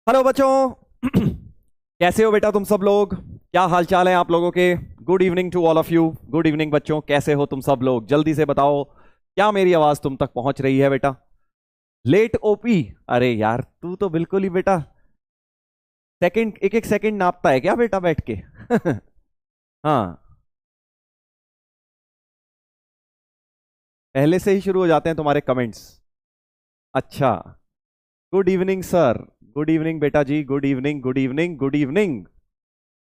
Hello बच्चों। कैसे हो बेटा तुम सब लोग? क्या हाल चाल है आप लोगों के? Good evening to all of you. Good evening बच्चों, कैसे हो तुम सब लोग? जल्दी से बताओ, क्या मेरी आवाज तुम तक पहुंच रही है बेटा? Late OP? अरे यार तू तो बिल्कुल ही बेटा सेकंड, एक एक सेकंड नापता है क्या बेटा बैठ के? हाँ, पहले से ही शुरू हो जाते हैं तुम्हारे कमेंट्स। अच्छा। Good evening sir. Good evening बेटा जी, good evening, good evening, good evening.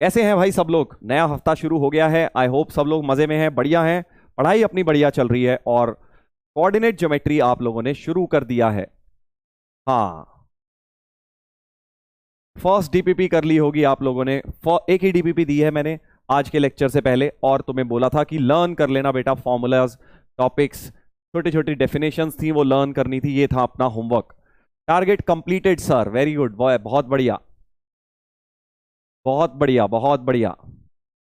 कैसे हैं भाई सब लोग? नया हफ्ता शुरू हो गया है, आई होप सब लोग मजे में हैं, बढ़िया हैं। पढ़ाई अपनी बढ़िया चल रही है और कोऑर्डिनेट ज्योमेट्री आप लोगों ने शुरू कर दिया है। हाँ, फर्स्ट डीपीपी कर ली होगी आप लोगों ने। एक ही डीपीपी दी है मैंने आज के लेक्चर से पहले, और तुम्हें बोला था कि लर्न कर लेना बेटा, फॉर्मूलाज, टॉपिक्स, छोटी छोटी डेफिनेशंस थी वो लर्न करनी थी, ये था अपना homework. Target completed sir, very good, बहुत बढ़िया, बहुत बढ़िया, बहुत बढ़िया।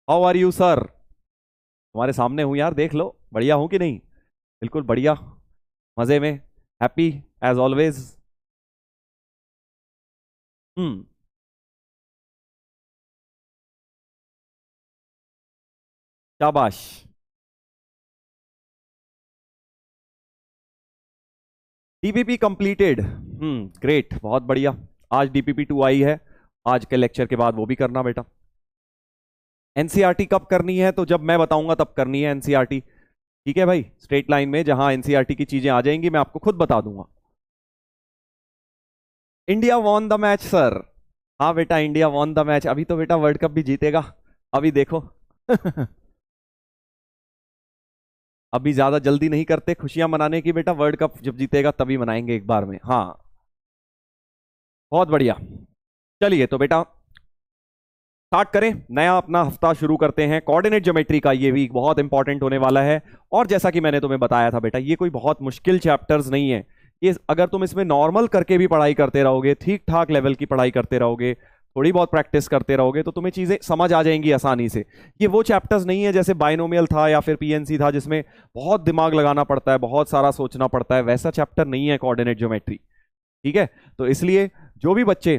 How are you sir? तुम्हारे सामने हूं यार, देख लो बढ़िया हूं कि नहीं। बिल्कुल बढ़िया, मजे में, हैप्पी एज ऑलवेज। हम्म। शाबाश। डीपीपी कंप्लीटेड, ग्रेट, बहुत बढ़िया। आज डीपीपी 2 आई है, आज के लेक्चर के बाद वो भी करना बेटा। एनसीईआरटी कब करनी है? तो जब मैं बताऊंगा तब करनी है एनसीईआरटी। ठीक है भाई, स्ट्रेट लाइन में जहां एनसीईआरटी की चीजें आ जाएंगी मैं आपको खुद बता दूंगा। India won the match sir. हाँ बेटा, इंडिया वॉन द मैच, अभी तो बेटा वर्ल्ड कप भी जीतेगा, अभी देखो। अभी ज्यादा जल्दी नहीं करते खुशियां मनाने की बेटा, वर्ल्ड कप जब जीतेगा तभी मनाएंगे एक बार में। हाँ, बहुत बढ़िया। चलिए तो बेटा स्टार्ट करें, नया अपना हफ्ता शुरू करते हैं। कोऑर्डिनेट ज्योमेट्री का ये वीक बहुत इंपॉर्टेंट होने वाला है। और जैसा कि मैंने तुम्हें बताया था बेटा, ये कोई बहुत मुश्किल चैप्टर्स नहीं है। ये अगर तुम इसमें नॉर्मल करके भी पढ़ाई करते रहोगे, ठीक ठाक लेवल की पढ़ाई करते रहोगे, थोड़ी बहुत प्रैक्टिस करते रहोगे, तो तुम्हें चीजें समझ आ जाएंगी आसानी से। ये वो चैप्टर्स नहीं है जैसे बाइनोमियल था या फिर पीएनसी था, जिसमें बहुत दिमाग लगाना पड़ता है, बहुत सारा सोचना पड़ता है, वैसा चैप्टर नहीं है कोऑर्डिनेट ज्योमेट्री। ठीक है, तो इसलिए जो भी बच्चे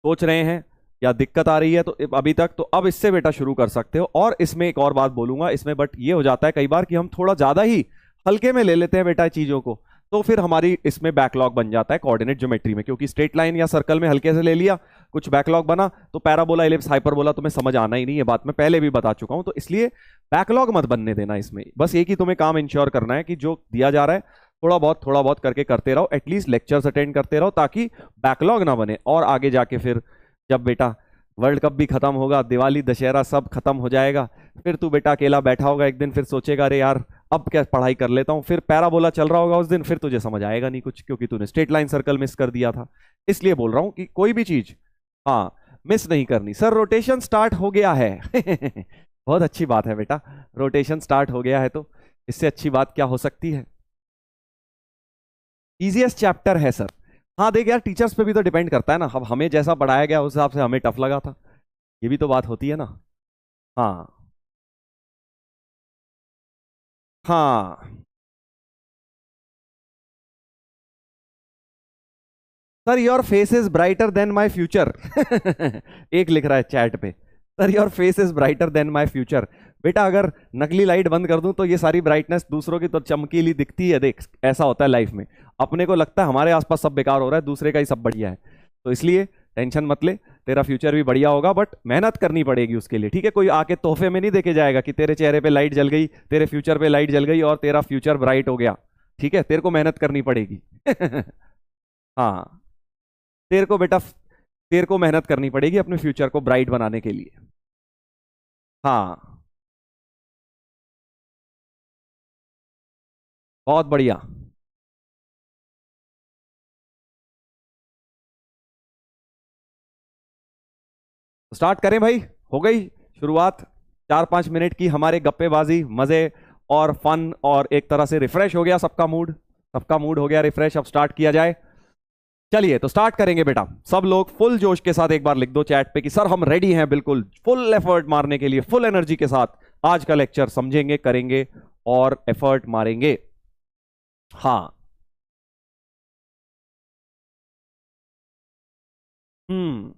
सोच रहे हैं या दिक्कत आ रही है तो अभी तक, तो अब इससे बेटा शुरू कर सकते हो। और इसमें एक और बात बोलूंगा, इसमें बट ये हो जाता है कई बार कि हम थोड़ा ज्यादा ही हल्के में ले लेते हैं बेटा चीजों को, तो फिर हमारी इसमें बैकलॉग बन जाता है कोऑर्डिनेट ज्योमेट्री में, क्योंकि स्ट्रेट लाइन या सर्कल में हल्के से ले लिया, कुछ बैकलॉग बना, तो पैराबोला, इलिप्स, हाइपरबोला तुम्हें समझ आना ही नहीं, ये बात मैं पहले भी बता चुका हूं। तो इसलिए बैकलॉग मत बनने देना इसमें, बस एक ही तुम्हें काम इंश्योर करना है कि जो दिया जा रहा है थोड़ा बहुत करके करते रहो, एटलीस्ट लेक्चर्स अटेंड करते रहो, ताकि बैकलॉग ना बने। और आगे जाके फिर जब बेटा वर्ल्ड कप भी खत्म होगा, दिवाली दशहरा सब खत्म हो जाएगा, फिर तू बेटा अकेला बैठा होगा एक दिन, फिर सोचेगा अरे यार अब क्या पढ़ाई कर लेता हूँ, फिर पैराबोला चल रहा होगा उस दिन, फिर तुझे समझ आएगा नहीं कुछ, क्योंकि तूने स्ट्रेट लाइन सर्कल मिस कर दिया था। इसलिए बोल रहा हूँ कि कोई भी चीज, हाँ, मिस नहीं करनी। सर रोटेशन स्टार्ट हो गया है। बहुत अच्छी बात है बेटा, रोटेशन स्टार्ट हो गया है तो इससे अच्छी बात क्या हो सकती है? इजीएस्ट चैप्टर है सर। हाँ देख यार, टीचर्स पे भी तो डिपेंड करता है ना, अब हमें जैसा पढ़ाया गया उस हिसाब से हमें टफ लगा था, ये भी तो बात होती है ना। हाँ, हाँ sir, your face is brighter then my future. एक लिख रहा है चैट पे, sir your face is brighter then my future. बेटा अगर नकली लाइट बंद कर दूं तो ये सारी ब्राइटनेस दूसरों की तो चमकीली दिखती है, देख ऐसा होता है लाइफ में, अपने को लगता है हमारे आसपास सब बेकार हो रहा है, दूसरे का ही सब बढ़िया है। तो इसलिए टेंशन मत ले, तेरा फ्यूचर भी बढ़िया होगा, बट मेहनत करनी पड़ेगी उसके लिए। ठीक है, कोई आके तोहफे में नहीं देके जाएगा कि तेरे चेहरे पे लाइट जल गई, तेरे फ्यूचर पे लाइट जल गई और तेरा फ्यूचर ब्राइट हो गया। ठीक है, तेरे को मेहनत करनी पड़ेगी। हाँ, तेरे को बेटा, तेरे को मेहनत करनी पड़ेगी अपने फ्यूचर को ब्राइट बनाने के लिए। हाँ, बहुत बढ़िया। स्टार्ट करें भाई, हो गई शुरुआत। 4-5 मिनट की हमारे गप्पेबाजी, मजे और फन, और एक तरह से रिफ्रेश हो गया सबका मूड, सबका मूड हो गया रिफ्रेश। अब स्टार्ट किया जाए। चलिए तो स्टार्ट करेंगे बेटा, सब लोग फुल जोश के साथ एक बार लिख दो चैट पे कि सर हम रेडी हैं, बिल्कुल फुल एफर्ट मारने के लिए, फुल एनर्जी के साथ आज का लेक्चर समझेंगे, करेंगे और एफर्ट मारेंगे। हाँ, हम्म।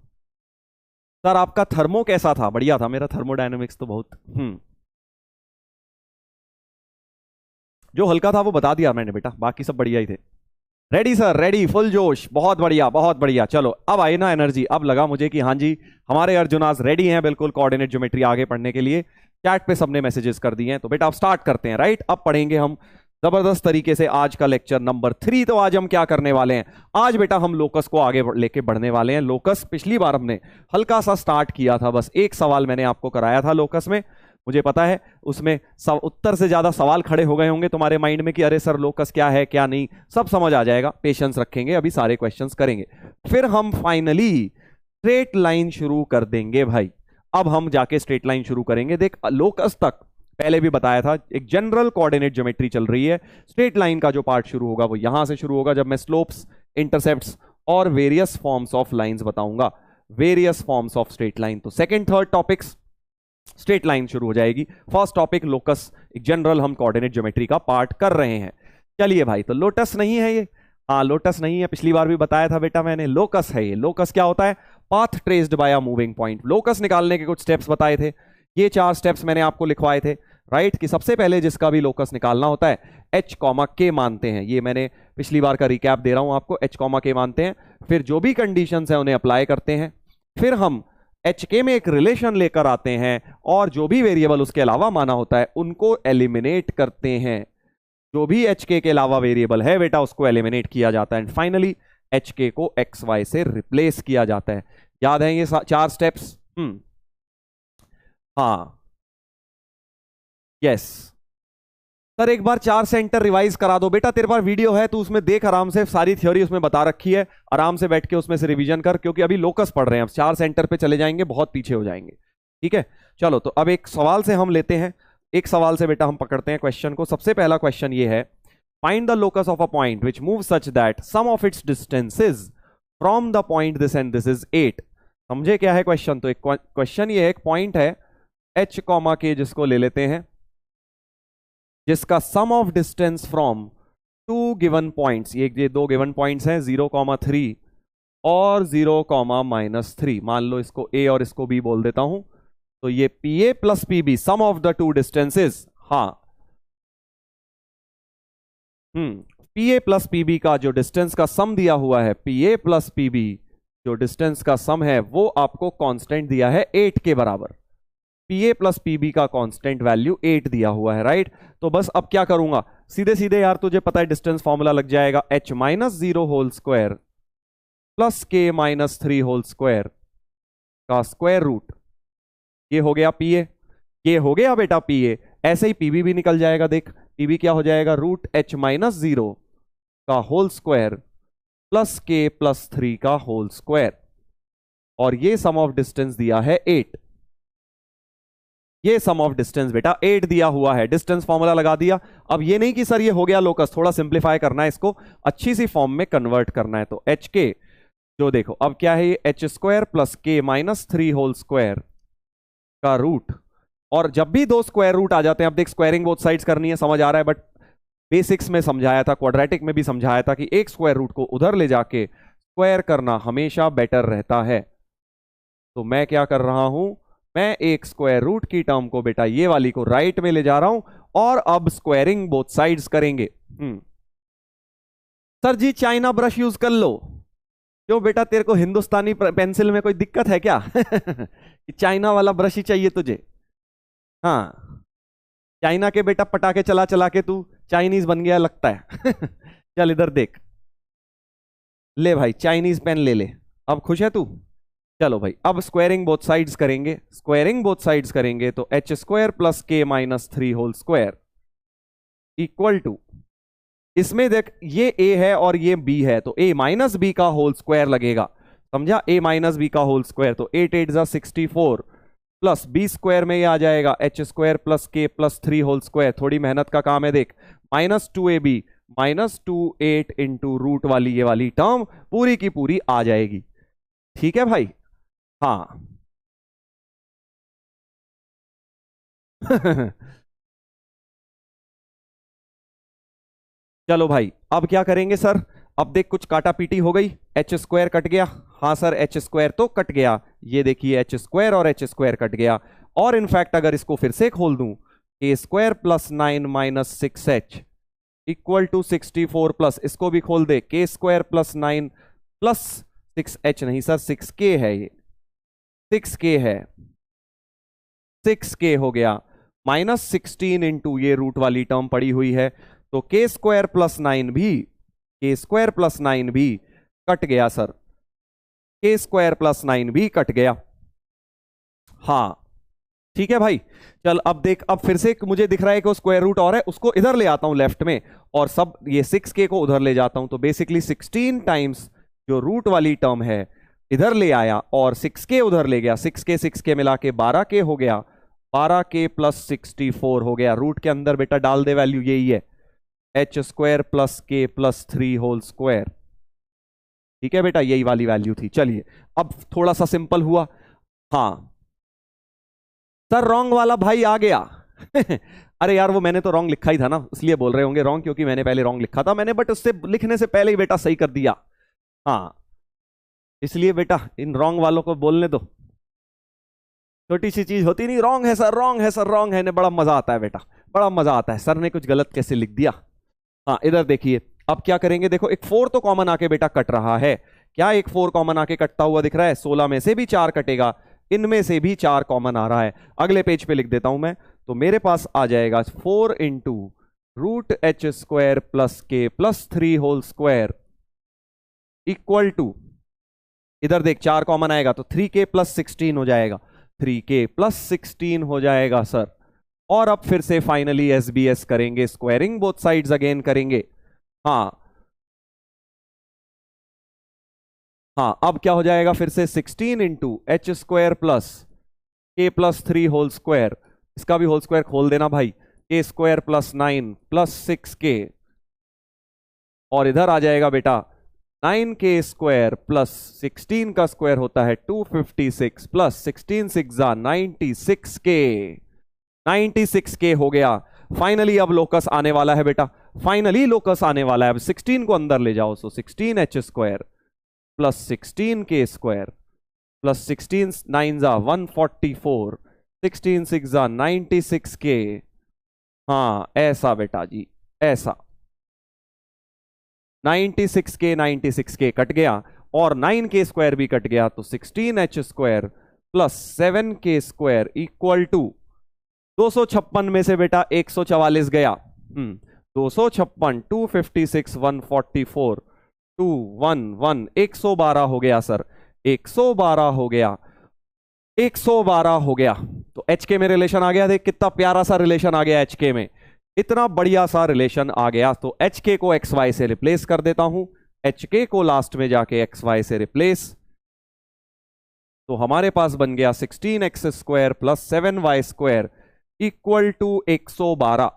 सर आपका थर्मो कैसा था? बढ़िया था, मेरा थर्मोडायनेमिक्स तो बहुत। जो हल्का था वो बता दिया मैंने बेटा, बाकी सब बढ़िया ही थे। रेडी सर, रेडी, फुल जोश, बहुत बढ़िया बहुत बढ़िया। चलो अब आई ना एनर्जी, अब लगा मुझे कि हाँ जी हमारे अर्जुनास रेडी हैं बिल्कुल कोऑर्डिनेट ज्योमेट्री आगे पढ़ने के लिए। चैट पे सबने मैसेजेस कर दिए हैं, तो बेटा अब स्टार्ट करते हैं। राइट, अब पढ़ेंगे हम जबरदस्त तरीके से आज का लेक्चर नंबर 3। तो आज हम क्या करने वाले हैं? आज बेटा हम लोकस को आगे लेके बढ़ने वाले हैं। लोकस पिछली बार हमने हल्का सा स्टार्ट किया था, बस एक सवाल मैंने आपको कराया था लोकस में। मुझे पता है उसमें उत्तर से ज्यादा सवाल खड़े हो गए होंगे तुम्हारे माइंड में कि अरे सर लोकस क्या है क्या नहीं, सब समझ आ जाएगा, पेशेंस रखेंगे, अभी सारे क्वेश्चंस करेंगे, फिर हम फाइनली स्ट्रेट लाइन शुरू कर देंगे भाई। अब हम जाके स्ट्रेट लाइन शुरू करेंगे। देख लोकस तक पहले भी बताया था, एक जनरल कोऑर्डिनेट ज्योमेट्री चल रही है। स्ट्रेट लाइन का जो पार्ट शुरू होगा वो यहां से शुरू होगा, जब मैं स्लोप्स, इंटरसेप्ट्स और वेरियस फॉर्म्स ऑफ लाइंस बताऊंगा, various forms of straight line. तो second third topics straight line शुरू हो जाएगी। फर्स्ट टॉपिक लोकस, एक जनरल हम कोऑर्डिनेट ज्योमेट्री का पार्ट कर रहे हैं। चलिए भाई, तो लोटस नहीं है ये, हाँ लोटस नहीं है, पिछली बार भी बताया था बेटा मैंने, लोकस है ये। लोकस क्या होता है? Path traced by a moving point. Locus निकालने के कुछ स्टेप्स बताए थे, ये 4 स्टेप्स मैंने आपको लिखवाए थे। राइट, कि सबसे पहले जिसका भी लोकस निकालना होता है एच कॉमा के मानते हैं, ये मैंने पिछली बार का रिकैप दे रहा हूं आपको, एच कॉमा के मानते हैं, फिर जो भी कंडीशंस है उन्हें अप्लाई करते हैं, फिर हम एच के में एक रिलेशन लेकर आते हैं और जो भी वेरिएबल उसके अलावा माना होता है उनको एलिमिनेट करते हैं। जो भी एच के अलावा वेरिएबल है बेटा उसको एलिमिनेट किया जाता है, एंड फाइनली एच के को एक्स वाई से रिप्लेस किया जाता है। याद है ये 4 स्टेप्स? हाँ, यस सर, एक बार 4 सेंटर रिवाइज करा दो बेटा, तेरे पास वीडियो है, तू उसमें देख आराम से, सारी थ्योरी उसमें बता रखी है, आराम से बैठ के उसमें से रिवीजन कर, क्योंकि अभी लोकस पढ़ रहे हैं, अब 4 सेंटर पे चले जाएंगे बहुत पीछे हो जाएंगे। ठीक है, चलो तो अब एक सवाल से हम लेते हैं, एक सवाल से बेटा हम पकड़ते हैं क्वेश्चन को। सबसे पहला क्वेश्चन ये है, find the locus of a point which move such that sum of its distances from the point this and this is 8। समझे क्या है क्वेश्चन? तो एक क्वेश्चन ये है, एक पॉइंट है एच कॉमा के, जिसको ले लेते हैं, जिसका sum of distance from 2 given points, ये 2 गिवन पॉइंट्स हैं 0,3 और 0,-3। मान लो इसको ए और इसको बी बोल देता हूं, तो ये P A plus P B, sum of the 2 distances. हाँ, P A plus P B का जो डिस्टेंस का सम दिया हुआ है, P A plus P B जो डिस्टेंस का सम है वो आपको कांस्टेंट दिया है 8 के बराबर। P A plus P B का कांस्टेंट वैल्यू 8 दिया हुआ है। राइट, तो बस अब क्या करूंगा, सीधे सीधे यार तुझे पता है डिस्टेंस फॉर्मूला लग जाएगा, h minus 0 whole square plus k minus 3 whole square का स्क्वायर रूट। ये हो गया पी ए, ये हो गया बेटा पी ए। ऐसे ही पीबी भी निकल जाएगा, देख पीबी क्या हो जाएगा, रूट h माइनस 0 का whole square plus K plus 3 का होल स्क्वायर, और ये सम ऑफ डिस्टेंस दिया है 8। ये सम ऑफ डिस्टेंस बेटा 8 दिया हुआ है, डिस्टेंस फॉर्मूला लगा दिया। अब ये नहीं कि सर ये हो गया लोकस, थोड़ा सिंप्लीफाई करना है, इसको अच्छी सी फॉर्म में कन्वर्ट करना है। तो एच के जो देखो अब क्या है, ये H square plus k minus 3 whole square का रूट, और जब भी 2 स्क्वायर रूट आ जाते हैं, अब देख स्क्वायरिंग बोथ साइड्स करनी है, समझ आ रहा है, बट बेसिक्स में समझाया था, क्वाड्रेटिक में भी समझाया था कि एक स्क्वायर रूट को उधर ले जाके स्क्वायर करना हमेशा बेटर रहता है। तो मैं क्या कर रहा हूं, मैं एक स्क्वायर रूट की टर्म को बेटा ये वाली को राइट में ले जा रहा हूं, और अब स्क्वायरिंग बोथ साइड्स करेंगे। सर जी चाइना ब्रश यूज कर लो। क्यों बेटा, तेरे को हिंदुस्तानी पेंसिल में कोई दिक्कत है क्या? कि चाइना वाला ब्रश ही चाहिए तुझे? हाँ, चाइना के बेटा पटाखे चला चला के तू चाइनीज बन गया लगता है। चल इधर देख, ले भाई चाइनीज पेन ले ले, अब खुश है तू? चलो भाई, अब स्क्वायरिंग बोथ साइड्स करेंगे, स्क्वायरिंग बोथ साइड्स करेंगे तो h square plus k minus 3 whole square equal to, इसमें देख ये ए है और ये बी है, तो ए माइनस बी का होल स्क्वायर लगेगा, समझा, ए माइनस बी का होल स्क्वायर, तो 8 8 जा 64 प्लस बी स्क्वायर में ये आ जाएगा H square plus K plus 3 whole square. थोड़ी मेहनत का काम है, देख minus 2ab minus 28 into root वाली ये वाली टर्म पूरी की पूरी आ जाएगी। ठीक है भाई, हाँ। चलो भाई, अब क्या करेंगे सर, अब देख कुछ काटा पीटी हो गई, एच स्क्वायर कट गया, हाँ सर एच स्क्वायर तो कट गया, ये देखिए एच स्क्वायर और एच स्क्वायर कट गया। और इनफैक्ट अगर इसको फिर से खोल दूं, a square plus 9 minus 6h equal to 64 plus, इसको भी खोल दे, के स्क्वायर प्लस 9 प्लस 6h, नहीं सर 6k है, ये 6k है, 6k हो गया, माइनस 16 इंटू ये रूट वाली टर्म पड़ी हुई है, तो के स्क्वायर प्लस 9 भी, के स्क्वायर प्लस 9 भी कट गया सर, के स्क्वायर प्लस 9 भी कट गया। हाँ ठीक है भाई, चल अब देख, अब फिर से मुझे दिख रहा है कि वो स्क्वायर रूट और है, उसको इधर ले आता हूं लेफ्ट में, और सब ये 6k को उधर ले जाता हूं, तो बेसिकली 16 टाइम्स जो रूट वाली टर्म है इधर ले आया, और 6k उधर ले गया, 6k मिला के 12k हो गया, 12k प्लस 64 हो गया। रूट के अंदर बेटा डाल दे वैल्यू, यही है H square plus K plus 3 whole square. ठीक है बेटा, यही वाली वैल्यू थी। चलिए अब थोड़ा सा सिंपल हुआ। हाँ सर रॉन्ग वाला भाई आ गया अरे यार वो मैंने तो रॉन्ग लिखा ही था ना, इसलिए बोल रहे होंगे रॉन्ग, क्योंकि मैंने पहले रॉन्ग लिखा था मैंने, बट उससे लिखने से पहले ही बेटा सही कर दिया। हाँ इसलिए बेटा इन रॉन्ग वालों को बोलने दो, छोटी सी चीज होती नहीं, रॉन्ग है सर, रॉन्ग है सर, रॉन्ग है, बड़ा मजा आता है बेटा, बड़ा मजा आता है, सर ने कुछ गलत कैसे लिख दिया। हाँ इधर देखिए, अब क्या करेंगे, देखो एक 4 तो कॉमन आके बेटा कट रहा है, क्या एक 4 कॉमन आके कटता हुआ दिख रहा है, 16 में से भी 4 कटेगा, इनमें से भी 4 कॉमन आ रहा है। अगले पेज पे लिख देता हूं मैं, तो मेरे पास आ जाएगा 4 into root H square plus K plus 3 whole square equal to, इधर देख 4 कॉमन आएगा तो 3k प्लस 16 हो जाएगा, 3k प्लस 16 हो जाएगा सर। और अब फिर से फाइनली एसबीएस करेंगे, स्क्वायरिंग बोथ साइड्स अगेन करेंगे। हाँ हाँ अब क्या हो जाएगा फिर से 16 into H square plus K plus 3 whole square, इसका भी होल स्क्वायर खोल देना भाई, के स्क्वायर प्लस 9 प्लस 6k, और इधर आ जाएगा बेटा 9k स्क्वायर प्लस 16 का स्क्वायर होता है 256 प्लस 16 6 96k, 96k हो गया। फाइनली अब लोकस आने वाला है बेटा, फाइनली लोकस आने वाला है। अब 16 को अंदर ले जाओ, सो 16 H square plus 16k square plus 16 9 144, 16 6 96k। हाँ ऐसा बेटा जी, ऐसा 96k कट गया, और 9k स्क्वायर भी कट गया, तो 16h square plus 7k square equal to 256 में से बेटा 144 गया, 256 256 144 211 112 हो गया सर, 112 हो गया, 112 हो गया। तो HK में रिलेशन आ गया, देख कितना प्यारा सा रिलेशन आ गया HK में, इतना बढ़िया सा रिलेशन आ गया। तो HK को XY से रिप्लेस कर देता हूं, HK को लास्ट में जाके XY से रिप्लेस, तो हमारे पास बन गया 16x square plus 7y square equal to 112,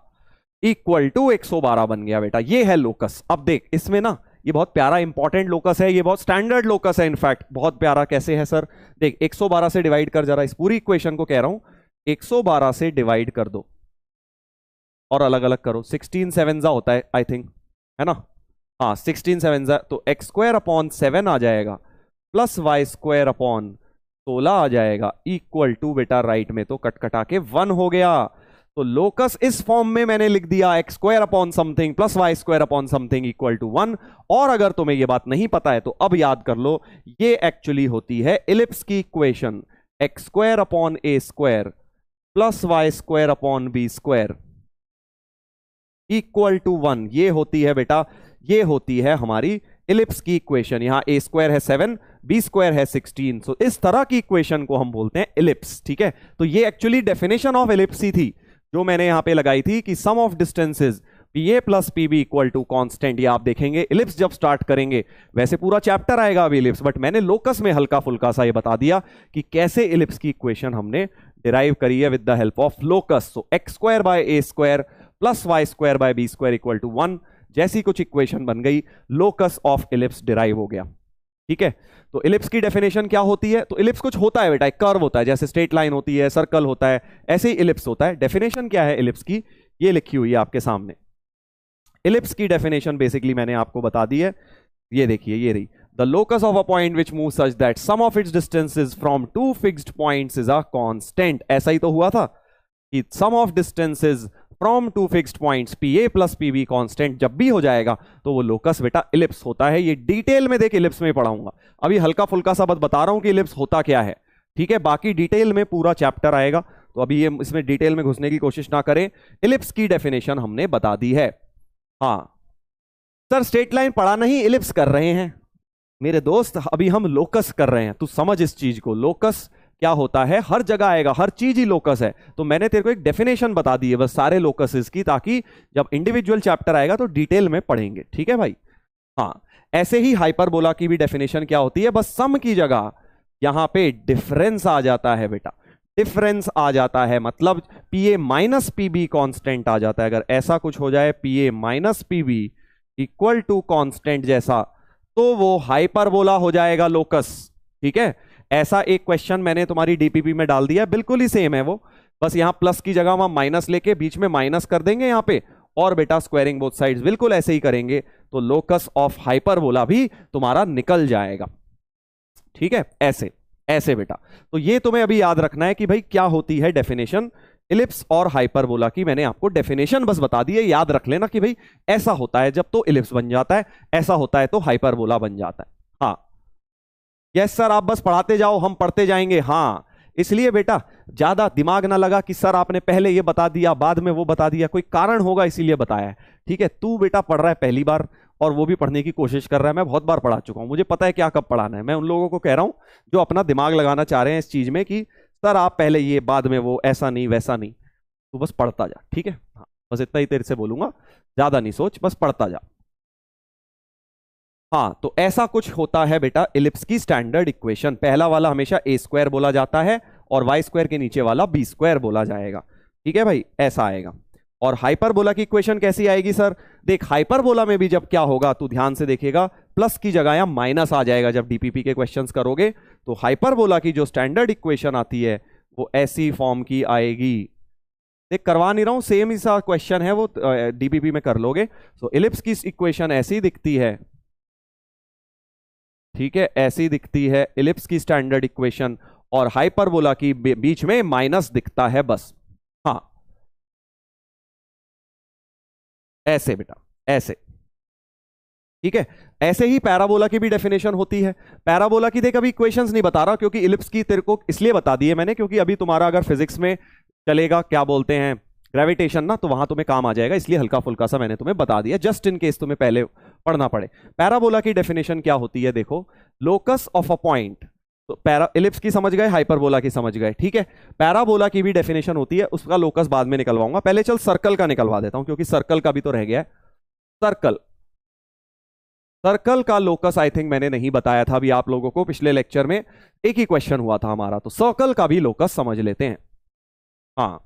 equal to 112 बन गया बेटा। ये है लोकस। अब देख इसमें ना ये बहुत प्यारा इंपॉर्टेंट लोकस है, ये बहुत स्टैंडर्ड लोकस है, इनफैक्ट बहुत प्यारा। कैसे है सर, देख 112 से डिवाइड कर, जरा इस पूरी इक्वेशन को कह रहा हूं 112 से डिवाइड कर दो और अलग अलग करो, 16 7 होता है आई थिंक, है ना, हाँ 16 7 तो एक्स स्क्वायर अपॉन 7 आ जाएगा प्लस वाई स्क्वायर अपॉन 16 आ जाएगा इक्वल टू बेटा राइट में तो कट कटा के 1 हो गया। तो लोकस इस फॉर्म में मैंने लिख दिया x square upon something plus y square upon something equal to 1। और अगर तुम्हें यह बात नहीं पता है तो अब याद कर लो, ये एक्चुअली होती है इलिप्स की equation, x square upon a square plus y square upon b square equal to 1। ये होती है बेटा, ये होती है हमारी इलिप्स की इक्वेशन। यहां ए स्क्वायर है 7, बी स्क्वायर है 16, सो इस तरह की इक्वेशन को हम बोलते हैं इलिप्स। ठीक है, तो ये एक्चुअली डेफिनेशन ऑफ इलिप्स ही थी जो मैंने यहां पे लगाई थी कि sum of distances PA plus PB equal to constant. ये आप देखेंगे इलिप्स जब स्टार्ट करेंगे, वैसे पूरा चैप्टर आएगा अभी इलिप्स, बट मैंने लोकस में हल्का फुल्का सा ये बता दिया कि कैसे इलिप्स की इक्वेशन हमने डिराइव करी है with the help of locus. So x square by a square plus y square by b square equal to 1 जैसी कुछ इक्वेशन बन गई, लोकस ऑफ इलिप्स डिराइव हो गया। ठीक है, तो इलिप्स की डेफिनेशन क्या होती है? तो इलिप्स कुछ होता है बेटा, एक कर्व होता है, जैसे स्ट्रेट लाइन होती है, सर्कल होता है, ऐसे ही इलिप्स होता है। डेफिनेशन क्या है इलिप्स की, ये लिखी हुई है आपके सामने। इलिप्स की डेफिनेशन बेसिकली मैंने आपको बता दी है ये देखिए ये रही, the locus of a point which move such that sum of its distances from two fixed points is a constant. ऐसा ही तो हुआ था कि sum of distances from two fixed points P A plus P B constant जब भी हो जाएगा तो वो लोकस बेटा इलिप्स होता है। ये डिटेल में देख इलिप्स में पढ़ाऊंगा, अभी हल्का फुल्का सा बस बता रहा हूं कि इलिप्स होता क्या है, ठीक है। बाकी डिटेल में पूरा चैप्टर आएगा, तो अभी ये इसमें डिटेल में घुसने की कोशिश ना करें। इलिप्स की डेफिनेशन हमने बता दी है। हाँ सर स्ट्रेट लाइन पढ़ा नहीं, इलिप्स कर रहे हैं मेरे दोस्त, अभी हम लोकस कर रहे हैं। तू समझ इस चीज को, लोकस क्या होता है, हर जगह आएगा, हर चीज ही लोकस है। तो मैंने तेरे को एक डेफिनेशन बता दी है बस सारे लोकसेस की, ताकि जब इंडिविजुअल चैप्टर आएगा तो डिटेल में पढ़ेंगे, ठीक है भाई। हाँ ऐसे ही हाइपरबोला की भी डेफिनेशन क्या होती है, बस सम की जगह यहां पे डिफरेंस आ जाता है बेटा, डिफरेंस आ जाता है, मतलब P A minus P B constant आ जाता है। अगर ऐसा कुछ हो जाए P A minus P B equal to constant जैसा, तो वो हाइपरबोला हो जाएगा लोकस, ठीक है। ऐसा एक क्वेश्चन मैंने तुम्हारी डीपीपी में डाल दिया, बिल्कुल ही सेम है वो, बस यहां प्लस की जगह वहां माइनस लेके बीच में माइनस कर देंगे यहां पे, और बेटा स्क्वायरिंग बोथ साइड्स, बिल्कुल ऐसे ही करेंगे तो लोकस ऑफ हाइपरबोला भी तुम्हारा निकल जाएगा, ठीक है। ऐसे ऐसे बेटा, तो ये तुम्हें अभी याद रखना है कि भाई क्या होती है डेफिनेशन इलिप्स और हाइपरबोला की। मैंने आपको डेफिनेशन बस बता दी है, याद रख लेना कि भाई ऐसा होता है जब तो इलिप्स बन जाता है, ऐसा होता है तो हाइपरबोला बन जाता है। हाँ यस सर, आप बस पढ़ाते जाओ, हम पढ़ते जाएंगे। हाँ इसलिए बेटा ज्यादा दिमाग ना लगा कि सर आपने पहले ये बता दिया बाद में वो बता दिया, कोई कारण होगा इसीलिए बताया है, ठीक है। तू बेटा पढ़ रहा है पहली बार और वो भी पढ़ने की कोशिश कर रहा है, मैं बहुत बार पढ़ा चुका हूं, मुझे पता है क्या कब पढ़ाना है। मैं उन लोगों को कह रहा हूं जो अपना दिमाग लगाना चाह रहे हैं इस चीज में कि सर आप पहले ये बाद में वो, ऐसा नहीं वैसा नहीं, तू बस पढ़ता जा, ठीक है। हाँ बस इतना ही तेरे से बोलूंगा, ज्यादा नहीं सोच, बस पढ़ता जा। हाँ तो ऐसा कुछ होता है बेटा इलिप्स की स्टैंडर्ड इक्वेशन, पहला वाला हमेशा ए स्क्वायर बोला जाता है और वाई स्क्वायर के नीचे वाला बी स्क्वायर बोला जाएगा, ठीक है भाई, ऐसा आएगा। और हाइपरबोला की इक्वेशन कैसी आएगी सर, देख हाइपरबोला में भी जब क्या होगा तू ध्यान से देखेगा, प्लस की जगह या माइनस आ जाएगा जब डीपीपी के क्वेश्चंस करोगे। तो हाइपरबोला की जो स्टैंडर्ड इक्वेशन आती है वो ऐसी फॉर्म की आएगी, देख करवा नहीं रहा हूं, सेम ही सा क्वेश्चन है वो, डीपीपी में कर लोगे। सो इलिप्स की इक्वेशन ऐसी दिखती है, ठीक है, ऐसी दिखती है इलिप्स की स्टैंडर्ड इक्वेशन, और हाइपरबोला की बीच में माइनस दिखता है बस। हाँ ऐसे बेटा ऐसे, ठीक है। ऐसे ही पैराबोला की भी डेफिनेशन होती है। पैराबोला की देख अभी इक्वेशंस नहीं बता रहा क्योंकि इलिप्स की तेरे को इसलिए बता दी है मैंने, क्योंकि अभी तुम्हारा अगर फिजिक्स में चलेगा क्या बोलते हैं ग्रेविटेशन ना, तो वहां तुम्हें काम आ जाएगा, इसलिए हल्का फुल्का सा मैंने तुम्हें बता दिया जस्ट इन केस तुम्हें पहले पढ़ना पड़े। पैराबोला की डेफिनेशन क्या होती है, देखो लोकस ऑफ अ पॉइंट, तो पैरा इलिप्स की समझ गए, हाइपरबोला की समझ गए, ठीक है। पैराबोला की भी डेफिनेशन होती है, उसका लोकस बाद में निकलवाऊंगा, पहले चल सर्कल का निकलवा देता हूं क्योंकि सर्कल का भी तो रह गया है। सर्कल, सर्कल का लोकस आई थिंक मैंने नहीं बताया था अभी आप लोगों को, पिछले लेक्चर में एक ही क्वेश्चन हुआ था हमारा, तो सर्कल का भी लोकस समझ लेते हैं। हाँ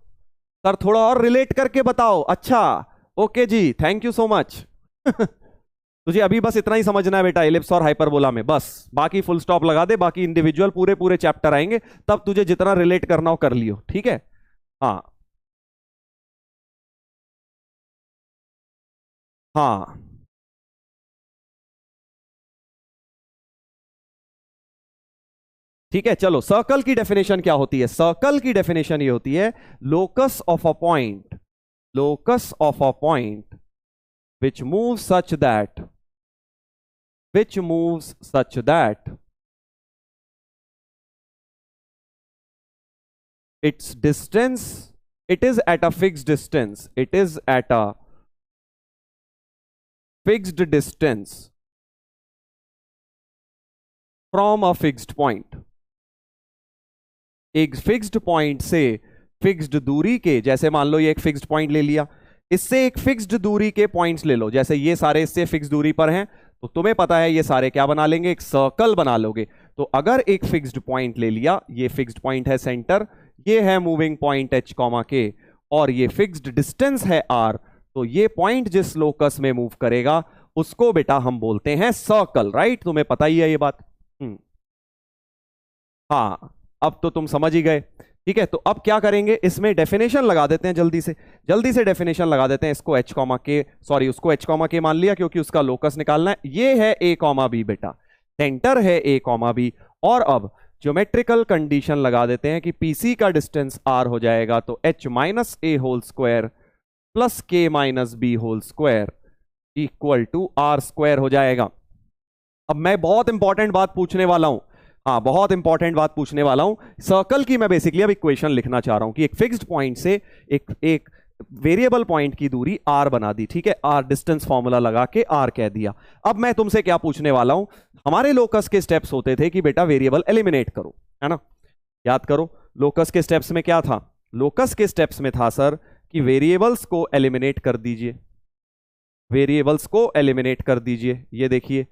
सर थोड़ा और रिलेट करके बताओ, अच्छा okay ji thank you so much. तुझे अभी बस इतना ही समझना है बेटा इलिप्स और हाइपरबोला में, बस बाकी फुल स्टॉप लगा दे, बाकी इंडिविजुअल पूरे पूरे चैप्टर आएंगे तब तुझे जितना रिलेट करना हो कर लियो, ठीक है। हाँ हाँ ठीक है चलो, सर्कल की डेफिनेशन क्या होती है, सर्कल की डेफिनेशन ये होती है locus of a point, locus of a point which move such that, which moves such that its distance, it is at a fixed distance, it is at a fixed distance from a fixed point, एक fixed point से fixed दूरी के, जैसे मान लो ये एक fixed point ले लिया, इससे एक फिक्स्ड दूरी के पॉइंट्स ले लो, जैसे ये सारे इससे फिक्स्ड दूरी पर हैं, तो तुम्हें पता है ये सारे क्या बना लेंगे, एक सर्कल बना लोगे। तो अगर एक फिक्स्ड पॉइंट ले लिया, ये फिक्स्ड पॉइंट है सेंटर, ये है मूविंग पॉइंट एच कॉमा के, और ये फिक्स्ड डिस्टेंस है आर, तो ये पॉइंट जिस लोकस में मूव करेगा उसको बेटा हम बोलते हैं सर्कल, राइट, तुम्हें पता ही है ये बात। हाँ अब तो तुम समझ ही गए, ठीक है, तो अब क्या करेंगे, इसमें डेफिनेशन लगा देते हैं, जल्दी से डेफिनेशन लगा देते हैं। इसको h कॉमा के, सॉरी उसको h कॉमा के मान लिया क्योंकि उसका लोकस निकालना है। ये है a कॉमा बी बेटा, सेंटर है a कॉमा बी। और अब ज्योमेट्रिकल कंडीशन लगा देते हैं कि पीसी का डिस्टेंस r हो जाएगा, तो h minus a whole square plus k minus b whole square equal to r square हो जाएगा। अब मैं बहुत इंपॉर्टेंट बात पूछने वाला हूं, हाँ बहुत इंपॉर्टेंट बात पूछने वाला हूं। सर्कल की मैं बेसिकली अब इक्वेशन लिखना चाह रहा हूं कि एक फिक्स्ड पॉइंट से एक वेरिएबल पॉइंट की दूरी r बना दी, ठीक है, r डिस्टेंस फॉर्मूला लगा के r कह दिया। अब मैं तुमसे क्या पूछने वाला हूं, हमारे लोकस के स्टेप्स होते थे कि बेटा वेरिएबल एलिमिनेट करो, है ना, याद करो लोकस के स्टेप्स में क्या था, लोकस के स्टेप्स में था सर कि वेरिएबल्स को एलिमिनेट कर दीजिए, वेरिएबल्स को एलिमिनेट कर दीजिए। ये देखिए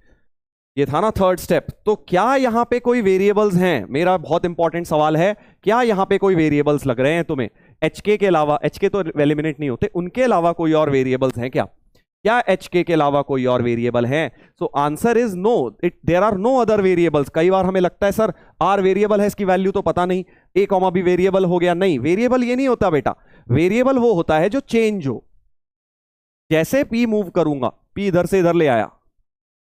ये था ना थर्ड स्टेप। तो क्या यहां पे कोई वेरिएबल्स हैं, मेरा बहुत इंपॉर्टेंट सवाल है, क्या यहां पे कोई वेरिएबल्स लग रहे हैं तुम्हें hk के अलावा? hk तो एलिमिनेट नहीं होते, उनके अलावा कोई और वेरिएबल्स हैं क्या? क्या hk के अलावा कोई और वेरिएबल है? So answer is no, there are no other variables. कई बार हमें लगता है सर r वेरिएबल है, इसकी वैल्यू तो पता नहीं, a कॉमा b वेरिएबल हो गया। नहीं, वेरिएबल ये नहीं होता बेटा, वेरिएबल वो होता है जो चेंज हो। जैसे p मूव करूंगा, p इधर से इधर ले आया,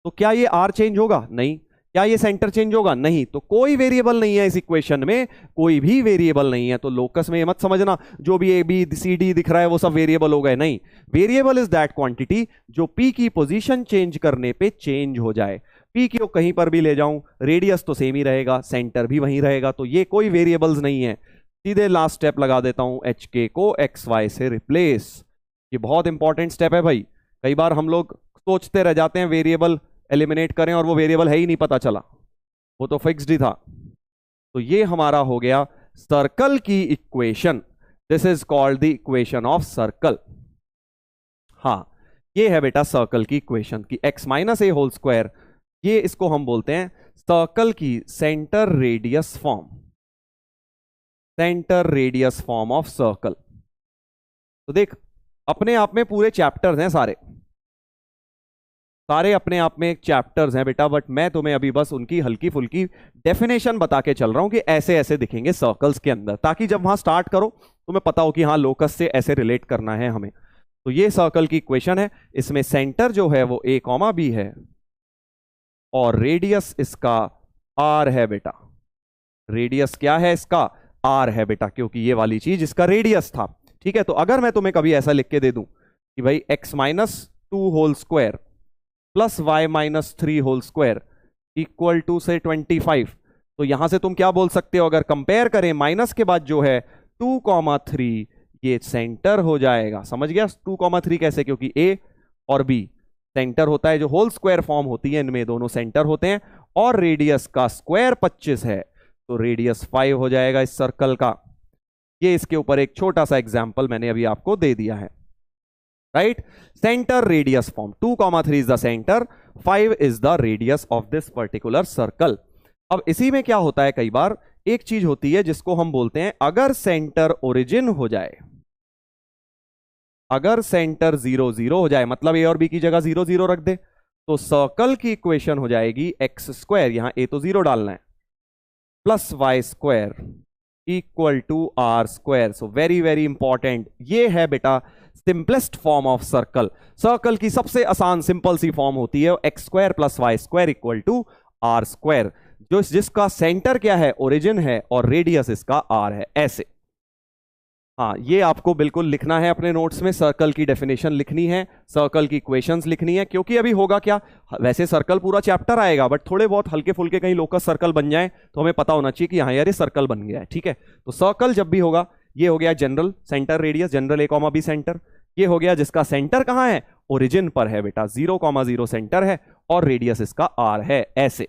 तो क्या ये r चेंज होगा? नहीं। क्या ये सेंटर चेंज होगा? नहीं। तो कोई वेरिएबल नहीं है इस इक्वेशन में, कोई भी वेरिएबल नहीं है। तो लोकस में मत समझना जो भी ए बी सी डी दिख रहा है वो सब वेरिएबल हो गए, नहीं। वेरिएबल इज दैट क्वांटिटी जो p की पोजीशन चेंज करने पे चेंज हो जाए। p को कहीं पर भी ले जाऊं, रेडियस तो सेम ही रहेगा, सेंटर भी वहीं रहेगा, तो ये कोई वेरिएबल्स नहीं है। सीधे लास्ट स्टेप लगा देता हूं, hk को xy से रिप्लेस। ये बहुत इंपॉर्टेंट स्टेप है भाई। कई बार हम लोग सोचते रह जाते हैं वेरिएबल एलिमिनेट करें और वो वेरिएबल है ही नहीं, पता चला वो तो फिक्स्ड ही था। तो ये हमारा हो गया सर्कल की equation, this is called the equation of circle. हाँ ये है बेटा सर्कल की इक्वेशन की x minus a whole square, ये इसको हम बोलते हैं सर्कल की centre radius form, centre radius form of circle. तो देख अपने आप में पूरे चैप्टर्स हैं, सारे अपने आप में एक चैप्टर्स हैं बेटा, बट मैं तुम्हें अभी बस उनकी हल्की फुल्की डेफिनेशन बता के चल रहा हूं कि ऐसे ऐसे दिखेंगे सर्कल्स के अंदर, ताकि जब वहां स्टार्ट करो तुम्हें पता हो कि हाँ लोकस से ऐसे रिलेट करना है हमें। तो ये सर्कल की इक्वेशन है, इसमें सेंटर जो है वो a कॉमा b है और रेडियस इसका r है बेटा। रेडियस क्या है इसका? r है बेटा, क्योंकि ये वाली चीज इसका रेडियस था। ठीक है, तो अगर मैं तुम्हें कभी ऐसा लिख के दे दूं कि भाई x minus 2 whole square plus y minus 3 whole square equal to से 25, तो यहां से तुम क्या बोल सकते हो, अगर कंपेयर करें माइनस के बाद जो है 2,3 ये सेंटर हो जाएगा। समझ गया 2,3 कैसे? क्योंकि a और b सेंटर होता है, जो होल स्क्वायर फॉर्म होती है इनमें दोनों सेंटर होते हैं, और रेडियस का स्क्वायर 25 है तो रेडियस 5 हो जाएगा इस सर्कल का। ये इसके ऊपर एक छोटा सा एग्जांपल मैंने अभी आपको दे दिया है, right. Centre radius form 2,3 is the centre, 5 is the radius of this particular circle. अब इसी में क्या होता है, कई बार एक चीज होती है जिसको हम बोलते हैं अगर सेंटर ओरिजिन हो जाए, अगर सेंटर 0 0 हो जाए, मतलब a और b की जगह 0 0 रख दे, तो सर्कल की इक्वेशन हो जाएगी एक्स स्क्वायर, यहां a तो 0 डालना है, plus y square equal to r square. So very very important, ये है बेटा simplest form of circle. Circle की सबसे आसान सिंपल सी फॉर्म होती है x square plus y square equal to r square, जो जिसका सेंटर क्या है, ओरिजिन है, और रेडियस इसका आर है, ऐसे। हाँ ये आपको बिल्कुल लिखना है अपने नोट्स में, सर्कल की डेफिनेशन लिखनी है, सर्कल की इक्वेशंस लिखनी है, क्योंकि अभी होगा क्या, वैसे सर्कल पूरा चैप्टर आएगा, बट थोड़े बहुत हल्के फुल्के कहीं लोकस सर्कल बन जाए तो हमें पता होना चाहिए कि हाँ यार ये सर्कल बन गया है। ठीक है, तो सर्कल जब भी होगा, ये हो गया general centre radius, general a comma b centre, ये हो गया जिसका सेंटर कहां है, ओरिजिन पर है बेटा, 0,0 सेंटर है और रेडियस इसका r है, ऐसे।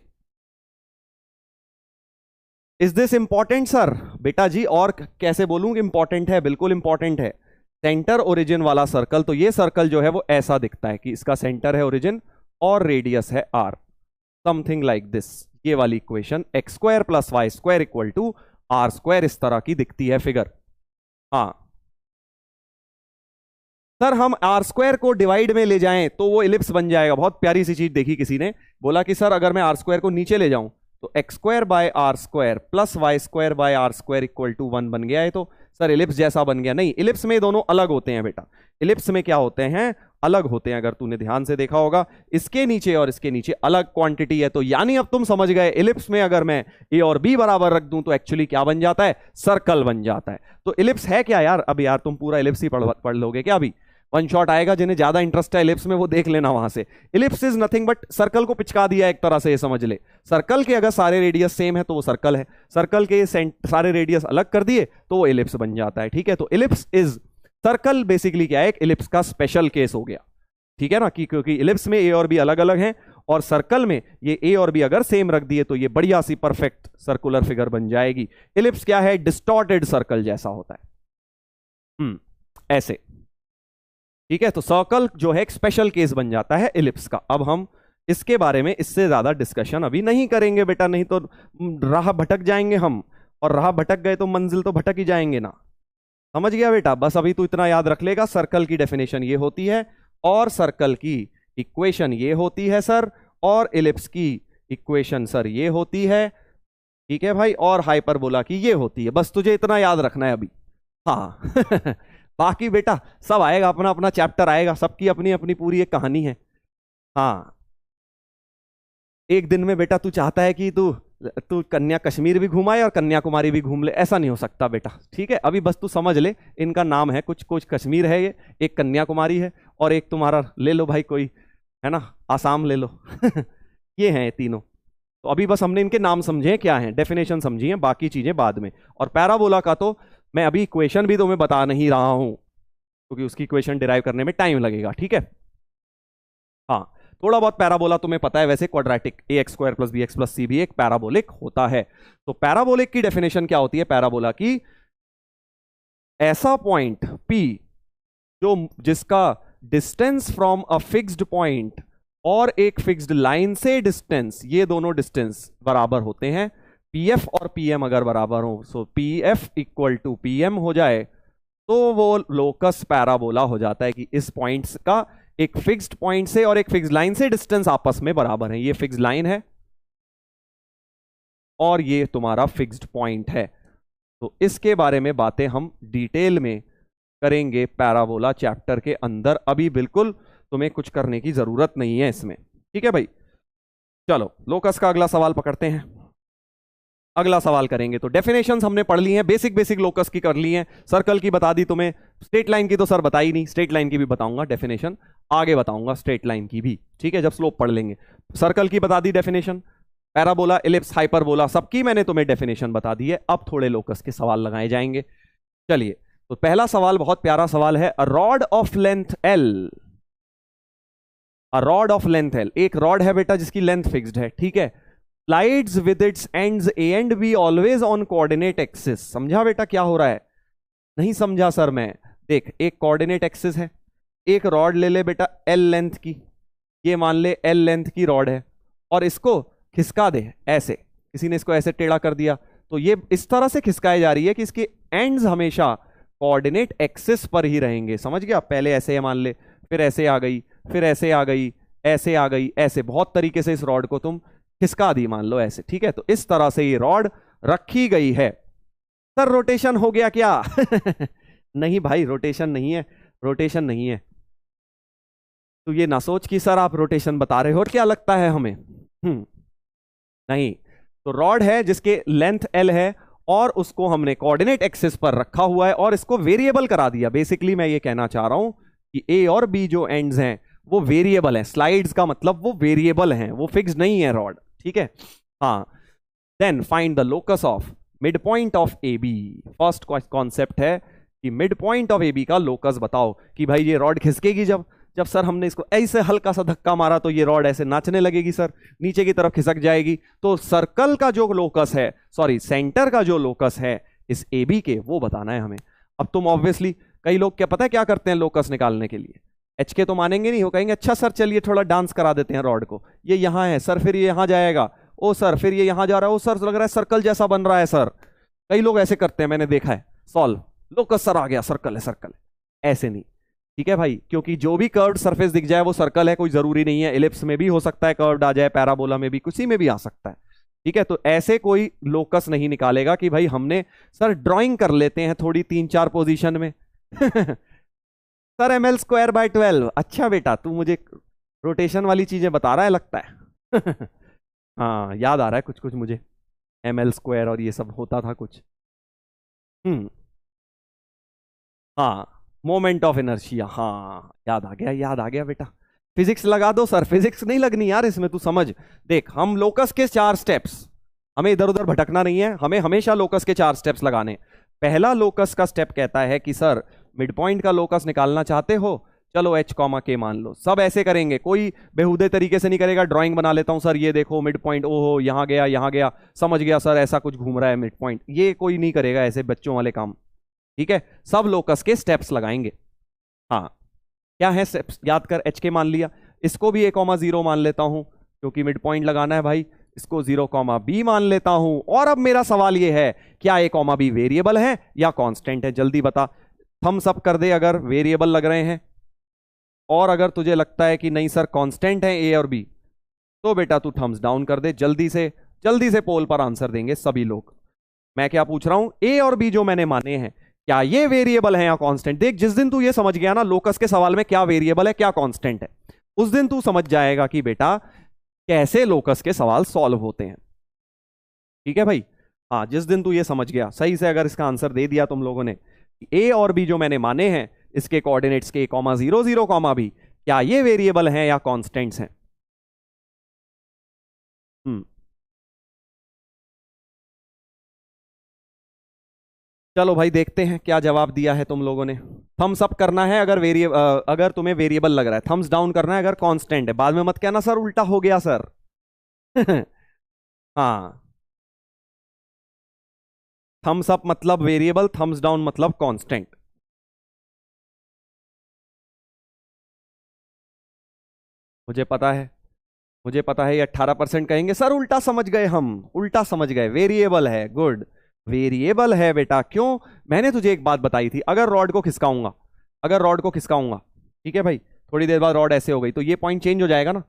Is this important sir? बेटा जी और कैसे बोलूं कि इंपॉर्टेंट है, बिल्कुल इंपॉर्टेंट है। सेंटर ओरिजिन वाला सर्कल, तो ये सर्कल जो है वो ऐसा दिखता है कि इसका सेंटर है ओरिजिन और रेडियस है r, समथिंग लाइक दिस। ये वाली equation x square plus y square equal to r square इस तरह की दिखती है फिगर। हाँ सर हम आर स्क्वायर को डिवाइड में ले जाएं तो वो इलिप्स बन जाएगा। बहुत प्यारी सी चीज देखी किसी ने, बोला कि सर अगर मैं आर स्क्वायर को नीचे ले जाऊं तो x square by r square plus y square by r square equal to 1 बन गया है। तो सर इलिप्स जैसा बन गया? नहीं, इलिप्स में दोनों अलग होते हैं बेटा। इलिप्स में क्या होते हैं? अलग होते हैं। अगर तूने ध्यान से देखा होगा, इसके नीचे और इसके नीचे अलग क्वांटिटी है। तो यानी अब तुम समझ गए, इलिप्स में अगर मैं ए और बी बराबर रख दूं तो एक्चुअली क्या बन जाता है? सर्कल बन जाता है। तो इलिप्स है क्या यार? अब यार तुम पूरा इलिप्स ही पढ़ लोगे क्या? अभी वन शॉट आएगा, जिन्हें ज्यादा इंटरेस्ट है इलिप्स में वो देख लेना वहां से। Ellipse is nothing but circle को पिचका दिया एक तरह से, ये समझ ले। सर्कल के अगर सारे रेडियस सेम है तो वो सर्कल है, सर्कल के सारे रेडियस अलग कर दिए तो वो इलिप्स बन जाता है। ठीक है, तो इलिप्स इज सर्कल बेसिकली क्या है? एक इलिप्स का स्पेशल केस हो गया। ठीक है ना, कि क्योंकि इलिप्स में ए और बी अलग अलग हैं और सर्कल में ये ए और बी अगर सेम रख दिए तो ये बढ़िया सी परफेक्ट सर्कुलर फिगर बन जाएगी। इलिप्स क्या है? डिस्टॉर्टेड सर्कल जैसा होता है, ऐसे। ठीक है, तो सर्कल जो है एक स्पेशल केस बन जाता है इलिप्स का। अब हम इसके बारे में इससे ज्यादा डिस्कशन अभी नहीं करेंगे बेटा, नहीं तो राह भटक जाएंगे हम, और राह भटक गए तो मंजिल तो भटक ही जाएंगे ना। समझ गया बेटा? बस अभी तू इतना याद रख लेगा, सर्कल की डेफिनेशन ये होती है और सर्कल की इक्वेशन ये होती है सर, और इलिप्स की इक्वेशन सर ये होती है। ठीक है भाई, और हाइपरबोला की ये होती है। बस तुझे इतना याद रखना है अभी। हाँ बाकी बेटा सब आएगा, अपना अपना चैप्टर आएगा, सबकी अपनी अपनी पूरी एक कहानी है। हाँ, एक दिन में बेटा तू चाहता है कि तू कन्या कश्मीर भी घुमाए और कन्याकुमारी भी घूम ले, ऐसा नहीं हो सकता बेटा। ठीक है, अभी बस तू समझ ले, इनका नाम है कुछ कुछ कश्मीर है ये, एक कन्याकुमारी है, और एक तुम्हारा ले लो भाई कोई, है ना, आसाम ले लो ये हैं तीनों। तो अभी बस हमने इनके नाम समझे क्या हैं, डेफिनेशन समझी है, बाकी चीजें बाद में। और पैराबोला का तो मैं अभी इक्वेशन भी तुम्हें बता नहीं रहा हूं, क्योंकि उसकी इक्वेशन डिराइव करने में टाइम लगेगा। ठीक है, हाँ, थोड़ा बहुत पैराबोला तुम्हें पता है वैसे, quadratic a x square plus b x plus c भी एक पैराबोलिक होता है। तो पैराबोलिक की डेफिनेशन क्या होती है पैराबोला की? ऐसा पॉइंट P जो जिसका distance from a fixed point और एक फिक्स्ड लाइन से डिस्टेंस, ये दोनों डिस्टेंस बराबर होते हैं। PF और PM अगर बराबर हो, सो PF इक्वल टू PM हो जाए तो वो लोकस पैराबोला हो जाता है, कि इस पॉइंट्स का एक फिक्स्ड पॉइंट से और एक फिक्स्ड लाइन से डिस्टेंस आपस में बराबर है। ये फिक्स्ड लाइन है और ये तुम्हारा फिक्स्ड पॉइंट है। तो इसके बारे में बातें हम डिटेल में करेंगे पैराबोला चैप्टर के अंदर, अभी बिल्कुल तुम्हें कुछ करने की जरूरत नहीं है इसमें। ठीक है भाई, चलो लोकस का अगला सवाल पकड़ते हैं। अगला सवाल करेंगे तो डेफिनेशंस हमने पढ़ ली हैं, बेसिक बेसिक लोकस की कर ली हैं, सर्कल की बता दी तुम्हें, स्ट्रेट लाइन की तो सर बताई नहीं, स्ट्रेट लाइन की भी बताऊंगा डेफिनेशन, आगे बताऊंगा स्ट्रेट लाइन की भी। ठीक है, जब स्लोप पढ़ लेंगे। सर्कल की बता दी डेफिनेशन, पैराबोला, इलिप्स, हाइपरबोला, सबकी मैंने तुम्हें डेफिनेशन बता दी है। अब थोड़े लोकस के सवाल लगाए जाएंगे। चलिए, तो पहला सवाल बहुत प्यारा सवाल है। A rod of length L, a rod of length L, एक रॉड है बेटा जिसकी लेंथ फिक्स्ड है। ठीक है, slides with its ends A and be always on coordinate axis. समझा बेटा क्या हो रहा है? नहीं समझा सर मैं? देख, एक कोऑर्डिनेट एक्सिस है, एक रॉड ले ले बेटा एल लेंथ की, ये मान ले एल लेंथ की रॉड है, और इसको खिसका दे ऐसे, किसी ने इसको ऐसे टेढ़ा कर दिया, तो ये इस तरह से खिसकाई जा रही है कि इसके एंड्स हमेशा कोऑर्डिनेट एक्सिस पर ही रहेंगे। समझ गया? पहले ऐसे मान ले, फिर ऐसे आ गई, फिर ऐसे आ गई, ऐसे आ गई, ऐसे बहुत तरीके से इस रॉड को तुम खिसका दी, मान लो ऐसे। ठीक है, तो इस तरह से ये रॉड रखी गई है। सर रोटेशन हो गया क्या? नहीं भाई, रोटेशन नहीं है, रोटेशन नहीं है। तो ये ना सोच कि सर आप रोटेशन बता रहे हो और क्या लगता है हमें। नहीं, तो रॉड है जिसके लेंथ एल है और उसको हमने कोऑर्डिनेट एक्सिस पर रखा हुआ है और इसको वेरिएबल करा दिया। बेसिकली मैं ये कहना चाह रहा हूं कि ए और बी जो एंड्स हैं वो वेरिएबल है। स्लाइड्स का मतलब वो वेरिएबल हैं, वो फिक्स नहीं है रॉड। ठीक है, हाँ। Then find the locus of mid point of A B. First concept है कि mid point of A B का लोकस बताओ, कि भाई ये रॉड खिसकेगी जब जब सर हमने इसको ऐसे हल्का सा धक्का मारा तो ये रॉड ऐसे नाचने लगेगी सर, नीचे की तरफ खिसक जाएगी। तो सर्कल का जो लोकस है, सॉरी सेंटर का जो लोकस है इस ए बी के, वो बताना है हमें। अब तुम ऑब्वियसली, कई लोग क्या पता है क्या करते हैं लोकस निकालने के लिए, एच के तो मानेंगे नहीं, वो कहेंगे अच्छा सर चलिए थोड़ा डांस करा देते हैं रॉड को, ये यहाँ है सर, फिर ये यहाँ जाएगा, ओ सर फिर ये यहाँ जा रहा है, ओ सर लग रहा है सर्कल जैसा बन रहा है सर। कई लोग ऐसे करते हैं, मैंने देखा है। सॉल्व, लोकस सर आ गया, सर्कल है, सर्कल है। ऐसे नहीं, ठीक है भाई, क्योंकि जो भी कर्व्ड सरफेस दिख जाए वो सर्कल है, कोई जरूरी नहीं है। इलिप्स में भी हो सकता है कर्व्ड आ जाए, पैराबोला में भी, किसी में भी आ सकता है। ठीक है, तो ऐसे कोई लोकस नहीं निकालेगा कि भाई हमने सर ड्राइंग कर लेते हैं थोड़ी 3-4 पोजीशन में सर ml² / 12। अच्छा बेटा, तू मुझे रोटेशन वाली चीजें बता रहा है लगता है हाँ, याद आ रहा है कुछ कुछ मुझे, ml² और ये सब होता था कुछ। हम्म। हाँ, मोमेंट ऑफ इनर्शिया, हाँ याद आ गया, याद आ गया बेटा। फिजिक्स लगा दो सर, फिजिक्स नहीं लगनी यार इसमें, तू समझ। देख, हम लोकस के 4 स्टेप्स, हमें इधर उधर भटकना नहीं है, हमें हमेशा लोकस के 4 स्टेप्स लगाने। पहला लोकस का स्टेप कहता है कि सर मिड पॉइंट का लोकस निकालना चाहते हो, चलो h, k मान लो। सब ऐसे करेंगे, कोई बेहुदे तरीके से नहीं करेगा, ड्राइंग बना लेता हूं सर, ये देखो मिड पॉइंट, ओहो यहां गया यहां गया, समझ गया सर ऐसा कुछ घूम रहा है मिड पॉइंट, ये कोई नहीं करेगा ऐसे बच्चों वाले काम। ठीक है, सब लोकस के स्टेप्स लगाएंगे। हाँ, क्या है स्टेप्स याद कर, एच के मान लिया, इसको भी a,0 मान लेता हूं क्योंकि मिड पॉइंट लगाना है भाई, इसको 0,b मान लेता हूं। और अब मेरा सवाल यह है, क्या a,b वेरिएबल है या कांस्टेंट है, जल्दी बता। थम्स अप कर दे अगर वेरिएबल लग रहे हैं, और अगर तुझे लगता है कि नहीं सर कांस्टेंट है a और b, तो बेटा तू थम्स डाउन कर दे। जल्दी से पोल पर आंसर देंगे सभी लोग। मैं क्या पूछ रहा हूं, a और b जो मैंने माने हैं, क्या ये वेरिएबल है या कांस्टेंट। देख, जिस दिन तू ये समझ गया ना लोकस के सवाल में क्या वेरिएबल है क्या कांस्टेंट है, उस दिन तू समझ जाएगा कि बेटा कैसे लोकस के सवाल सॉल्व होते हैं। ठीक है भाई, हाँ, जिस दिन तू ये समझ गया सही से, अगर इसका आंसर दे दिया तुम लोगों ने, ए और बी जो मैंने माने हैं इसके कोऑर्डिनेट्स के a,0 0, b, क्या ये वेरिएबल हैं या कांस्टेंट्स हैं। चलो भाई देखते हैं क्या जवाब दिया है तुम लोगों ने। थम्स अप करना है अगर अगर तुम्हें वेरिएबल लग रहा है, थम्स डाउन करना है अगर कांस्टेंट है। बाद में मत कहना सर उल्टा हो गया सर हाँ, थम्स अप मतलब वेरिएबल, थम्स डाउन मतलब कांस्टेंट। मुझे पता है, मुझे पता है, ये 18% कहेंगे सर उल्टा समझ गए, हम उल्टा समझ गए, वेरिएबल है। गुड, वेरिएबल है बेटा। क्यों, मैंने तुझे एक बात बताई थी, अगर रॉड को खिसकाऊंगा, अगर रॉड को खिसकाऊंगा, ठीक है भाई, थोड़ी देर बाद रॉड ऐसे हो गई तो ये पॉइंट चेंज हो जाएगा ना,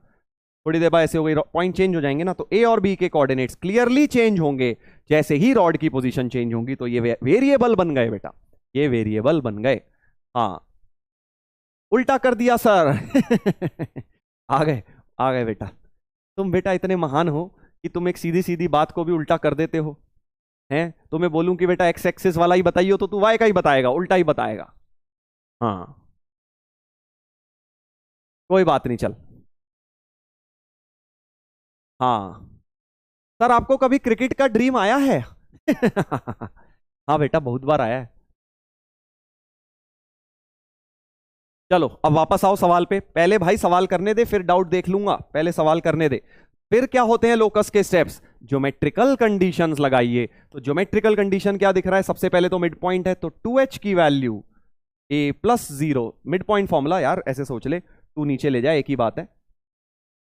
थोड़ी देर बाद ऐसे हो गई, पॉइंट चेंज हो जाएंगे ना, तो ए और बी के कोऑर्डिनेट्स क्लियरली चेंज होंगे जैसे ही रॉड की पोजीशन चेंज होंगी। तो ये वेरिएबल बन गए बेटा, ये वेरिएबल बन गए। हाँ, उल्टा कर दिया सर आ गए, आ गए बेटा। तुम बेटा इतने महान हो कि तुम एक सीधी सीधी बात को भी उल्टा कर देते हो। हैं, तो मैं बोलूं कि बेटा एक्स एक्सिस वाला ही बताइयो तो तू वाई का ही बताएगा, उल्टा ही बताएगा। हाँ, कोई बात नहीं, चल। हाँ सर, आपको कभी क्रिकेट का ड्रीम आया है हाँ बेटा, बहुत बार आया है। चलो अब वापस आओ सवाल पे, पहले भाई सवाल करने दे फिर डाउट देख लूंगा, पहले सवाल करने दे। फिर क्या होते हैं लोकस के स्टेप्स, ज्योमेट्रिकल कंडीशंस लगाइए। तो ज्योमेट्रिकल कंडीशन क्या दिख रहा है, सबसे पहले तो मिड पॉइंट है, तो 2h की value a+0, mid point formula यार, ऐसे सोच ले, तू नीचे ले जाए एक ही बात है,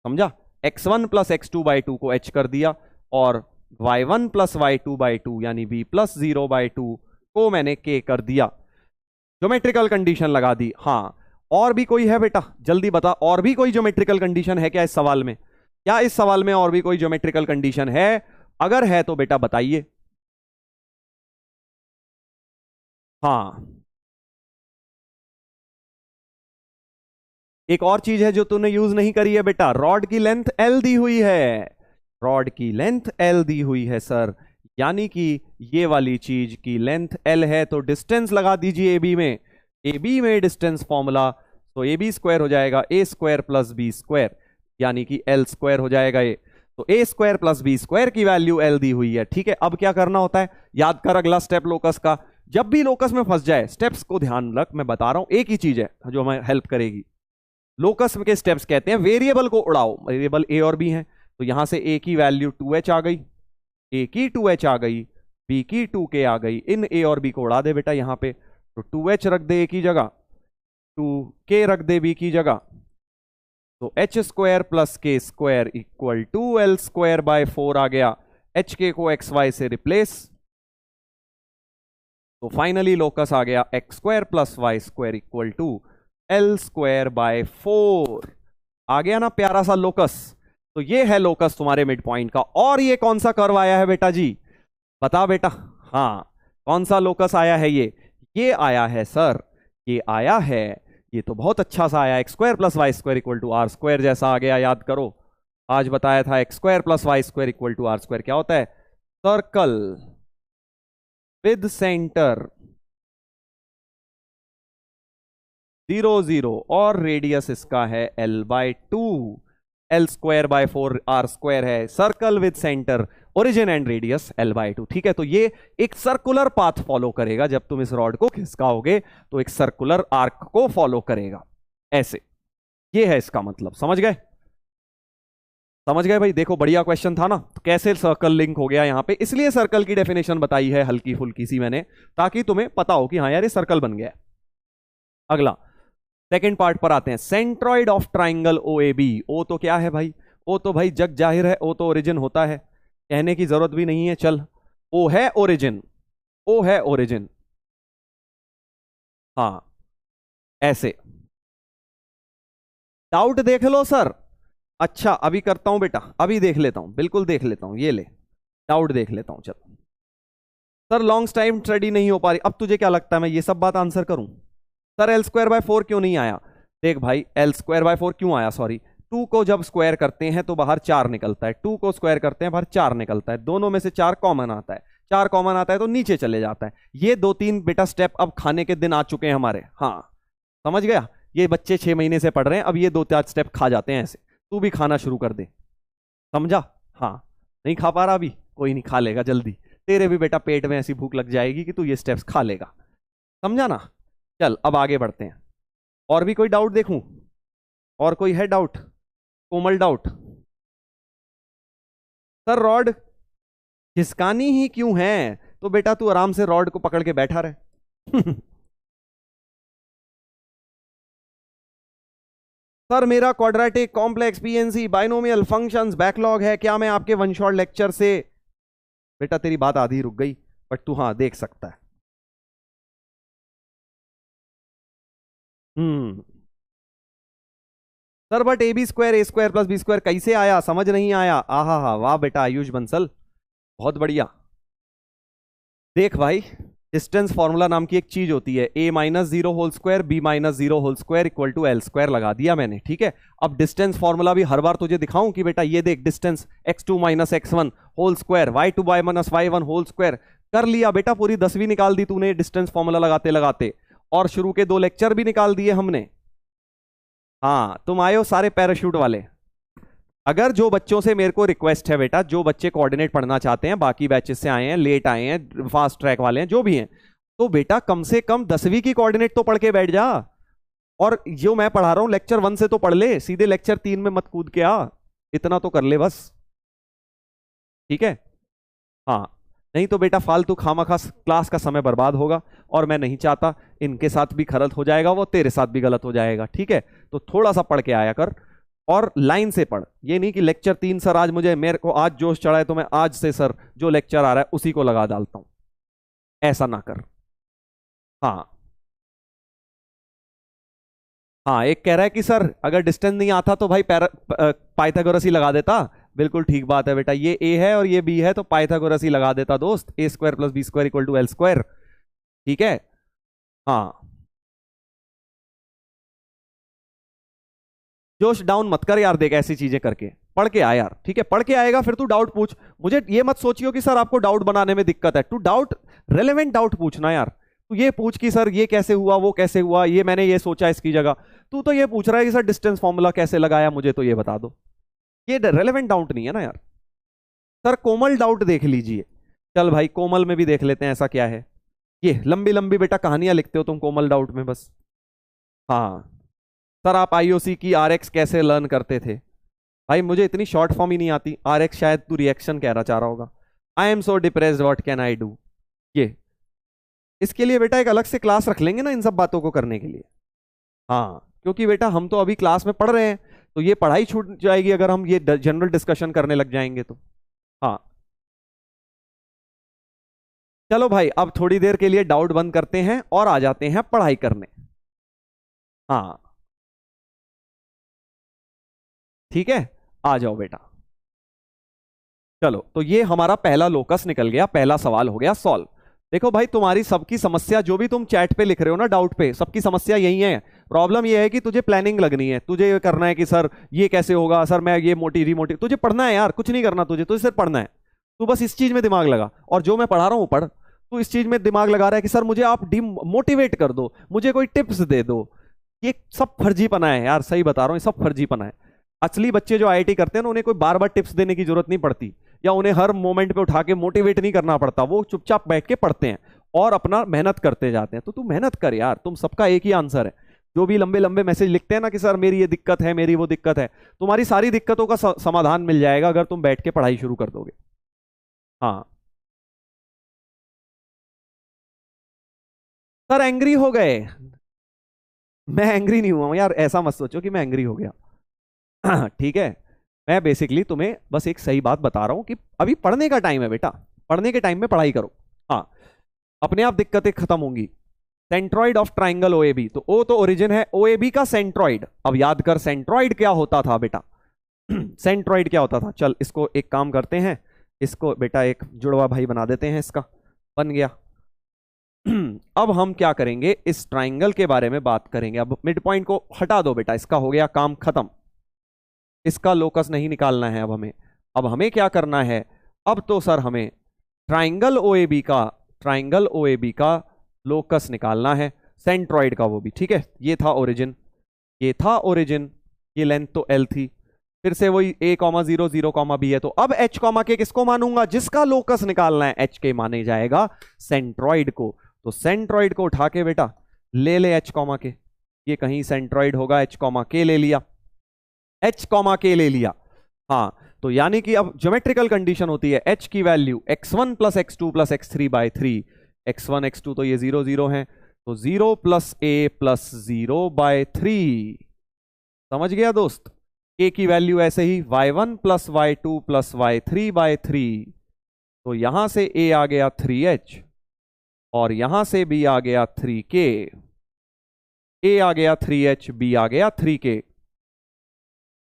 समझा। x1 + x2/2 को h कर दिया, और y1 + y2/2 यानी b+0/2 को मैंने k कर दिया। ज्योमेट्रिकल कंडीशन लगा दी। हाँ, और भी कोई है बेटा, जल्दी बता, और भी कोई ज्योमेट्रिकल कंडीशन है क्या इस सवाल में, क्या इस सवाल में और भी कोई ज्योमेट्रिकल कंडीशन है, अगर है तो बेटा बताइए। हाँ, एक और चीज है जो तूने यूज नहीं करी है बेटा, रॉड की लेंथ L दी हुई है, रॉड की लेंथ L दी हुई है सर, यानी कि ये वाली चीज की लेंथ L है, तो डिस्टेंस लगा दीजिए AB में, AB में डिस्टेंस फॉर्मूला, तो AB² हो जाएगा A² + B², यानी कि L² हो जाएगा ये, तो A² + B² की वैल्यू L दी हुई है। ठीक है, अब क्या करना होता है, याद कर अगला स्टेप लोकस का। जब भी लोकस में फंस जाए, स्टेप्स को ध्यान रख, मैं बता रहा हूं, एक ही चीज है जो हमें हेल्प करेगी। लोकस के स्टेप्स कहते हैं वेरिएबल को उड़ाओ, वेरिएबल ए और बी है, तो यहां से ए की वैल्यू 2h आ गई, ए की 2h आ गई, बी की 2k आ गई, इन ए और बी को उड़ा दे बेटा यहां पे, तो 2h रख दे ए की जगह, 2k रख दे बी की जगह, तो h² + k² = L²/4 आ गया, hk को xy से रिप्लेस, तो फाइनली लोकस आ गया x² + y² = L²/4। आ गया ना प्यारा सा लोकस। तो ये है लोकस तुम्हारे मिड पॉइंट का। और ये कौन सा कर्व आया है बेटा जी, बता बेटा। हाँ, कौन सा लोकस आया है ये आया है सर, ये आया है, ये तो बहुत अच्छा सा आया, x square plus y square equal to r square जैसा आ गया। याद करो, आज बताया था x square plus y square equal to r square क्या होता है, सर्कल विद सेंटर 0 0 और रेडियस इसका है L/2, L square by 4 R square है, circle with centre origin and radius L/2। ठीक है, तो ये एक सर्कुलर पाथ फॉलो करेगा, जब तुम इस रॉड को खिसकाओगे तो एक सर्कुलर आर्क को फॉलो करेगा ऐसे। ये है इसका मतलब, समझ गए? समझ गए भाई? देखो बढ़िया क्वेश्चन था ना, तो कैसे सर्कल लिंक हो गया यहां पे, इसलिए सर्कल की डेफिनेशन बताई है हल्की फुल्की सी मैंने, ताकि तुम्हें पता हो कि हाँ यार ये सर्कल बन गया। अगला सेकेंड पार्ट पर आते हैं, centroid of triangle O A B. O तो क्या है भाई, ओ तो भाई जग जाहिर है, ओ तो ओरिजिन होता है, कहने की जरूरत भी नहीं है। चल, ओ है ओरिजिन, ओ है ओरिजिन। हाँ ऐसे, डाउट देख लो सर। अच्छा अभी करता हूं बेटा, अभी देख लेता हूं, बिल्कुल देख लेता हूं, ये ले डाउट देख लेता हूं। चल सर लॉन्ग टाइम स्टडी नहीं हो पा रही, अब तुझे क्या लगता है मैं ये सब बात आंसर करूं? सर एल स्क्वायर बाय 4 क्यों नहीं आया? देख भाई, एल स्क्वायर बाय 4 क्यों आया, सॉरी, 2 को जब स्क्वायर करते हैं तो बाहर 4 निकलता है, 2 को स्क्वायर करते हैं बाहर 4 निकलता है, दोनों में से 4 कॉमन आता है, 4 कॉमन आता है तो नीचे चले जाता है। ये 2-3 बेटा स्टेप अब खाने के दिन आ चुके हैं हमारे। हाँ समझ गया, ये बच्चे 6 महीने से पढ़ रहे हैं, अब ये 2-4 स्टेप खा जाते हैं ऐसे, तू भी खाना शुरू कर दे, समझा? हाँ, नहीं खा पा रहा अभी, कोई नहीं, खा लेगा जल्दी, तेरे भी बेटा पेट में ऐसी भूख लग जाएगी कि तू ये स्टेप्स खा लेगा, समझा ना? चल अब आगे बढ़ते हैं, और भी कोई डाउट देखूं? और कोई है डाउट, कोमल डाउट? सर रॉड खिसकानी ही क्यों है? तो बेटा तू आराम से रॉड को पकड़ के बैठा रहे। सर मेरा quadratic complex PNC binomial functions backlog है, क्या मैं आपके वन शॉट लेक्चर से? बेटा तेरी बात आधी रुक गई, बट तू हाँ देख सकता है। Sir but A B square A square plus B square कैसे आया, समझ नहीं आया? आहा हा, वाह बेटा आयुष बंसल, बहुत बढ़िया। देख भाई, डिस्टेंस फॉर्मूला नाम की एक चीज होती है, a-0 whole square b-0 whole square equal to L square लगा दिया मैंने, ठीक है। अब डिस्टेंस फॉर्मूला भी हर बार तुझे दिखाऊं कि बेटा ये देख, distance x2 minus x1 whole square, y2 minus y1 whole square, कर लिया बेटा, पूरी 10वीं निकाल दी तूने डिस्टेंस फॉर्मूला लगाते लगाते, और शुरू के 2 लेक्चर भी निकाल दिए हमने। हाँ तुम आए हो सारे पैराशूट वाले। अगर जो बच्चों से मेरे को रिक्वेस्ट है बेटा, जो बच्चे कोऑर्डिनेट पढ़ना चाहते हैं, बाकी बैचेस से आए हैं, लेट आए हैं, फास्ट ट्रैक वाले हैं, जो भी हैं, तो बेटा कम से कम 10वीं की कोऑर्डिनेट तो पढ़ के बैठ जा, और जो मैं पढ़ा रहा हूं लेक्चर 1 से तो पढ़ ले, सीधे लेक्चर 3 में मत कूद के आ, इतना तो कर ले बस, ठीक है? हाँ, नहीं तो बेटा फालतू खामखा क्लास का समय बर्बाद होगा, और मैं नहीं चाहता, इनके साथ भी गलत हो जाएगा, वो तेरे साथ भी गलत हो जाएगा, ठीक है? तो थोड़ा सा पढ़ के आया कर, और लाइन से पढ़, ये नहीं कि लेक्चर 3 सर आज मेरे को आज जोश चढ़ा है तो मैं आज से सर जो लेक्चर आ रहा है उसी को लगा डालता हूं, ऐसा ना कर। हाँ हाँ, एक कह रहा है कि सर अगर डिस्टेंस नहीं आता तो भाई पाइथागोरस ही लगा देता। बिल्कुल ठीक बात है बेटा, ये ए है और ये बी है तो पाइथागोरस ही लगा देता दोस्त, a square plus B square equal to L square, ठीक है? हाँ, जोश डाउन मत कर यार, देख ऐसी चीजें करके पढ़ के आ यार, ठीक है? पढ़ के आएगा फिर तू डाउट पूछ, मुझे ये मत सोचियो कि सर आपको डाउट बनाने में दिक्कत है, तू डाउट रेलेवेंट डाउट पूछना यार, तू ये पूछ कि सर ये कैसे हुआ, वो कैसे हुआ, ये मैंने ये सोचा इसकी जगह, तू तो ये पूछ रहा है कि सर डिस्टेंस फॉर्मूला कैसे लगाया, मुझे तो ये बता दो, ये रेलेवेंट डाउट नहीं है ना यार। सर कोमल डाउट देख लीजिए, चल भाई कोमल में भी देख लेते हैं ऐसा क्या है, ये लंबी लंबी बेटा कहानियां लिखते हो तुम कोमल डाउट में बस। हाँ सर आप आईओसी की आरएक्स कैसे लर्न करते थे? भाई मुझे इतनी शॉर्ट फॉर्म ही नहीं आती, आरएक्स शायद तू रिएक्शन कहना चाह रहा होगा, I am so depressed what can I do, ये इसके लिए बेटा एक अलग से क्लास रख लेंगे ना इन सब बातों को करने के लिए। हाँ क्योंकि बेटा हम तो अभी क्लास में पढ़ रहे हैं, तो ये पढ़ाई छूट जाएगी अगर हम ये जनरल डिस्कशन करने लग जाएंगे तो। हाँ चलो भाई, अब थोड़ी देर के लिए डाउट बंद करते हैं और आ जाते हैं पढ़ाई करने। हाँ ठीक है, आ जाओ बेटा। चलो, तो ये हमारा पहला लोकस निकल गया, पहला सवाल हो गया सॉल्व। देखो भाई, तुम्हारी सबकी समस्या जो भी तुम चैट पे लिख रहे हो ना डाउट पे, सबकी समस्या यही है। प्रॉब्लम ये है कि तुझे प्लानिंग लगनी है, तुझे ये करना है कि सर ये कैसे होगा, सर मैं ये मोटी रिमोटी, तुझे पढ़ना है यार, कुछ नहीं करना तुझे सिर्फ पढ़ना है। तू बस इस चीज में दिमाग लगा, और जो मैं पढ़ा रहा हूं पढ़। तू इस चीज में दिमाग लगा रहा है कि सर मुझे आप मोटिवेट कर दो, मुझे कोई टिप्स दे दो। ये सब फर्जीपना है यार, सही बता रहा हूँ, ये सब फर्जीपना है। असली बच्चे जो आईआईटी करते हैं ना, उन्हें कोई बार बार टिप्स देने की जरूरत नहीं पड़ती, या उन्हें हर मोमेंट पे उठा के मोटिवेट नहीं करना पड़ता। वो चुपचाप बैठ के पढ़ते हैं और अपना मेहनत करते जाते हैं। तो तू मेहनत कर यार, तुम सबका एक ही आंसर है। जो भी लंबे लंबे मैसेज लिखते हैं ना कि सर मेरी ये दिक्कत है, मेरी वो दिक्कत है, तुम्हारी सारी दिक्कतों का समाधान मिल जाएगा अगर तुम बैठ के पढ़ाई शुरू कर दोगे। हाँ सर, एंग्री हो गए? मैं एंग्री नहीं हुआ यार, ऐसा मत सोचो कि मैं एंग्री हो गया। ठीक है, मैं बेसिकली तुम्हें बस एक सही बात बता रहा हूं कि अभी पढ़ने का टाइम है बेटा, पढ़ने के टाइम में पढ़ाई करो। हाँ, अपने आप दिक्कतें खत्म होंगी। सेंट्रॉइड ऑफ ट्राइंगल ओएबी, तो ओ तो ओरिजिन है, ओएबी का सेंट्रॉइड। अब याद कर सेंट्रॉइड क्या होता था बेटा। सेंट्रॉइड क्या होता था, चल इसको एक काम करते हैं, इसको बेटा एक जुड़वा भाई बना देते हैं, इसका बन गया। अब हम क्या करेंगे, इस ट्राइंगल के बारे में बात करेंगे। अब मिड पॉइंट को हटा दो बेटा, इसका हो गया काम खत्म, इसका लोकस नहीं निकालना है अब हमें। अब हमें क्या करना है, अब तो सर हमें ट्राइंगल ओएबी का लोकस निकालना है, सेंट्रॉइड का वो भी। ठीक है, ये था ओरिजिन, ये लेंथ तो एल थी, फिर से वही a, 0, 0, b है। तो अब h, के किसको मानूंगा, जिसका लोकस निकालना है h के माने जाएगा सेंट्रॉइड को। तो सेंट्रॉइड को उठा के बेटा ले ले h, के, ये कहीं सेंट्रॉइड होगा, h, के ले लिया, के ले लिया। हाँ, तो यानी कि अब ज्योमेट्रिकल कंडीशन होती है h की value x1 plus x2 plus x3 bye 3, x1 x2 तो ये 0 0 है, तो 0 प्लस a प्लस 0 बाय 3। समझ गया दोस्त, a की वैल्यू ऐसे ही y1 plus y2 plus y3 bye 3, तो यहां से a आ गया 3h, और यहां से b आ गया 3k, a आ गया 3h, b आ गया 3k।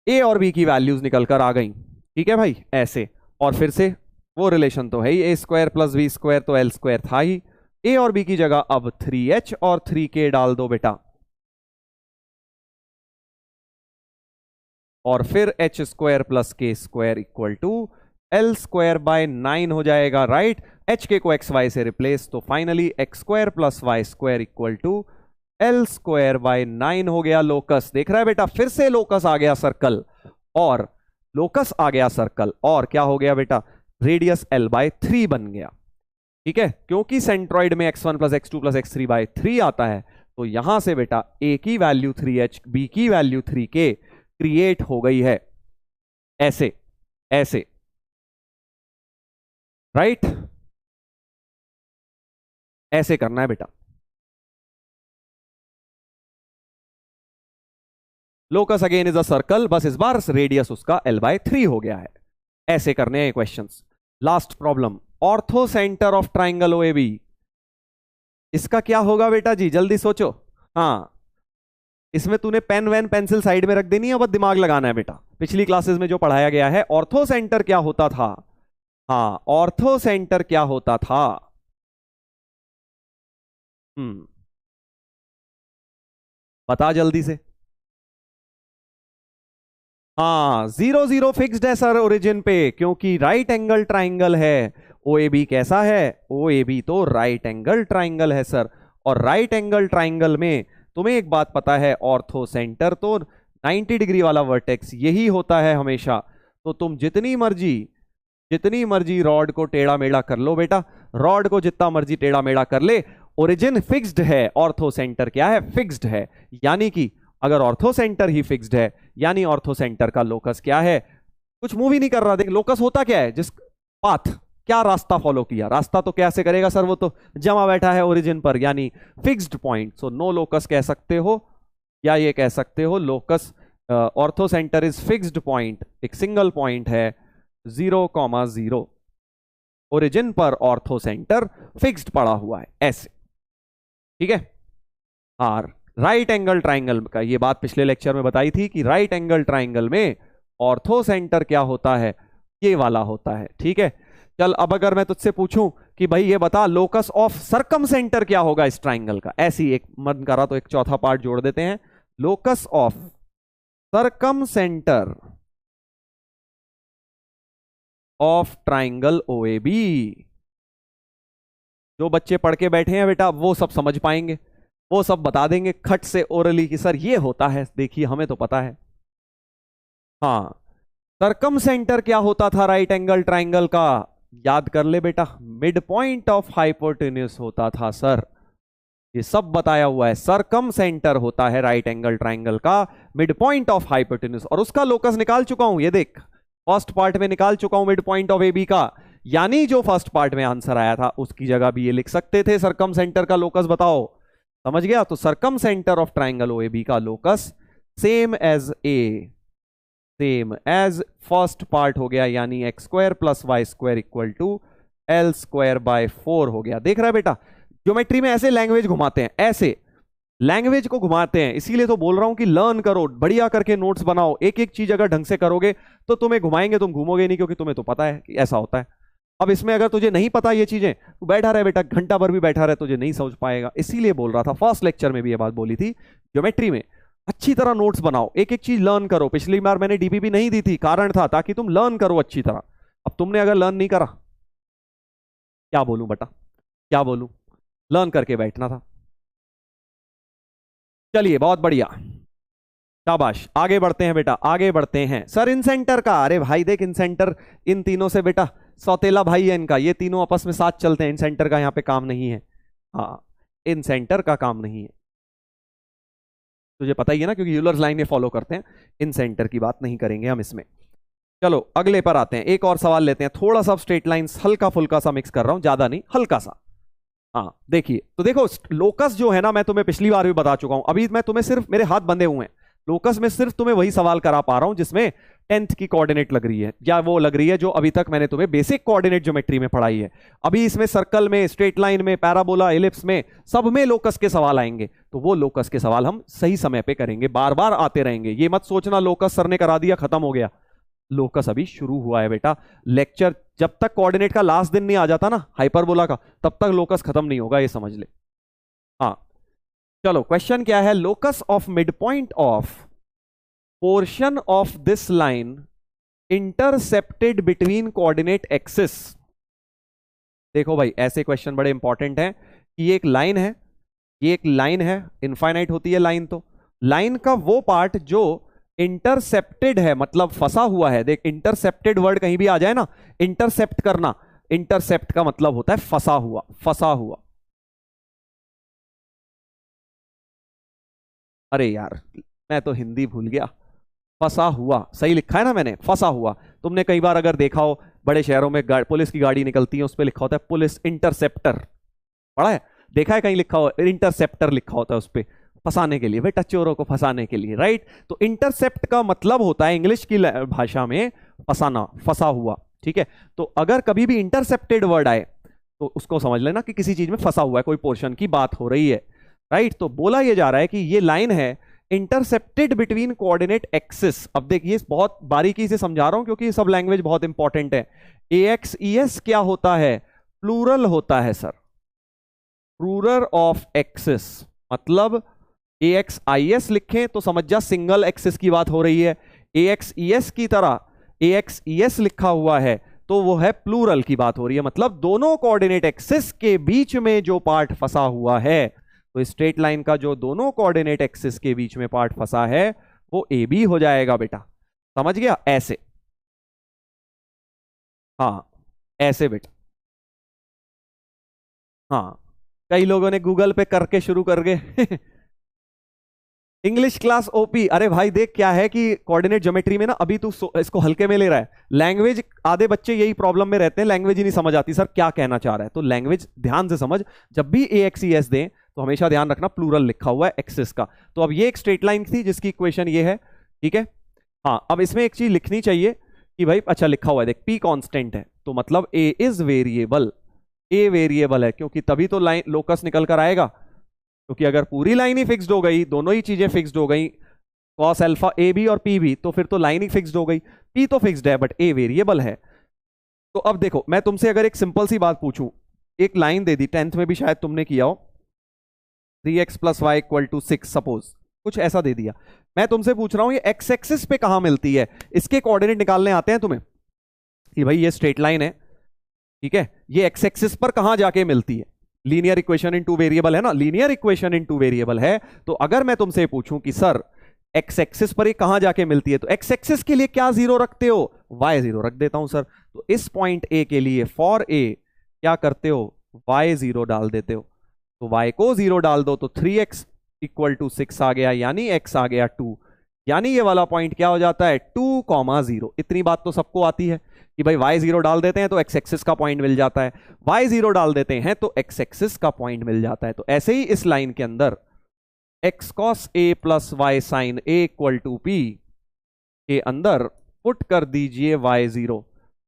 a और b की वैल्यूज निकल कर आ गई। ठीक है भाई, ऐसे। और फिर से वो रिलेशन तो है ही, a square plus b square, तो l स्क्वायर था ही। a और b की जगह अब 3h और 3k डाल दो बेटा, और फिर h square plus k square equal to l square by 9 हो जाएगा, राइट। h के को x y से रिप्लेस, तो finally x square plus y square equal to l square by 9 हो गया लोकस। देख रहा है बेटा, फिर से लोकस आ गया सर्कल, और लोकस आ गया सर्कल, और क्या हो गया बेटा, रेडियस l बाय 3 बन गया। ठीक है, क्योंकि सेंट्रॉइड में x1 plus x2 plus x3 bye 3 आता है, तो यहां से बेटा a की वैल्यू 3h, b की वैल्यू 3k क्रिएट हो गई है, ऐसे ऐसे, राइट। ऐसे करना है बेटा। Locus again is a circle, बस इस बार रेडियस उसका l बाय 3 हो गया है। ऐसे करने हैं questions. Last problem, ortho centre of triangle OAB, इसका क्या होगा बेटा जी, जल्दी सोचो। हाँ, इसमें तूने पेन वैन पेंसिल साइड में रख देनी है, बस दिमाग लगाना है बेटा। पिछली क्लासेस में जो पढ़ाया गया है, ऑर्थो सेंटर क्या होता था। हाँ, ऑर्थो सेंटर क्या होता था। बता जल्दी से। हाँ, 0 0 फिक्स्ड है सर ओरिजिन पे, क्योंकि राइट एंगल ट्राइंगल है। ओएबी कैसा है, ओएबी तो राइट एंगल ट्राइंगल है सर। और राइट एंगल ट्राइंगल में तुम्हें एक बात पता है, ऑर्थो सेंटर तो 90 डिग्री वाला वर्टेक्स यही होता है हमेशा। तो तुम जितनी मर्जी रॉड को टेढ़ा मेढ़ा कर लो बेटा, रॉड को जितना मर्जी टेढ़ा मेढ़ा कर ले, ओरिजिन फिक्स्ड है, ऑर्थो सेंटर क्या है, फिक्स्ड है। यानी कि अगर ऑर्थो सेंटर ही फिक्स्ड है, यानी ऑर्थो सेंटर का लोकस क्या है, कुछ मूव ही नहीं कर रहा। देख लोकस होता क्या है, जिस पाथ, क्या रास्ता फॉलो किया, रास्ता तो कैसे करेगा सर, वो तो जमा बैठा है ओरिजिन पर, यानी fixed point. So no locus कह सकते हो, या ये कह सकते हो locus orthocentre is fixed point, एक सिंगल पॉइंट है 0, 0। ओरिजिन पर ऑर्थो सेंटर फिक्स्ड पड़ा हुआ है, ऐसे। ठीक है। हाँ, राइट एंगल ट्राइंगल का ये बात पिछले लेक्चर में बताई थी कि राइट एंगल ट्राइंगल में ऑर्थो सेंटर क्या होता है, ये वाला होता है। ठीक है, चल अब अगर मैं तुझसे पूछूं कि भाई ये बता लोकस ऑफ सरकम सेंटर क्या होगा इस ट्राइंगल का, ऐसी एक मन करा तो एक चौथा पार्ट जोड़ देते हैं, locus of circumcentre of triangle OAB. जो बच्चे पढ़ के बैठे हैं बेटा वो सब समझ पाएंगे, वो सब बता देंगे खट से ओरली कि सर ये होता है, देखिए हमें तो पता है। हाँ, सरकम सेंटर क्या होता था राइट एंगल ट्राइंगल का, याद कर ले बेटा, मिड पॉइंट ऑफ हाइपोटेन्यूज होता था सर, ये सब बताया हुआ है। सरकम सेंटर होता है राइट एंगल ट्राइंगल का मिड पॉइंट ऑफ हाइपोटेन्यूज, और उसका लोकस निकाल चुका हूं, ये देख फर्स्ट पार्ट में निकाल चुका हूं मिड पॉइंट ऑफ एबी का, यानी जो फर्स्ट पार्ट में आंसर आया था उसकी जगह भी ये लिख सकते थे, सरकम सेंटर का लोकस बताओ, समझ गया। तो circumcentre of triangle OAB का locus same as first part हो गया, यानी x square plus y square equal to L square by 4 हो गया। देख रहा है बेटा, ज्योमेट्री में ऐसे लैंग्वेज घुमाते हैं, ऐसे लैंग्वेज को घुमाते हैं, इसीलिए तो बोल रहा हूं कि लर्न करो, बढ़िया करके नोट्स बनाओ, एक एक चीज अगर ढंग से करोगे तो तुम्हें घुमाएंगे, तुम घूमोगे नहीं, क्योंकि तुम्हें तो पता है कि ऐसा होता है। अब इसमें अगर तुझे नहीं पता ये चीजें, तो बैठा रहे बेटा, घंटा भर भी बैठा रहे, तुझे नहीं समझ पाएगा। इसीलिए बोल रहा था, फर्स्ट लेक्चर में भी ये बात बोली थी, ज्योमेट्री में अच्छी तरह नोट्स बनाओ, एक एक चीज लर्न करो। पिछली बार मैंने डीपीपी नहीं दी थी, कारण था ताकि तुम लर्न करो अच्छी तरह। अब तुमने अगर लर्न नहीं करा, क्या बोलूं बेटा, क्या बोलूं, लर्न करके बैठना था। चलिए बहुत बढ़िया, शाबाश, आगे बढ़ते हैं बेटा, आगे बढ़ते हैं। सर इन सेंटर का, अरे भाई देख इन सेंटर, इन तीनों से बेटा सौतेला भाई है इनका, ये तीनों आपस में साथ चलते हैं, इन सेंटर का यहाँ पे काम नहीं है। हाँ, इन सेंटर का काम नहीं है, तुझे पता ही है ना, क्योंकि यूलर्स लाइन ये फॉलो करते हैं, इन सेंटर की बात नहीं करेंगे हम इसमें। चलो अगले पर आते हैं, एक और सवाल लेते हैं, थोड़ा सा स्ट्रेट लाइंस हल्का फुल्का सा मिक्स कर रहा हूं, ज्यादा नहीं, हल्का सा। हाँ देखिए, तो देखो लोकस जो है ना, मैं तुम्हें पिछली बार भी बता चुका हूं, अभी मैं तुम्हें सिर्फ, मेरे हाथ बंधे हुए हैं, लोकस में सिर्फ तुम्हें वही सवाल करा पा रहा हूं जिसमें 10th की कोऑर्डिनेट लग रही है, या वो लग रही है जो अभी तक मैंने तुम्हें बेसिक कोऑर्डिनेट ज्योमेट्री में पढ़ाई है। अभी इसमें सर्कल में, स्ट्रेट लाइन में, पैराबोला, एलिप्स में, सब में लोकस के सवाल आएंगे, तो वो लोकस के सवाल हम सही समय पे करेंगे, बार बार आते रहेंगे। ये मत सोचना लोकस सर ने करा दिया खत्म हो गया, लोकस अभी शुरू हुआ है बेटा। लेक्चर जब तक कोऑर्डिनेट का लास्ट दिन नहीं आ जाता ना हाइपरबोला का, तब तक लोकस खत्म नहीं होगा, ये समझ ले। हाँ चलो, क्वेश्चन क्या है, locus of mid point of portion of this line intercepted between coordinate axis. देखो भाई, ऐसे क्वेश्चन बड़े इंपॉर्टेंट हैं कि ये एक लाइन है, ये एक लाइन है, इनफाइनाइट होती है लाइन, तो लाइन का वो पार्ट जो इंटरसेप्टेड है, मतलब फंसा हुआ है। देख इंटरसेप्टेड वर्ड कहीं भी आ जाए ना, इंटरसेप्ट करना, इंटरसेप्ट का मतलब होता है फंसा हुआ, फंसा हुआ। अरे यार मैं तो हिंदी भूल गया, फंसा हुआ सही लिखा है ना मैंने, फंसा हुआ। तुमने कई बार अगर देखा हो, बड़े शहरों में पुलिस की गाड़ी निकलती है, उस पर लिखा होता है पुलिस इंटरसेप्टर, पढ़ा है, देखा है कहीं लिखा हो, इंटरसेप्टर लिखा होता है उस पर, फंसाने के लिए बेटा, चोरों को फंसाने के लिए, राइट। तो इंटरसेप्ट का मतलब होता है इंग्लिश की भाषा में फंसाना, फंसा हुआ, ठीक है। तो अगर कभी भी इंटरसेप्टेड वर्ड आए तो उसको समझ लेना कि किसी चीज में फंसा हुआ है, कोई पोर्शन की बात हो रही है, राइट। तो बोला यह जा रहा है कि ये लाइन है इंटरसेप्टेड बिटवीन कोऑर्डिनेट एक्सिस। अब देखिए बहुत बारीकी से समझा रहा हूं क्योंकि ये सब लैंग्वेज बहुत इंपॉर्टेंट है। AX ES क्या होता है, प्लूरल होता है सर, प्लूरल ऑफ एक्सिस, मतलब AX IS लिखें तो समझ जा सिंगल एक्सिस की बात हो रही है, AX ES की तरह AX ES लिखा हुआ है तो वो है प्लूरल की बात हो रही है, मतलब दोनों कोऑर्डिनेट एक्सिस के बीच में जो पार्ट फंसा हुआ है, तो स्ट्रेट लाइन का जो दोनों कोऑर्डिनेट एक्सिस के बीच में पार्ट फंसा है वो AB हो जाएगा बेटा, समझ गया, ऐसे, हाँ ऐसे बेटा। हाँ कई लोगों ने गूगल पे करके शुरू कर गए इंग्लिश क्लास ओपी। अरे भाई देख क्या है कि कोऑर्डिनेट ज्योमेट्री में ना अभी तू इसको हल्के में ले रहा है, लैंग्वेज, आधे बच्चे यही प्रॉब्लम में रहते हैं, लैंग्वेज ही नहीं समझ आती सर क्या कहना चाह रहा है, तो लैंग्वेज ध्यान से समझ। जब भी AX ES दें तो हमेशा ध्यान रखना प्लूरल लिखा हुआ है एक्सिस का। तो अब ये एक स्ट्रेट लाइन थी जिसकी इक्वेशन ये है, ठीक है। हाँ अब इसमें एक चीज लिखनी चाहिए कि भाई, अच्छा लिखा हुआ है देख, P कांस्टेंट है तो मतलब A is variable, A variable है क्योंकि तभी तो लाइन लोकस निकल कर आएगा, क्योंकि अगर पूरी लाइन ही फिक्स्ड हो गई, दोनों ही चीजें फिक्स्ड हो गई, कॉस अल्फा ए बी और पी बी, तो फिर तो लाइन ही फिक्स्ड हो गई। पी तो फिक्स्ड है बट ए वेरिएबल है। तो अब देखो, मैं तुमसे अगर एक सिंपल सी बात पूछूं, एक लाइन दे दी, 10th में भी शायद तुमने किया हो, 3x + y = 6, सपोज कुछ ऐसा दे दिया। मैं तुमसे पूछ रहा हूं ये एक्स एक्सिस पे कहां मिलती है, इसके कोऑर्डिनेट निकालने आते हैं तुम्हें कि भाई ये स्ट्रेट लाइन है, ठीक है, ये एक्स एक्सिस पर कहां जाके मिलती है? Linear equation in two variable है ना, linear equation in two variable है। तो अगर मैं तुमसे पूछूं कि सर एक्स एक्सिस पर ये कहां जाके मिलती है, तो एक्स एक्सिस के लिए क्या जीरो रखते हो? वाई जीरो रख देता हूं सर। तो इस पॉइंट ए के लिए फॉर ए क्या करते हो? वाई जीरो डाल देते हो। तो वाई को जीरो डाल दो तो 3x = 6 आ गया, यानी x आ गया 2, यानी ये वाला पॉइंट क्या हो जाता है? 2, 0। इतनी बात तो सबको आती है कि भाई y जीरो डाल देते हैं तो x एक्सिस का पॉइंट मिल जाता है, y जीरो डाल देते हैं तो x एक्सिस का पॉइंट मिल जाता है। तो ऐसे ही इस लाइन के अंदर x cos a + y sin a = p के अंदर पुट कर दीजिए y जीरो,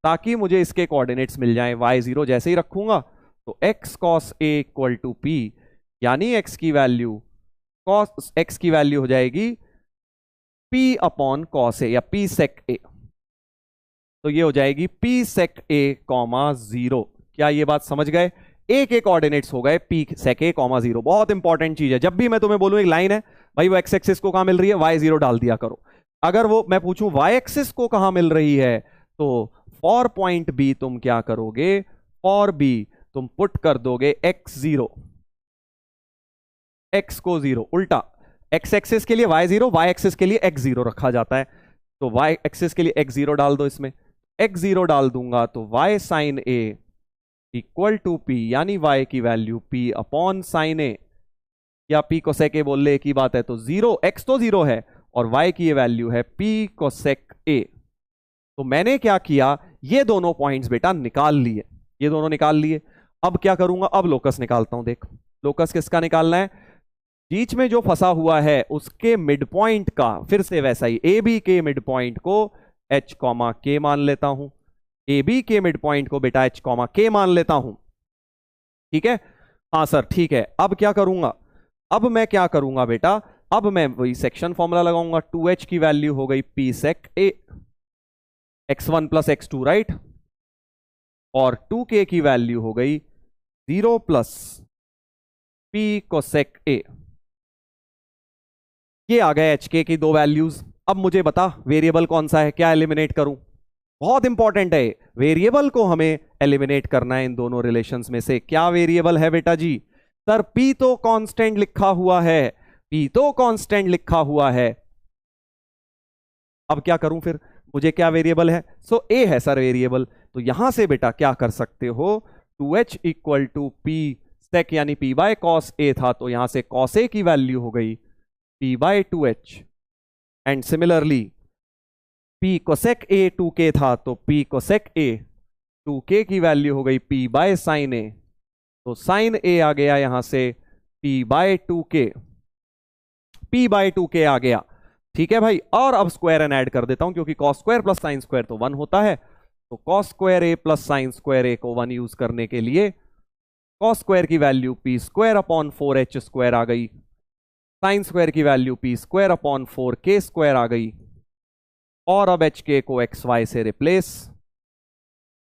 ताकि मुझे इसके कोऑर्डिनेट्स मिल जाएं। y जीरो जैसे ही रखूंगा तो x cos a = p, यानी x की वैल्यू cos x की वैल्यू हो जाएगी p/cos a या p sec a। तो ये हो जाएगी p sec a, 0। क्या ये बात समझ गए? a के कोऑर्डिनेट्स हो गए p sec a, 0। बहुत इंपॉर्टेंट चीज है, जब भी मैं तुम्हें बोलूं एक लाइन है भाई वो x एक्सिस को कहां मिल रही है, y जीरो डाल दिया करो। अगर वो मैं पूछूं y एक्सिस को कहां मिल रही है, तो फॉर पॉइंट b तुम क्या करोगे? फॉर b तुम पुट कर दोगे x जीरो, x को जीरो, उल्टा x एक्सिस के लिए y जीरो, y एक्सिस के लिए x जीरो रखा जाता है। तो y एक्सिस के लिए x जीरो डाल दो, इसमें x जीरो डाल दूंगा तो y sin a = p, यानी y की वैल्यू p/sin a, या p cosec a बोल ले, एक ही बात है। तो जीरो, x तो जीरो है और y की ये वैल्यू है p cosec a। तो मैंने क्या किया, ये दोनों पॉइंट्स बेटा निकाल लिए, ये दोनों निकाल लिए। अब क्या करूंगा? अब लोकस निकालता हूं। देख लोकस किसका निकालना है? बीच में जो फंसा हुआ है उसके मिड पॉइंट का, फिर से वैसा ही ए बी के मिड पॉइंट को h, k मान लेता हूं। ए बी के मिड पॉइंट को बेटा h, k मान लेता हूं, ठीक है? हाँ सर ठीक है। अब क्या करूंगा? अब मैं क्या करूंगा बेटा? अब मैं वही सेक्शन फॉर्मूला लगाऊंगा। 2h की वैल्यू हो गई p sec a, x1 + x2, right, और 2k की वैल्यू हो गई 0 + p cosec a। ये आ गए hk की दो वैल्यूज। अब मुझे बता वेरिएबल कौन सा है, क्या एलिमिनेट करूं? बहुत इंपॉर्टेंट है, वेरिएबल को हमें एलिमिनेट करना है इन दोनों रिलेशंस में से। क्या वेरिएबल है बेटा जी? सर p तो कांस्टेंट लिखा हुआ है, p तो कांस्टेंट लिखा हुआ है। अब क्या करूं फिर? मुझे क्या वेरिएबल है? सो a है सर वेरिएबल। तो यहां से बेटा क्या कर सकते हो? 2h = p sec, यानी p/cos a था, तो यहां से cos a की वैल्यू हो गई p/2h, and similarly p cosec a 2k था, तो p cosec a 2k की वैल्यू हो गई p/sin a, तो sin a आ गया यहां से p/2k, p/2k आ गया, ठीक है भाई। और अब स्क्वायर एंड ऐड कर देता हूं, क्योंकि cos स्क्वायर + sin स्क्वायर तो 1 होता है। तो cos square a + sin square a को 1 यूज करने के लिए cos स्क्वायर की वैल्यू p²/4h² आ गई, sin स्क्वायर की वैल्यू p²/4k² आ गई, और अब hk को xy से रिप्लेस,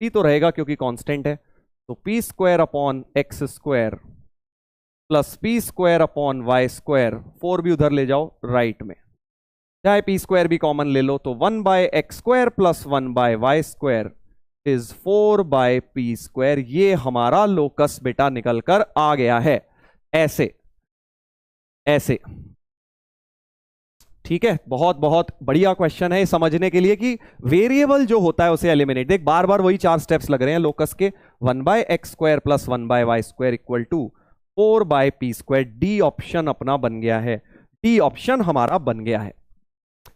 p तो रहेगा क्योंकि कांस्टेंट है, तो p²/x² + p²/y², 4 भी उधर ले जाओ राइट में, चाहे p² भी कॉमन ले लो, तो 1/x² + 1/y² इज 4/p²। ये हमारा लोकस बेटा निकल कर आ गया है, ऐसे ऐसे, ठीक है। बहुत बहुत बढ़िया क्वेश्चन है समझने के लिए कि वेरिएबल जो होता है उसे एलिमिनेट। देख बार बार वही 4 स्टेप्स लग रहे हैं लोकस के। 1/x² + 1/y² = 4/p²। D option अपना बन गया है, डी ऑप्शन हमारा बन गया है।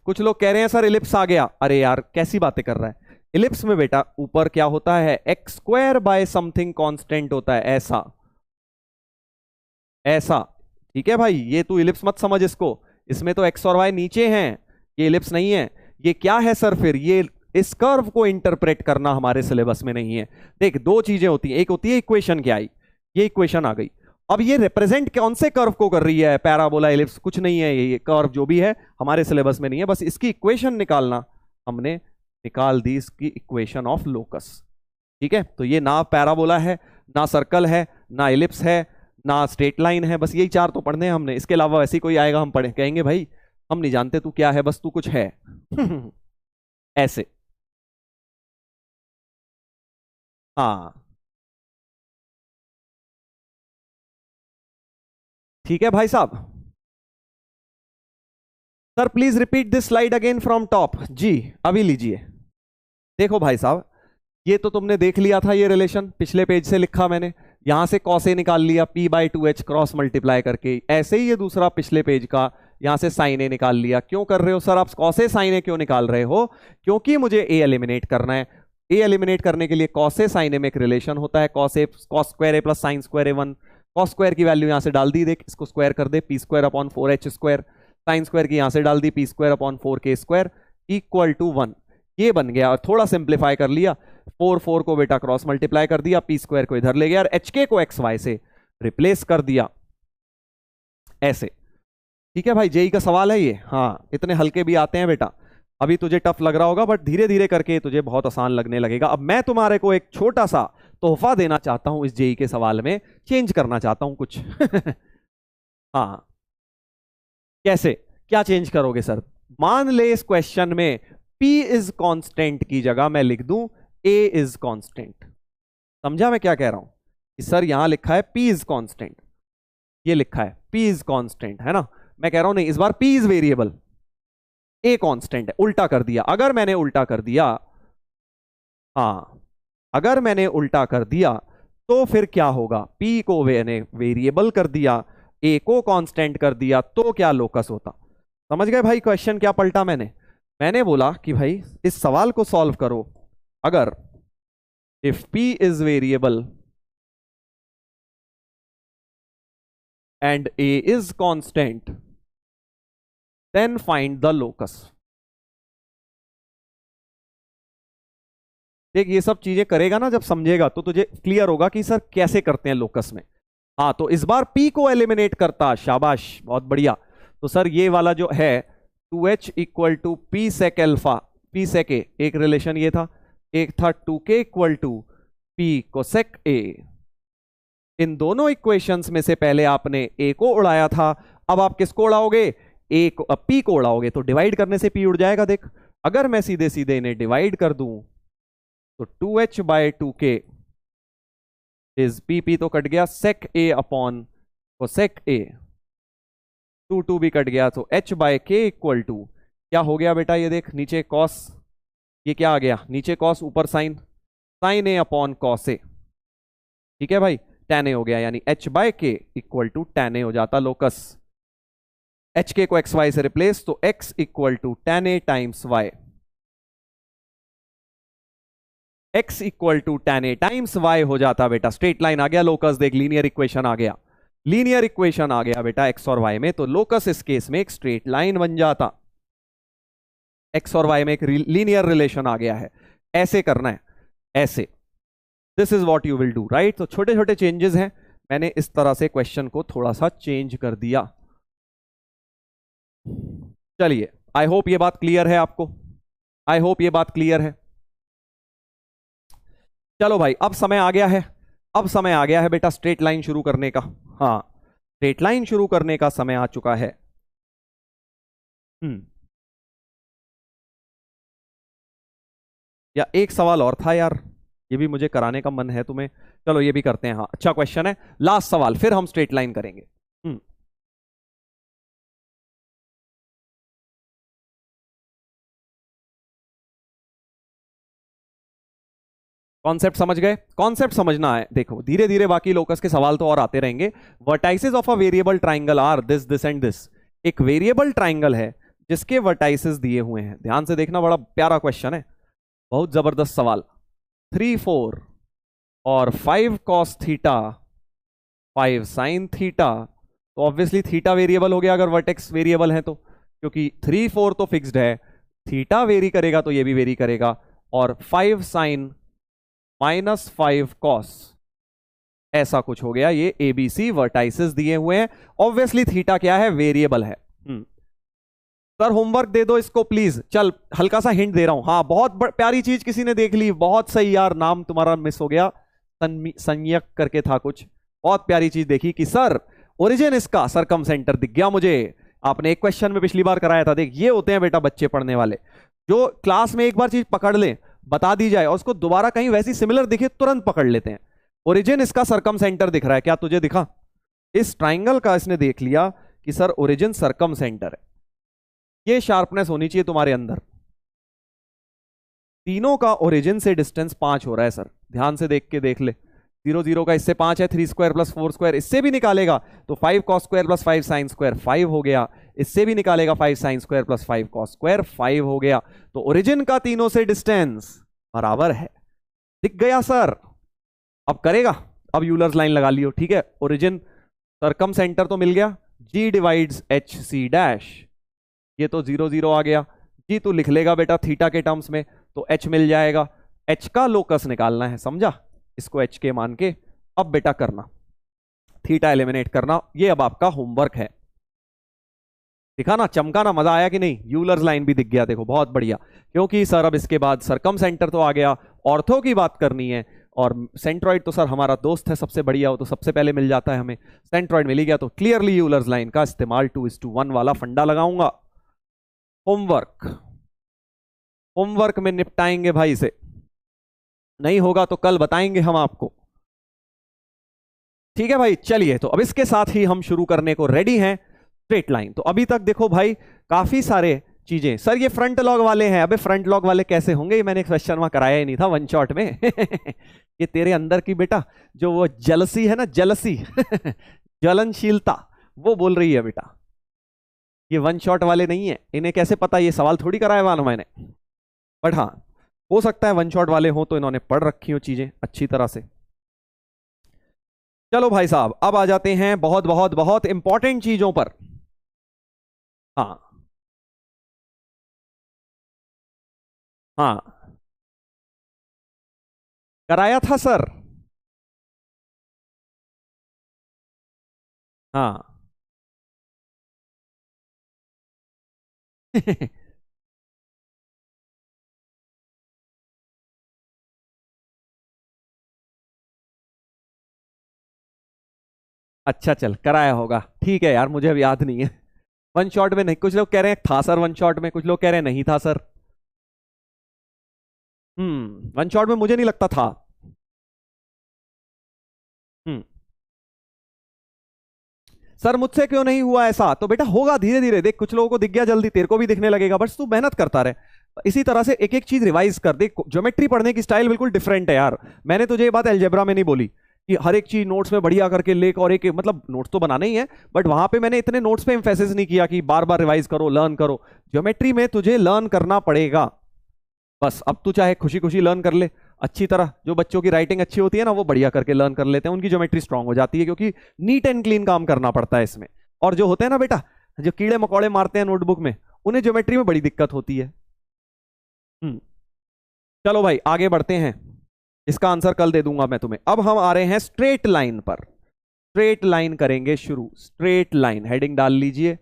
कुछ लोग कह रहे हैं सर इलिप्स आ गया। अरे यार कैसी बातें कर रहा है, इलिप्स में बेटा ऊपर क्या होता है? x² समथिंग कांस्टेंट होता है, ऐसा ऐसा, ठीक है भाई। ये तू इलिप्स मत समझ इसको, इसमें तो x और y नीचे हैं, ये इलिप्स नहीं है। ये क्या है सर? फिर ये इस कर्व को इंटरप्रेट करना हमारे सिलेबस में नहीं है। देख दो चीजें होती हैं, एक होती है इक्वेशन क्या आई, ये इक्वेशन आ गई, अब ये रिप्रेजेंट कौन से कर्व को कर रही है? पैराबोला, एलिप्स, कुछ नहीं है ये कर्व जो भी है हमारे सिलेबस में नहीं है, बस इसकी इक्वेशन निकालना। हमने निकाल दी इसकी इक्वेशन ऑफ लोकस। ठीक है, तो ये ना पैराबोला है, ना सर्कल है, ना एलिप्स है, ना स्ट्रेट लाइन है, बस यही चार तो पढ़ने हैं हमने। इसके अलावा वैसे कोई आएगा हम पढ़े कहेंगे भाई हम नहीं जानते तू क्या है, बस तू कुछ है। ऐसे। हाँ ठीक है भाई साहब। Sir please repeat this slide again from top. जी अभी लीजिए। देखो भाई साहब, ये तो तुमने देख लिया था, ये रिलेशन पिछले पेज से लिखा मैंने, यहां से कॉस ए निकाल लिया p/2h क्रॉस मल्टीप्लाई करके। ऐसे ही ये दूसरा पिछले पेज का, यहां से साइन ए निकाल लिया। क्यों कर रहे हो सर आप कॉस ए साइन ए क्यों निकाल रहे हो? क्योंकि मुझे ए एलिमिनेट करना है। ए एलिमिनेट करने के लिए कॉस ए साइन ए में एक रिलेशन होता है, कॉस स्क्वायर ए प्लस साइन स्क्वायर ए 1। कॉस स्क्वायर की वैल्यू यहां से डाल दी, देख इसको स्क्वायर कर दे, p²/4h²। साइन स्क्वायर की यहां से डाल दी, p²/4k² इक्वल टू 1। ये बन गया, और थोड़ा सिंप्लीफाई कर लिया, 4 को बेटा क्रॉस मल्टीप्लाई कर दिया, p² को इधर ले गया और hk को xy से रिप्लेस कर दिया ऐसे। ठीक है भाई, जेई का सवाल है ये। हाँ इतने हल्के भी आते हैं बेटा, अभी तुझे टफ लग रहा होगा बट धीरे धीरे करके तुझे बहुत आसान लगने लगेगा। अब मैं तुम्हारे को एक छोटा सा तोहफा देना चाहता हूं इस जेई के सवाल में, चेंज करना चाहता हूं कुछ। हाँ कैसे, क्या चेंज करोगे सर? मान ले इस क्वेश्चन में P इज कांस्टेंट की जगह मैं लिख दूं A इज कांस्टेंट। समझा मैं क्या कह रहा हूं? कि सर यहां लिखा है P इज कांस्टेंट, ये लिखा है P इज कांस्टेंट है ना। मैं कह रहा हूं नहीं, इस बार P is variable, A constant है। उल्टा कर दिया, अगर मैंने उल्टा कर दिया, हाँ अगर मैंने उल्टा कर दिया तो फिर क्या होगा? P को मैंने वेरिएबल कर दिया, A को कांस्टेंट कर दिया, तो क्या लोकस होता? समझ गए भाई क्वेश्चन क्या पलटा मैंने बोला कि भाई इस सवाल को सॉल्व करो। अगर if P is variable and A is constant then find the locus. देख ये सब चीजें करेगा ना जब समझेगा तो तुझे क्लियर होगा कि सर कैसे करते हैं लोकस में। हाँ तो इस बार P को एलिमिनेट करता, शाबाश बहुत बढ़िया। तो सर ये वाला जो है 2h equal to P sec alpha, P sec A, एक रिलेशन ये था, एक था 2k equal to P cosec A। इन दोनों इक्वेशंस में से पहले आपने A को उड़ाया था, अब आप किसको उड़ाओगे? A को, P को उड़ाओगे, तो डिवाइड करने से P उड़ जाएगा। देख अगर मैं सीधे सीधे इन्हें डिवाइड कर दूं तो 2h/2k इज P तो कट गया, sec A upon cosec A, 2 भी कट गया, तो h/k इक्वल टू क्या हो गया बेटा? ये देख नीचे cos, ये क्या आ गया? नीचे cos ऊपर sin, sin A upon cos A। ठीक है भाई, tan A हो गया, यानी h/k equal to tan A हो जाता लोकस। hk को xy से रिप्लेस, तो x equal to tan A times y, x equal to tan A times y हो जाता बेटा। स्ट्रेट लाइन आ गया लोकस, देख लीनियर इक्वेशन आ गया, लीनियर इक्वेशन आ गया बेटा x और y में, तो लोकस इस केस में एक स्ट्रेट लाइन बन जाता। x और y में एक लीनियर रिलेशन आ गया है। ऐसे करना है, ऐसे, this is what you will do, right. तो छोटे छोटे चेंजेस हैं, मैंने इस तरह से क्वेश्चन को थोड़ा सा चेंज कर दिया। चलिए आई होप ये बात क्लियर है आपको, आई होप ये बात क्लियर है। चलो भाई अब समय आ गया है, अब समय आ गया है बेटा स्ट्रेट लाइन शुरू करने का। हाँ स्ट्रेट लाइन शुरू करने का समय आ चुका है। या एक सवाल और था यार, ये भी मुझे कराने का मन है तुम्हें, चलो ये भी करते हैं। हाँ अच्छा क्वेश्चन है, लास्ट सवाल, फिर हम स्ट्रेट लाइन करेंगे। कॉन्सेप्ट समझ गए? कॉन्सेप्ट समझना है, देखो धीरे धीरे बाकी लोकस के सवाल तो और आते रहेंगे। Vertices of a variable triangle are this this and this. एक वेरिएबल ट्राइंगल है जिसके वर्टाइसेस दिए हुए हैं, ध्यान से देखना, बड़ा प्यारा क्वेश्चन है, बहुत जबरदस्त सवाल। 3 4 और 5 cos थीटा 5 sin थीटा, तो ऑब्वियसली थीटा वेरिएबल हो गया अगर वर्टेक्स वेरिएबल है तो, क्योंकि 3 4 तो फिक्स्ड है, थीटा वेरी करेगा तो ये भी वेरी करेगा, और 5 sin -5 cos ऐसा कुछ हो गया। ये एबीसी वर्टाइसेस दिए हुए हैं। ऑब्वियसली थीटा क्या है, वेरिएबल है। सर होमवर्क दे दो इसको प्लीज। चल हल्का सा हिंट दे रहा हूं। हाँ बहुत प्यारी चीज किसी ने देख ली, बहुत सही यार, नाम तुम्हारा मिस हो गया, संयक करके था कुछ। बहुत प्यारी चीज देखी कि सर ओरिजिन इसका सरकम सेंटर दिख गया मुझे। आपने एक क्वेश्चन में पिछली बार कराया था। देख ये होते हैं बेटा बच्चे पढ़ने वाले, जो क्लास में एक बार चीज पकड़ ले, बता दी जाए और उसको दोबारा कहीं वैसी सिमिलर दिखे तुरंत पकड़ लेते हैं। ओरिजिन इसका सरकम सेंटर दिख रहा है, क्या तुझे दिखा? इस ट्राइंगल का इसने देख लिया कि सर ओरिजिन सरकम सेंटर है। ये शार्पनेस होनी चाहिए तुम्हारे अंदर। तीनों का ओरिजिन से डिस्टेंस 5 हो रहा है सर, ध्यान से देख के देख ले। 0 0 का इससे 5 है, 3 स्क्वायर प्लस 4 स्क्वायर इससे भी निकालेगा तो 5 cos square plus 5 sine square 5 हो गया। इससे भी निकालेगा 5 sine square plus 5 cos square 5 हो गया। तो ओरिजिन का तीनों से डिस्टेंस बराबर है। दिख गया सर? अब करेगा, अब यूलर्स लाइन लगा लियो। ठीक है, ओरिजिन सरकम सेंटर तो मिल गया, जी डिवाइड्स एच सी डैश। ये तो 0 0 आ गया। जी तू लिख लेगा बेटा थीटा के टर्म्स में, तो एच मिल जाएगा। एच का लोकस निकालना है, समझा? इसको एच के मान के अब बेटा करना, थीटा एलिमिनेट करना। ये अब आपका होमवर्क है। दिखा ना, चमका ना, मजा आया कि नहीं? यूलर्स लाइन भी दिख गया, देखो बहुत बढ़िया। क्योंकि सर अब इसके बाद सरकम सेंटर तो आ गया, ऑर्थो की बात करनी है, और सेंट्रॉइड तो सर हमारा दोस्त है सबसे बढ़िया, वो तो सबसे पहले मिल जाता है हमें। सेंट्रॉइड मिल गया तो क्लियरली यूलर्स लाइन का इस्तेमाल 2:1 वाला फंडा लगाऊंगा। होमवर्क, होमवर्क में निपटाएंगे भाई से, नहीं होगा तो कल बताएंगे हम आपको। ठीक है भाई, चलिए तो अब इसके साथ ही हम शुरू करने को रेडी हैं स्ट्रेट लाइन। तो अभी तक देखो भाई काफी सारे चीजें। सर ये फ्रंट लॉग वाले हैं, अबे फ्रंट लॉग वाले कैसे होंगे? ये मैंने क्वेश्चन वहां कराया ही नहीं था वन शॉट में। ये तेरे अंदर की बेटा जो वो जलसी है ना, जलसी ज्वलनशीलता, वो बोल रही है बेटा। ये वन शॉट वाले नहीं है, इन्हें कैसे पता? ये सवाल थोड़ी कराया वाला मैंने। बट हाँ हो सकता है वन शॉट वाले हो तो इन्होंने पढ़ रखी हो चीजें अच्छी तरह से। चलो भाई साहब अब आ जाते हैं बहुत बहुत बहुत इंपॉर्टेंट चीजों पर। हाँ हाँ कराया था सर। हाँ अच्छा चल कराया होगा, ठीक है यार, मुझे अब याद नहीं है। वन शॉट में नहीं, कुछ लोग कह रहे हैं था सर वन शॉट में, कुछ लोग कह रहे हैं नहीं था सर। वन शॉट में मुझे नहीं लगता था। हम्म सर मुझसे क्यों नहीं हुआ ऐसा? तो बेटा होगा धीरे धीरे, देख कुछ लोगों को दिख गया जल्दी, तेरे को भी दिखने लगेगा, बस तू मेहनत करता रहे। इसी तरह से एक एक चीज रिवाइज कर दे। ज्योमेट्री पढ़ने की स्टाइल बिल्कुल डिफरेंट है यार। मैंने तुझे ये बात अलजेब्रा में नहीं बोली कि हर एक चीज नोट्स में बढ़िया करके लेक, और एक मतलब नोट्स तो बनाने ही है, बट वहां पे मैंने इतने नोट्स पे एम्फेसिस नहीं किया कि बार बार रिवाइज करो लर्न करो। ज्योमेट्री में तुझे लर्न करना पड़ेगा बस। अब तू चाहे खुशी खुशी लर्न कर ले अच्छी तरह। जो बच्चों की राइटिंग अच्छी होती है ना, वो बढ़िया करके लर्न कर लेते हैं, उनकी ज्योमेट्री स्ट्रांग हो जाती है, क्योंकि नीट एंड क्लीन काम करना पड़ता है इसमें। और जो होते हैं ना बेटा, जो कीड़े मकोड़े मारते हैं नोटबुक में, उन्हें ज्योमेट्री में बड़ी दिक्कत होती है। हम्म चलो भाई आगे बढ़ते हैं, इसका आंसर कल दे दूंगा मैं तुम्हें। अब हम आ रहे हैं स्ट्रेट लाइन पर। स्ट्रेट लाइन करेंगे शुरू। स्ट्रेट लाइन हेडिंग डाल लीजिए,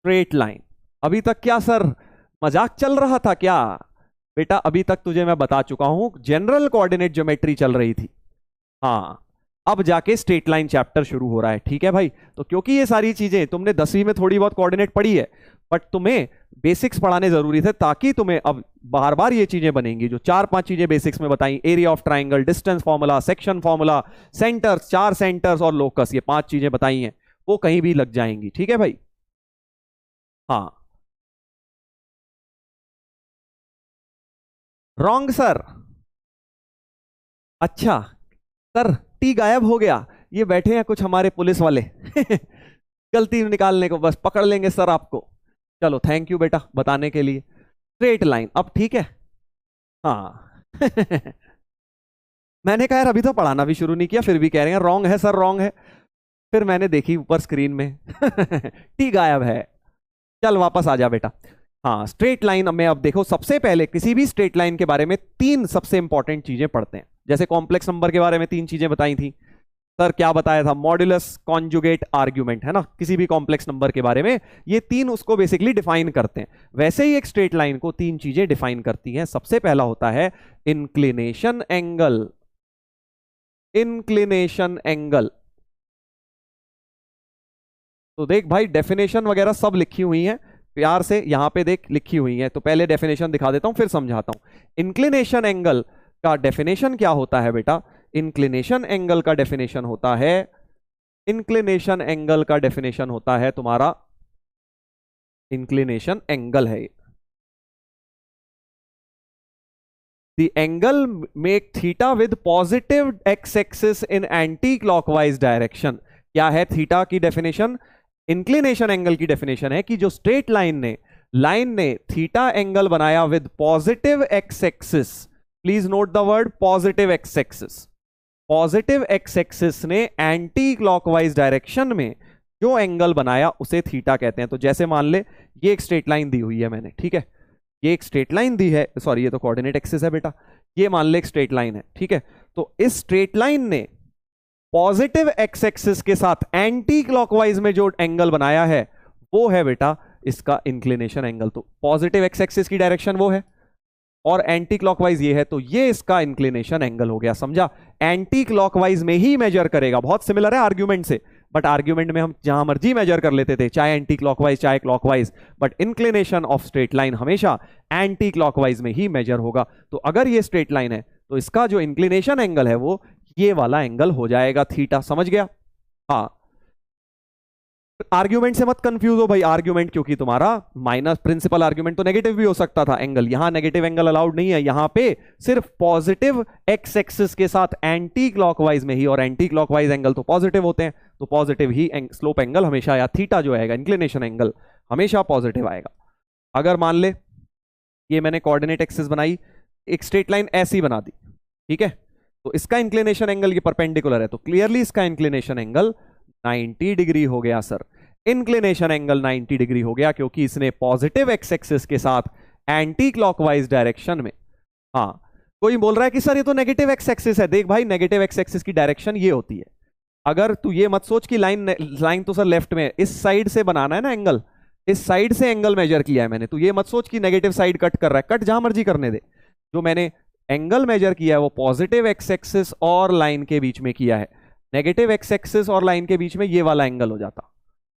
स्ट्रेट लाइन। अभी तक क्या सर मजाक चल रहा था क्या? बेटा अभी तक तुझे मैं बता चुका हूं, जनरल कोऑर्डिनेट ज्योमेट्री चल रही थी। हाँ अब जाके स्ट्रेट लाइन चैप्टर शुरू हो रहा है। ठीक है भाई, तो क्योंकि ये सारी चीजें तुमने 10वीं में थोड़ी बहुत कोऑर्डिनेट पढ़ी है, बट तुम्हें बेसिक्स पढ़ाने जरूरी थे, ताकि तुम्हें अब बार बार ये चीजें बनेंगी जो 4-5 चीजें बेसिक्स में बताई। Area of triangle, distance formula, section formula, centres, 4 centres और लोकस, ये 5 चीजें बताई हैं, वो कहीं भी लग जाएंगी। ठीक है भाई? हाँ रॉन्ग सर। अच्छा सर टी गायब हो गया, ये बैठे हैं कुछ हमारे पुलिस वाले गलती निकालने को, बस पकड़ लेंगे सर आपको। चलो थैंक यू बेटा बताने के लिए। स्ट्रेट लाइन अब ठीक है। हाँ मैंने कहा यार अभी तो पढ़ाना भी शुरू नहीं किया, फिर भी कह रहे हैं रॉन्ग है सर, रॉन्ग है। फिर मैंने देखी ऊपर स्क्रीन में टी गायब है। चल वापस आ जा बेटा। हाँ स्ट्रेट लाइन में अब देखो, सबसे पहले किसी भी स्ट्रेट लाइन के बारे में 3 सबसे इंपॉर्टेंट चीजें पढ़ते हैं। जैसे कॉम्प्लेक्स नंबर के बारे में 3 चीजें बताई थी सर, क्या बताया था? मॉड्यूलस, कॉन्जुगेट, आर्ग्यूमेंट, है ना, किसी भी कॉम्प्लेक्स नंबर के बारे में ये 3 उसको बेसिकली डिफाइन करते हैं। वैसे ही एक स्ट्रेट लाइन को 3 चीजें डिफाइन करती हैं। सबसे पहला होता है इंक्लिनेशन एंगल। इंक्लिनेशन एंगल, तो देख भाई डेफिनेशन वगैरह सब लिखी हुई है, प्यार से यहां पे देख लिखी हुई है। तो पहले डेफिनेशन दिखा देता हूं फिर समझाता हूं। इंक्लिनेशन एंगल का डेफिनेशन क्या होता है बेटा? इंक्लिनेशन एंगल का डेफिनेशन होता है, इंक्लिनेशन एंगल का डेफिनेशन होता है तुम्हारा, इंक्लिनेशन एंगल है the angle make theta with positive x axis in anti clockwise direction. क्या है थीटा की डेफिनेशन? इंक्लिनेशन एंगल की डेफिनेशन है कि जो स्ट्रेट लाइन ने थीटा एंगल बनाया with positive x axis. Please note the word positive x axis. Positive x axis ने एंटी क्लॉकवाइज डायरेक्शन में जो एंगल बनाया उसे थीटा कहते हैं। तो जैसे मान ले ये एक स्ट्रेट लाइन दी हुई है मैंने, ठीक है, ये एक स्ट्रेट लाइन दी है, सॉरी ये तो कोऑर्डिनेट एक्सिस है बेटा, ये मान ले एक स्ट्रेट लाइन है, ठीक है। तो इस स्ट्रेट लाइन ने पॉजिटिव एक्स एक्सिस के साथ एंटी क्लॉकवाइज में जो एंगल बनाया है वो है बेटा इसका इंक्लिनेशन एंगल। तो पॉजिटिव एक्स एक्सिस की डायरेक्शन वो है और एंटी क्लॉकवाइज ये है, तो ये इसका इंक्लिनेशन एंगल हो गया, समझा? एंटी क्लॉकवाइज में ही मेजर करेगा, बहुत सिमिलर है आर्ग्यूमेंट से, बट आर्ग्यूमेंट में हम जहां मर्जी मेजर कर लेते थे, चाहे एंटी क्लॉकवाइज चाहे clockwise, but inclination of straight line हमेशा एंटी क्लॉकवाइज में ही मेजर होगा। तो अगर ये स्ट्रेट लाइन है तो इसका जो इंक्लिनेशन एंगल है वो ये वाला एंगल हो जाएगा थीटा, समझ गया? हाँ, आर्ग्यूमेंट से मत कंफ्यूज हो भाई, आर्ग्यूमेंट क्योंकि तुम्हारा माइनस प्रिंसिपल आर्ग्यूमेंट तो नेगेटिव भी हो सकता था एंगल, यहां नेगेटिव एंगल अलाउड नहीं है, यहां पे सिर्फ पॉजिटिव एक्स एक्सिस के साथ एंटी क्लॉकवाइज में ही, और एंटी क्लॉकवाइज एंगल तो पॉजिटिव होते हैं, तो पॉजिटिव ही स्लोप एंगल हमेशा, या थीटा जो आएगा इंक्लिनेशन एंगल हमेशा पॉजिटिव आएगा। अगर मान ले ये मैंने कोऑर्डिनेट एक्सिस बनाई, एक स्ट्रेट लाइन ऐसी बना दी, ठीक है, तो इसका इंक्लिनेशन एंगल ये परपेंडिकुलर है, तो क्लियरली इसका इंक्लिनेशन एंगल 90 डिग्री हो गया सर। इंक्लिनेशन एंगल 90 डिग्री हो गया क्योंकि इसने पॉजिटिव एक्स एक्सिस के साथ एंटी क्लॉकवाइज डायरेक्शन में, हाँ कोई बोल रहा है कि सर ये तो नेगेटिव एक्स एक्सिस है, देख भाई नेगेटिव एक्स एक्सिस की डायरेक्शन ये होती है। अगर तू ये मत सोच कि लाइन तो सर लेफ्ट में, इस साइड से बनाना है ना एंगल, इस साइड से एंगल मेजर किया है मैंने, तो ये मत सोच कि नेगेटिव साइड कट कर रहा है, कट जहां मर्जी करने दे, जो मैंने एंगल मेजर किया है वो पॉजिटिव एक्स एक्सिस और लाइन के बीच में किया है, नेगेटिव एक्स एक्सिस और लाइन के बीच में ये वाला एंगल हो जाता,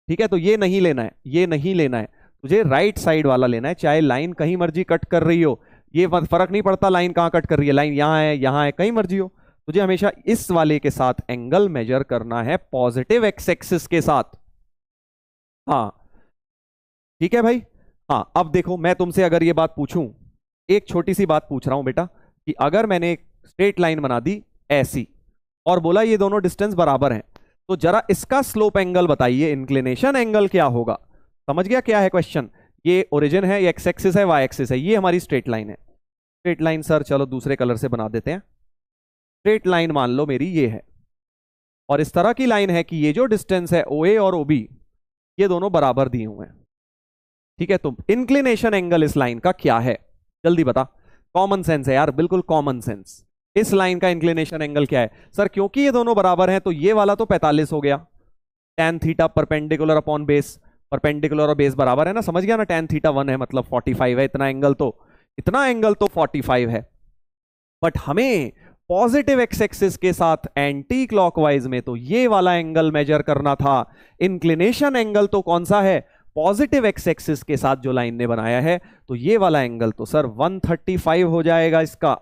ठीक है। तो ये नहीं लेना है, ये नहीं लेना है, तुझे राइट साइड वाला लेना है, चाहे लाइन कहीं मर्जी कट कर रही हो, ये फर्क नहीं पड़ता लाइन कहां कट कर रही है, लाइन यहां है कहीं मर्जी हो, तुझे हमेशा इस वाले के साथ एंगल मेजर करना है पॉजिटिव एक्स एक्सिस के साथ। हाँ ठीक है भाई। हाँ अब देखो मैं तुमसे अगर ये बात पूछूं, एक छोटी सी बात पूछ रहा हूं बेटा, कि अगर मैंने एक स्ट्रेट लाइन बना दी ऐसी और बोला ये दोनों डिस्टेंस बराबर हैं, तो जरा इसका स्लोप एंगल बताइए, इंक्लिनेशन एंगल क्या होगा? समझ गया क्या है क्वेश्चन? ये ओरिजिन है, ये एक्स एक्सिस है, वाई एक्सिस है, ये हमारी स्ट्रेट लाइन है। स्ट्रेट लाइन सर चलो दूसरे कलर से बना देते हैं। स्ट्रेट लाइन मान लो मेरी ये है, और इस तरह की लाइन है कि ये जो डिस्टेंस है OA और OB ये दोनों बराबर दिए हुए हैं, ठीक है। तो इंक्लिनेशन एंगल इस लाइन का क्या है? जल्दी बता, कॉमन सेंस है यार, बिल्कुल कॉमन सेंस। इस लाइन का इंक्लिनेशन एंगल क्या है? सर क्योंकि ये दोनों बराबर हैं तो ये वाला तो 45 हो गया, tan theta perpendicular upon base, perpendicular और बेस बराबर है ना, समझ गया ना, tan थीटा 1 है मतलब 45 है, इतना एंगल तो 45 है। बट हमें पॉजिटिव एक्स एक्सिस के साथ एंटी क्लॉकवाइज में तो ये वाला एंगल मेजर करना था। इंक्लिनेशन एंगल तो कौन सा है? पॉजिटिव एक्स एक्सिस के साथ जो लाइन ने बनाया है, तो ये वाला एंगल तो सर 135 हो जाएगा इसका,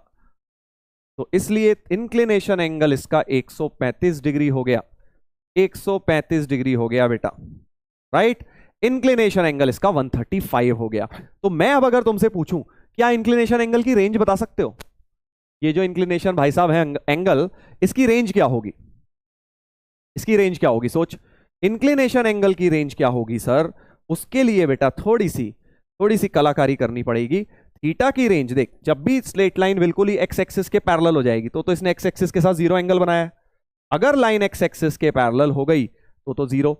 तो इसलिए इंक्लिनेशन एंगल इसका 135 डिग्री हो गया, 135 डिग्री हो गया बेटा, राइट। इंक्लिनेशन एंगल इसका 135 हो गया। तो मैं अब अगर तुमसे पूछूं क्या इंक्लिनेशन एंगल की रेंज बता सकते हो? ये जो इंक्लिनेशन भाई साहब है एंगल, इसकी रेंज क्या होगी? इसकी रेंज क्या होगी? सोच, इंक्लिनेशन एंगल की रेंज क्या होगी सर? उसके लिए बेटा थोड़ी सी कलाकारी करनी पड़ेगी। थीटा की रेंज देख, जब भी स्ट्रेट लाइन बिल्कुल ही एक्स एक्सिस के पैरेलल हो जाएगी तो इसने एक्स एक्सिस के साथ 0 एंगल बनाया है। अगर लाइन एक्स एक्सिस के पैरेलल हो गई तो 0,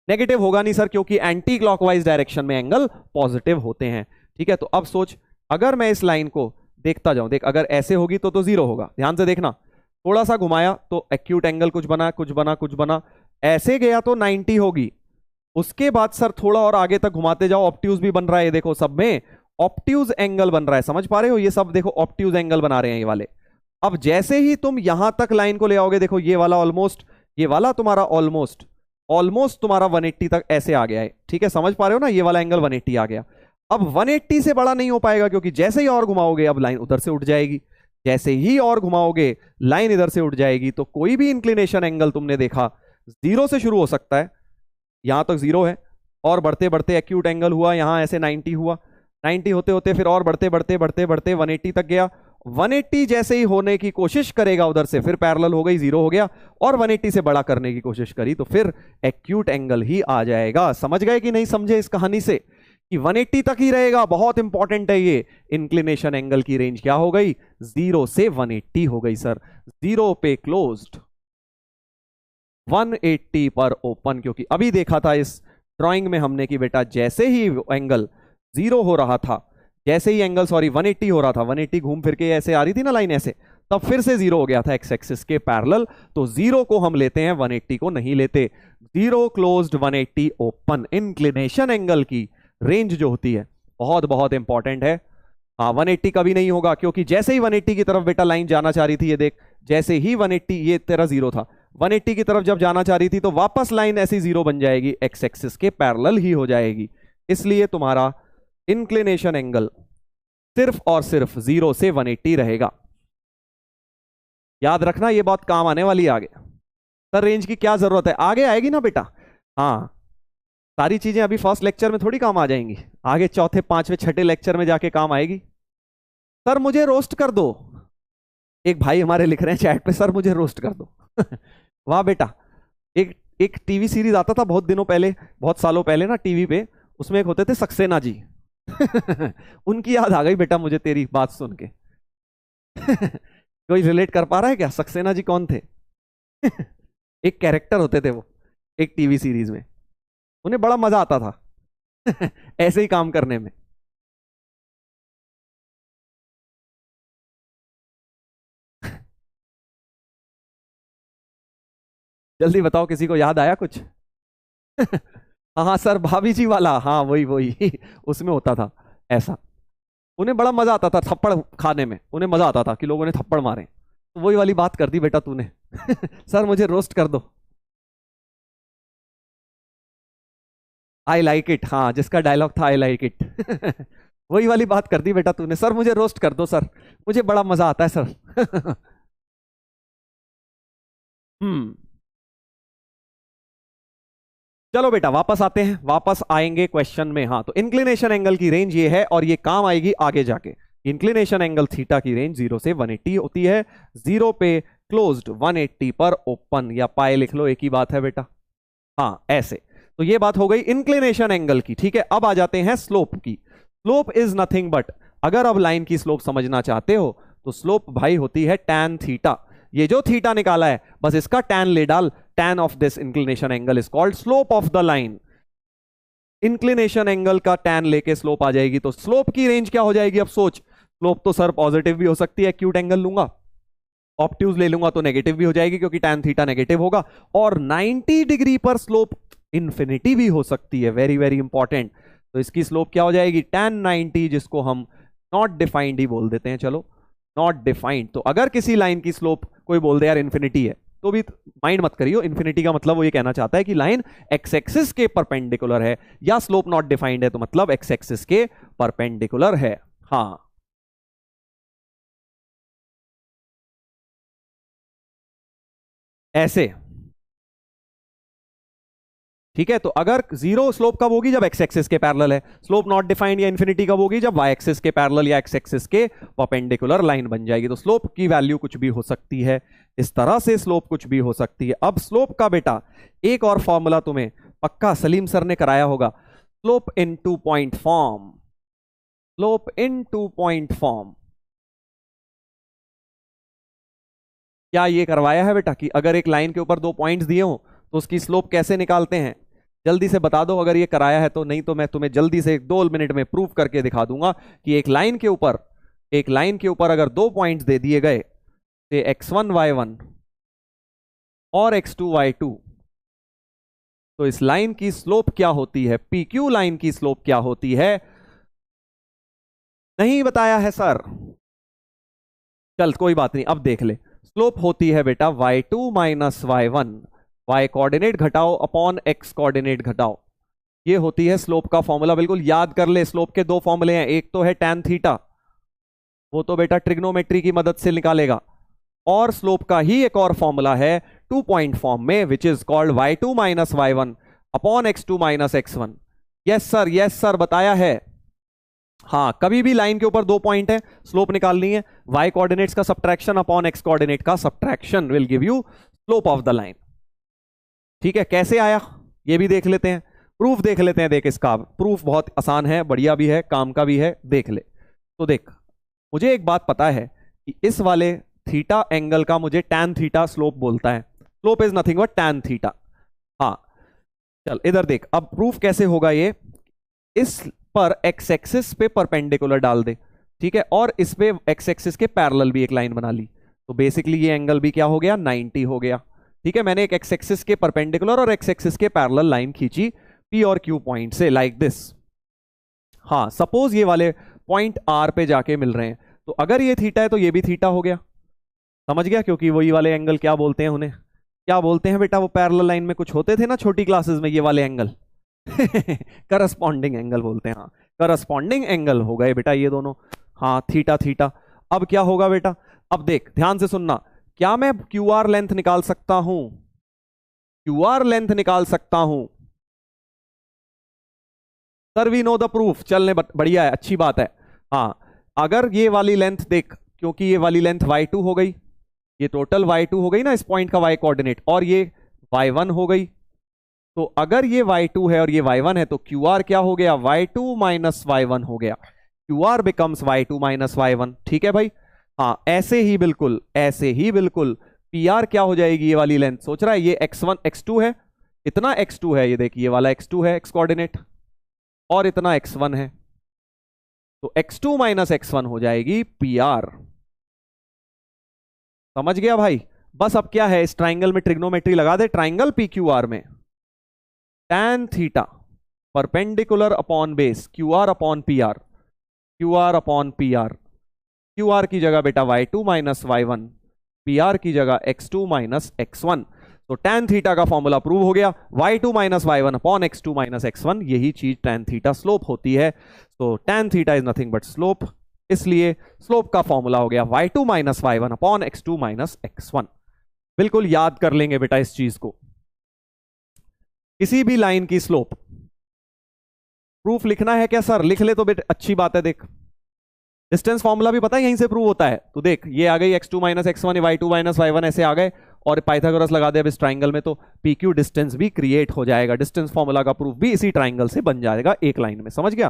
नेगेटिव होगा नहीं सर, क्योंकि एंटी क्लॉकवाइज डायरेक्शन में एंगल पॉजिटिव होते हैं, ठीक है। तो अब सोच, अगर मैं इस लाइन को देखता जाऊं, देख अगर ऐसे होगी तो 0 होगा, ध्यान से देखना, थोड़ा सा घुमाया तो एक्यूट एंगल कुछ बना कुछ बना कुछ बना, ऐसे गया तो 90 होगी। उसके बाद सर थोड़ा और आगे तक घुमाते जाओ, ऑप्ट्यूज भी बन रहा है, ये देखो सब में ऑप्ट्यूज एंगल बन रहा है, समझ पा रहे हो, ये सब देखो ऑप्ट्यूज एंगल बना रहे हैं ये वाले। अब जैसे ही तुम यहां तक लाइन को ले आओगे, देखो ये वाला ऑलमोस्ट, ये वाला तुम्हारा ऑलमोस्ट ऑलमोस्ट तुम्हारा 180 तक ऐसे आ गया है, ठीक है, समझ पा रहे हो ना, ये वाला एंगल 180 आ गया। अब 180 से बड़ा नहीं हो पाएगा, क्योंकि जैसे ही और घुमाओगे अब लाइन उधर से उठ जाएगी, जैसे ही और घुमाओगे लाइन इधर से उठ जाएगी। तो कोई भी इंक्लिनेशन एंगल तुमने देखा 0 से शुरू हो सकता है, यहां तक 0 है, और बढ़ते बढ़ते एक्यूट एंगल हुआ, यहां ऐसे 90 हुआ, 90 होते होते फिर और बढ़ते बढ़ते बढ़ते बढ़ते 180 तक गया। 180 जैसे ही होने की कोशिश करेगा उधर से, फिर पैरेलल हो गई, 0 हो गया, और 180 से बड़ा करने की कोशिश करी तो फिर एक्यूट एंगल ही आ जाएगा। समझ गए कि नहीं समझे इस कहानी से कि 180 तक ही रहेगा, बहुत इंपॉर्टेंट है ये। इंक्लिनेशन एंगल की रेंज क्या हो गई, 0 से 180 हो गई सर, 0 पे क्लोज्ड, 180 पर ओपन। क्योंकि अभी देखा था इस ड्राइंग में हमने कि बेटा जैसे ही एंगल 0 हो रहा था, जैसे ही एंगल 180 हो रहा था, 180 घूम फिर के ऐसे आ रही थी ना लाइन ऐसे, तब फिर से 0 हो गया था एक्स एक्सिस के पैरेलल। तो 0 को हम लेते हैं, 180 को नहीं लेते। 0 क्लोज्ड 180 ओपन। इंक्लिनेशन एंगल की रेंज जो होती है बहुत बहुत इंपॉर्टेंट है। हाँ 180 कभी नहीं होगा, क्योंकि जैसे ही 180 की तरफ बेटा लाइन जाना चाह रही थी, ये देख, जैसे ही 180, ये तेरा 0 था, 180 की तरफ जब जाना चाह रही थी तो वापस लाइन ऐसी 0 बन जाएगी, एक्स एक्सिस के पैरेलल ही हो जाएगी। इसलिए तुम्हारा इंक्लिनेशन एंगल सिर्फ और सिर्फ 0 से 180 रहेगा। याद रखना, ये बहुत काम आने वाली है आगे। सर रेंज की क्या जरूरत है, आगे आएगी ना बेटा। हाँ सारी चीजें अभी फर्स्ट लेक्चर में थोड़ी काम आ जाएंगी, आगे चौथे पांचवें छठे लेक्चर में जाके काम आएगी। सर मुझे रोस्ट कर दो, एक भाई हमारे लिख रहे हैं चैट पे, सर मुझे रोस्ट कर दो। वाह बेटा, एक टीवी सीरीज आता था बहुत दिनों पहले, बहुत सालों पहले ना टीवी पे, उसमें एक होते थे सक्सेना जी। उनकी याद आ गई बेटा मुझे तेरी बात सुन के। कोई रिलेट कर पा रहा है क्या, सक्सेना जी कौन थे? एक कैरेक्टर होते थे वो एक टीवी सीरीज में, उन्हें बड़ा मजा आता था ऐसे ही काम करने में। जल्दी बताओ, किसी को याद आया कुछ? हाँ हाँ सर, भाभी जी वाला, हाँ वही वही। उसमें होता था ऐसा, उन्हें बड़ा मजा आता था थप्पड़ खाने में, उन्हें मजा आता था कि लोगों ने थप्पड़ मारे, तो वही वाली बात कर दी बेटा तूने। सर मुझे रोस्ट कर दो। आई लाइक इट, हाँ जिसका डायलॉग था आई लाइक इट। वही वाली बात कर दी बेटा तूने, सर मुझे रोस्ट कर दो सर, मुझे बड़ा मजा आता है सर। हम्म, चलो बेटा वापस आते हैं, वापस आएंगे क्वेश्चन में। हाँ तो इंक्लिनेशन एंगल की रेंज ये है, और ये काम आएगी आगे जाके। इंक्लिनेशन एंगल थीटा की रेंज 0 से 180 होती है, 0 पे क्लोज्ड, 180 पर ओपन, या पाए लिख लो, एक ही बात है बेटा। हाँ ऐसे, तो ये बात हो गई इंक्लिनेशन एंगल की, ठीक है। अब आ जाते हैं स्लोप की। स्लोप इज नथिंग बट, अगर अब लाइन की स्लोप समझना चाहते हो तो स्लोप भाई होती है tan थीटा। ये जो थीटा निकाला है बस इसका tan ले डाल, tan of this inclination angle is called slope of the line. Inclination angle का tan लेके स्लोप आ जाएगी, तो स्लोप की रेंज क्या हो जाएगी? अब सोच, स्लोप तो सर पॉजिटिव भी हो सकती है, एक्यूट एंगल लूंगा, ऑब्ट्यूज ले लूंगा तो नेगेटिव भी हो जाएगी, क्योंकि tan थीटा नेगेटिव होगा, और 90 डिग्री पर स्लोप इंफिनिटी भी हो सकती है, वेरी वेरी इंपॉर्टेंट। तो इसकी स्लोप क्या हो जाएगी? tan 90, जिसको हम नॉट डिफाइंड ही बोल देते हैं, चलो नॉट डिफाइंड। तो अगर किसी लाइन की स्लोप कोई बोल दे यार इन्फिनिटी है, तो भी माइंड मत करियो, इन्फिनिटी का मतलब वो ये कहना चाहता है कि लाइन एक्स एक्सिस के परपेंडिकुलर है, या स्लोप नॉट डिफाइंड है तो मतलब एक्स एक्सिस के परपेंडिकुलर है। हाँ ऐसे, ठीक है। तो अगर 0 स्लोप कब होगी? जब एक्स एक्सिस के पैरेलल है। स्लोप नॉट डिफाइंड या इंफिनिटी कब होगी? जब वाई एक्सिस के पैरेलल या एक्स एक्सिस के परपेंडिकुलर लाइन बन जाएगी। तो स्लोप की वैल्यू कुछ भी हो सकती है, इस तरह से स्लोप कुछ भी हो सकती है। अब स्लोप का बेटा एक और फॉर्मूला तुम्हें पक्का सलीम सर ने कराया होगा, स्लोप इन 2 पॉइंट फॉर्म। स्लोप इन 2 पॉइंट फॉर्म, क्या ये करवाया है बेटा कि अगर एक लाइन के ऊपर 2 पॉइंट्स दिए हो तो उसकी स्लोप कैसे निकालते हैं? जल्दी से बता दो अगर ये कराया है तो, नहीं तो मैं तुम्हें जल्दी से 2 मिनट में प्रूव करके दिखा दूंगा कि एक लाइन के ऊपर अगर 2 पॉइंट्स दे दिए गए से x1 y1 और x2 y2, तो इस लाइन की स्लोप क्या होती है? PQ लाइन की स्लोप क्या होती है? नहीं बताया है सर। चल कोई बात नहीं, अब देख ले। स्लोप होती है बेटा y2 minus y1, y coordinate घटाओ अपॉन x कोऑर्डिनेट घटाओ। ये होती है स्लोप का फॉर्मूला। बिल्कुल याद कर ले, स्लोप के दो फॉर्मूले हैं, एक तो है tan थीटा, वो तो बेटा ट्रिग्नोमेट्री की मदद से निकालेगा, और स्लोप का ही एक और फॉर्मूला है 2 पॉइंट फॉर्म में, which is called y2 minus y1 upon x2 minus x1। Yes sir बताया है। हाँ, कभी भी लाइन के ऊपर 2 पॉइंट है, स्लोप निकालनी है, y कोऑर्डिनेट्स का सब्ट्रैक्शन अपॉन x कोऑर्डिनेट का subtraction will give you slope of the line. ठीक है, कैसे आया ये भी देख लेते हैं, प्रूफ देख लेते हैं। देख, इसका प्रूफ बहुत आसान है, बढ़िया भी है, काम का भी है, देख ले। तो देख, मुझे एक बात पता है कि इस वाले थीटा एंगल का मुझे टैन थीटा स्लोप बोलता है। Slope is nothing but tan theta. हाँ चल इधर देख, अब प्रूफ कैसे होगा ये, इस पर एक्स एक्सिस पे परपेंडिकुलर डाल दे, ठीक है, और इस पे एक्स एक्सिस के पैरेलल भी एक लाइन बना ली, तो बेसिकली ये एंगल भी क्या हो गया, 90 हो गया। ठीक है, मैंने एक एक्स एक्सिस के परपेंडिकुलर और एक्स एक्सिस के पैरेलल लाइन खींची पी और क्यू पॉइंट से, लाइक दिस। हाँ, सपोज ये वाले पॉइंट आर पे जाके मिल रहे हैं, तो अगर ये थीटा है तो ये भी थीटा हो गया, समझ गया? क्योंकि वही वाले एंगल क्या बोलते हैं, उन्हें क्या बोलते हैं बेटा, वो पैरेलल लाइन में कुछ होते थे ना छोटी क्लासेस में, ये वाले एंगल करस्पॉन्डिंग एंगल बोलते हैं। हाँ, करस्पॉन्डिंग एंगल हो गए बेटा ये दोनों। हाँ, थीटा थीटा। अब क्या होगा बेटा, अब देख ध्यान से सुनना, क्या मैं क्यू आर लेंथ निकाल सकता हूं? क्यू आर लेंथ निकाल सकता हूं sir, we know the proof. चलने बढ़िया है, अच्छी बात है। हाँ, अगर ये वाली लेंथ देख, क्योंकि ये वाली लेंथ y2 हो गई, ये टोटल y2 हो गई ना इस पॉइंट का y कोऑर्डिनेट, और ये y1 हो गई, तो अगर ये y2 है और ये y1 है तो QR क्या हो गया, y2 माइनस y1 हो गया। QR becomes y2 minus y1। ठीक है भाई। हाँ, ऐसे ही बिल्कुल PR क्या हो जाएगी, ये वाली लेंथ, सोच रहा है ये x1 x2 है, इतना x2 है, ये देखिए ये वाला x2 है x कोऑर्डिनेट, और इतना x1 है, तो x2 माइनस x1 हो जाएगी PR। समझ गया भाई? बस अब क्या है, इस ट्राइंगल में ट्रिग्नोमेट्री लगा दे, ट्राइंगल PQR में tan theta perpendicular upon base QR upon PR, QR upon PR, QR की जगह बेटा y2 माइनस y1, PR की जगह x2 माइनस x1, तो tan थीटा का फॉर्मूला प्रूव हो गया, y2 minus y1 upon x2 minus x1, यही चीज tan थीटा स्लोप होती है। तो tan theta is nothing but slope, इसलिए स्लोप का फॉर्मूला हो गया y2 minus y1 upon x2 minus x1। बिल्कुल याद कर लेंगे बेटा इस चीज को, किसी भी लाइन की स्लोप। प्रूफ लिखना है क्या सर? लिख ले तो बेटा अच्छी बात है। देख, डिस्टेंस फॉर्मूला भी पता है यहीं से प्रूव होता है, तो देख ये आ गई x2 minus x1, y2 minus y1, ऐसे आ गए, और पाइथागोरस लगा दे अब इस ट्राइंगल में, तो PQ डिस्टेंस भी क्रिएट हो जाएगा, डिस्टेंस फॉर्मूला का प्रूफ भी इसी ट्राइंगल से बन जाएगा एक लाइन में। समझ गया?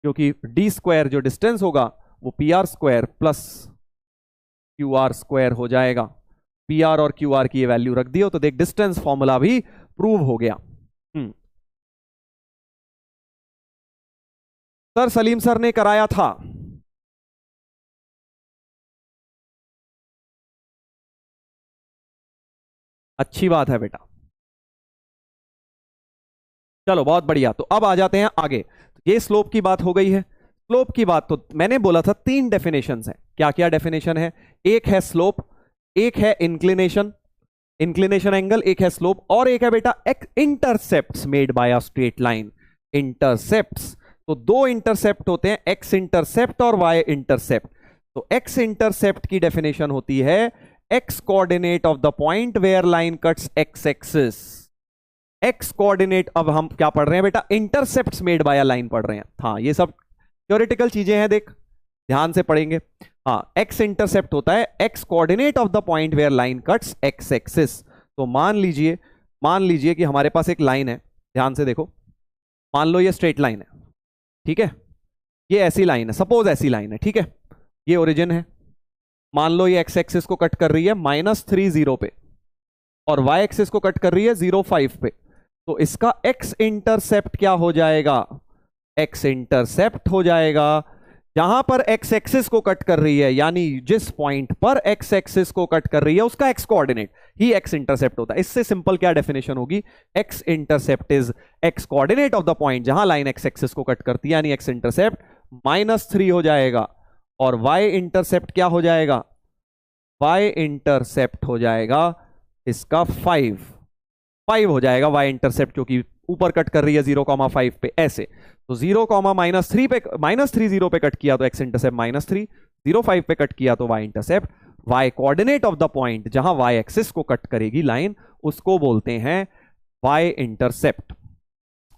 क्योंकि d स्क्वायर जो डिस्टेंस होगा वो PR square plus QR square हो जाएगा। PR और QR की ये वैल्यू रख दियो, तो देख डिस्टेंस फॉर्मूला भी प्रूव हो गया। सर सलीम सर ने कराया था। अच्छी बात है बेटा, चलो बहुत बढ़िया। तो अब आ जाते हैं आगे, ये स्लोप की बात हो गई है। स्लोप की बात तो मैंने बोला था 3 डेफिनेशन है। क्या क्या डेफिनेशन है? एक है स्लोप, एक है इंक्लिनेशन, इंक्लिनेशन एंगल, एक है स्लोप, और एक है बेटा intercepts made by a straight line. Intercepts, तो 2 इंटरसेप्ट होते हैं, एक्स इंटरसेप्ट और वाई इंटरसेप्ट। तो एक्स इंटरसेप्ट की डेफिनेशन होती है x coordinate of the point where line cuts x axis. X coordinate, अब हम क्या पढ़ रहे हैं बेटा, intercepts made by a line पढ़ रहे हैं। हाँ, ये सब थ्योरेटिकल चीजें हैं, देख ध्यान से पढ़ेंगे। हाँ, एक्स इंटरसेप्ट होता है x coordinate of the point where line cuts x axis. तो मान लीजिए कि हमारे पास एक लाइन है, ध्यान से देखो, मान लो ये स्ट्रेट लाइन है, ठीक है, ये ऐसी लाइन है, सपोज ऐसी लाइन है, ठीक है, ये ओरिजिन है, मान लो ये एक्स एक्सिस को कट कर रही है -3 पे, और वाई एक्सिस को कट कर रही है 0,5 पे, तो इसका एक्स इंटरसेप्ट क्या हो जाएगा, एक्स इंटरसेप्ट हो जाएगा जहां पर एक्स एक्सिस को कट कर रही है, यानी जिस पॉइंट पर एक्स एक्सिस को कट कर रही है उसका एक्स कोऑर्डिनेट ही एक्स इंटरसेप्ट होता है। इससे सिंपल क्या डेफिनेशन होगी, x intercept is x coordinate of the point जहां लाइन एक्स एक्सिस को कट करती है, यानी एक्स इंटरसेप्ट -3 हो जाएगा और वाई इंटरसेप्ट क्या हो जाएगा, वाई इंटरसेप्ट हो जाएगा इसका 5 हो जाएगा वाई इंटरसेप्ट, क्योंकि ऊपर कट कर रही है 0,5 पे ऐसे। तो 0, -3 पे -3 0 पे कट किया तो एक्स इंटरसेप्ट -3, 0,5 पे कट किया तो y intercept, y coordinate of the point जहां वाई एक्सिस को कट करेगी लाइन उसको बोलते हैं वाई इंटरसेप्ट।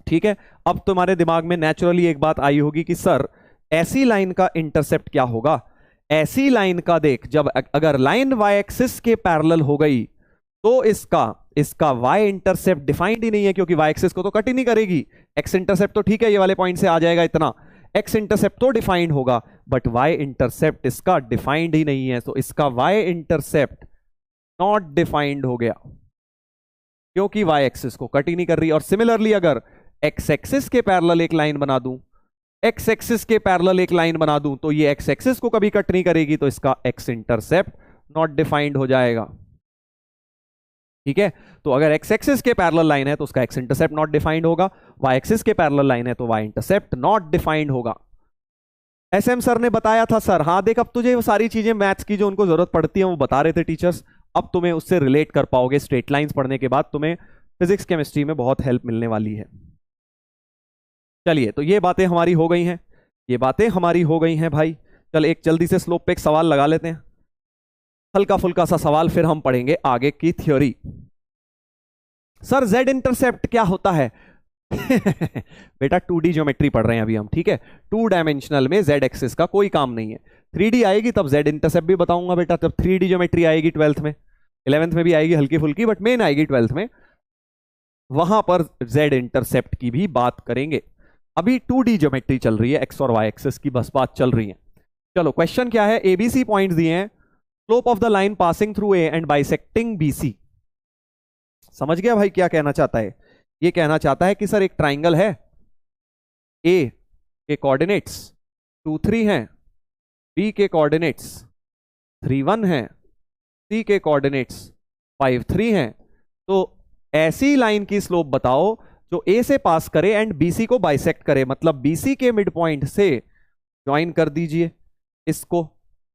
ठीक है, अब तुम्हारे दिमाग में नेचुरली एक बात आई होगी कि सर ऐसी लाइन का इंटरसेप्ट क्या होगा। ऐसी लाइन का देख, जब अगर लाइन वाई एक्सिस के पैरेलल हो गई तो इसका y इंटरसेप्ट डिफाइंड ही नहीं है, क्योंकि y एक्सिस को तो कट ही नहीं करेगी। x इंटरसेप्ट तो ठीक है ये वाले पॉइंट से आ जाएगा इतना, x इंटरसेप्ट तो डिफाइंड होगा, बट y इंटरसेप्ट इसका डिफाइंड ही नहीं है, तो इसका y इंटरसेप्ट नॉट डिफाइंड हो गया क्योंकि y एक्सिस को कट ही नहीं कर रही। और सिमिलरली अगर x एक्सिस के पैरेलल एक लाइन बना दूं, x एक्सिस के पैरेलल एक लाइन बना दूं तो ये x एक्सिस को कभी कट नहीं करेगी, तो इसका x इंटरसेप्ट नॉट डिफाइंड हो जाएगा। ठीक है, तो अगर x एक्सिस के पैरेलल लाइन है तो उसका x इंटरसेप्ट नॉट डिफाइंड होगा, y एक्सिस के पैरेलल लाइन है तो y इंटरसेप्ट नॉट डिफाइंड होगा। एसएम सर ने बताया था सर, हाँ देख अब तुझे वो सारी चीजें मैथ्स की जो उनको जरूरत पड़ती है वो बता रहे थे टीचर्स, अब तुम्हें उससे रिलेट कर पाओगे। स्ट्रेट लाइंस पढ़ने के बाद तुम्हें फिजिक्स केमिस्ट्री में बहुत हेल्प मिलने वाली है। चलिए, तो ये बातें हमारी हो गई हैं, ये बातें हमारी हो गई हैं भाई। चल एक जल्दी से स्लोप पे एक सवाल लगा लेते हैं, हल्का फुल्का सा सवाल, फिर हम पढ़ेंगे आगे की थ्योरी। सर जेड इंटरसेप्ट क्या होता है? बेटा 2D ज्योमेट्री पढ़ रहे हैं अभी हम, ठीक है, 2 डायमेंशनल में जेड एक्सिस का कोई काम नहीं है। 3D आएगी तब जेड इंटरसेप्ट भी बताऊंगा बेटा, तब 3D ज्योमेट्री आएगी 12th में, 11th में भी आएगी हल्की फुल्की, बट मेन आएगी 12th में, वहां पर जेड इंटरसेप्ट की भी बात करेंगे। अभी 2D ज्योमेट्री चल रही है, एक्स और वाई एक्सिस की बस बात चल रही है। चलो क्वेश्चन क्या है, एबीसी पॉइंट्स दिए हैं, slope of the line passing through A and bisecting BC. समझ गया भाई क्या कहना चाहता है? ये कहना चाहता है कि सर एक ट्राइंगल है, ए के कोऑर्डिनेट्स 2, 3 हैं, बी के कोऑर्डिनेट्स 3, 1 हैं, सी के कोऑर्डिनेट्स 5, 3 हैं। तो ऐसी लाइन की स्लोप बताओ जो ए से पास करे एंड बीसी को बाइसेक्ट करे, मतलब बीसी के मिड पॉइंट से ज्वाइन कर दीजिए इसको,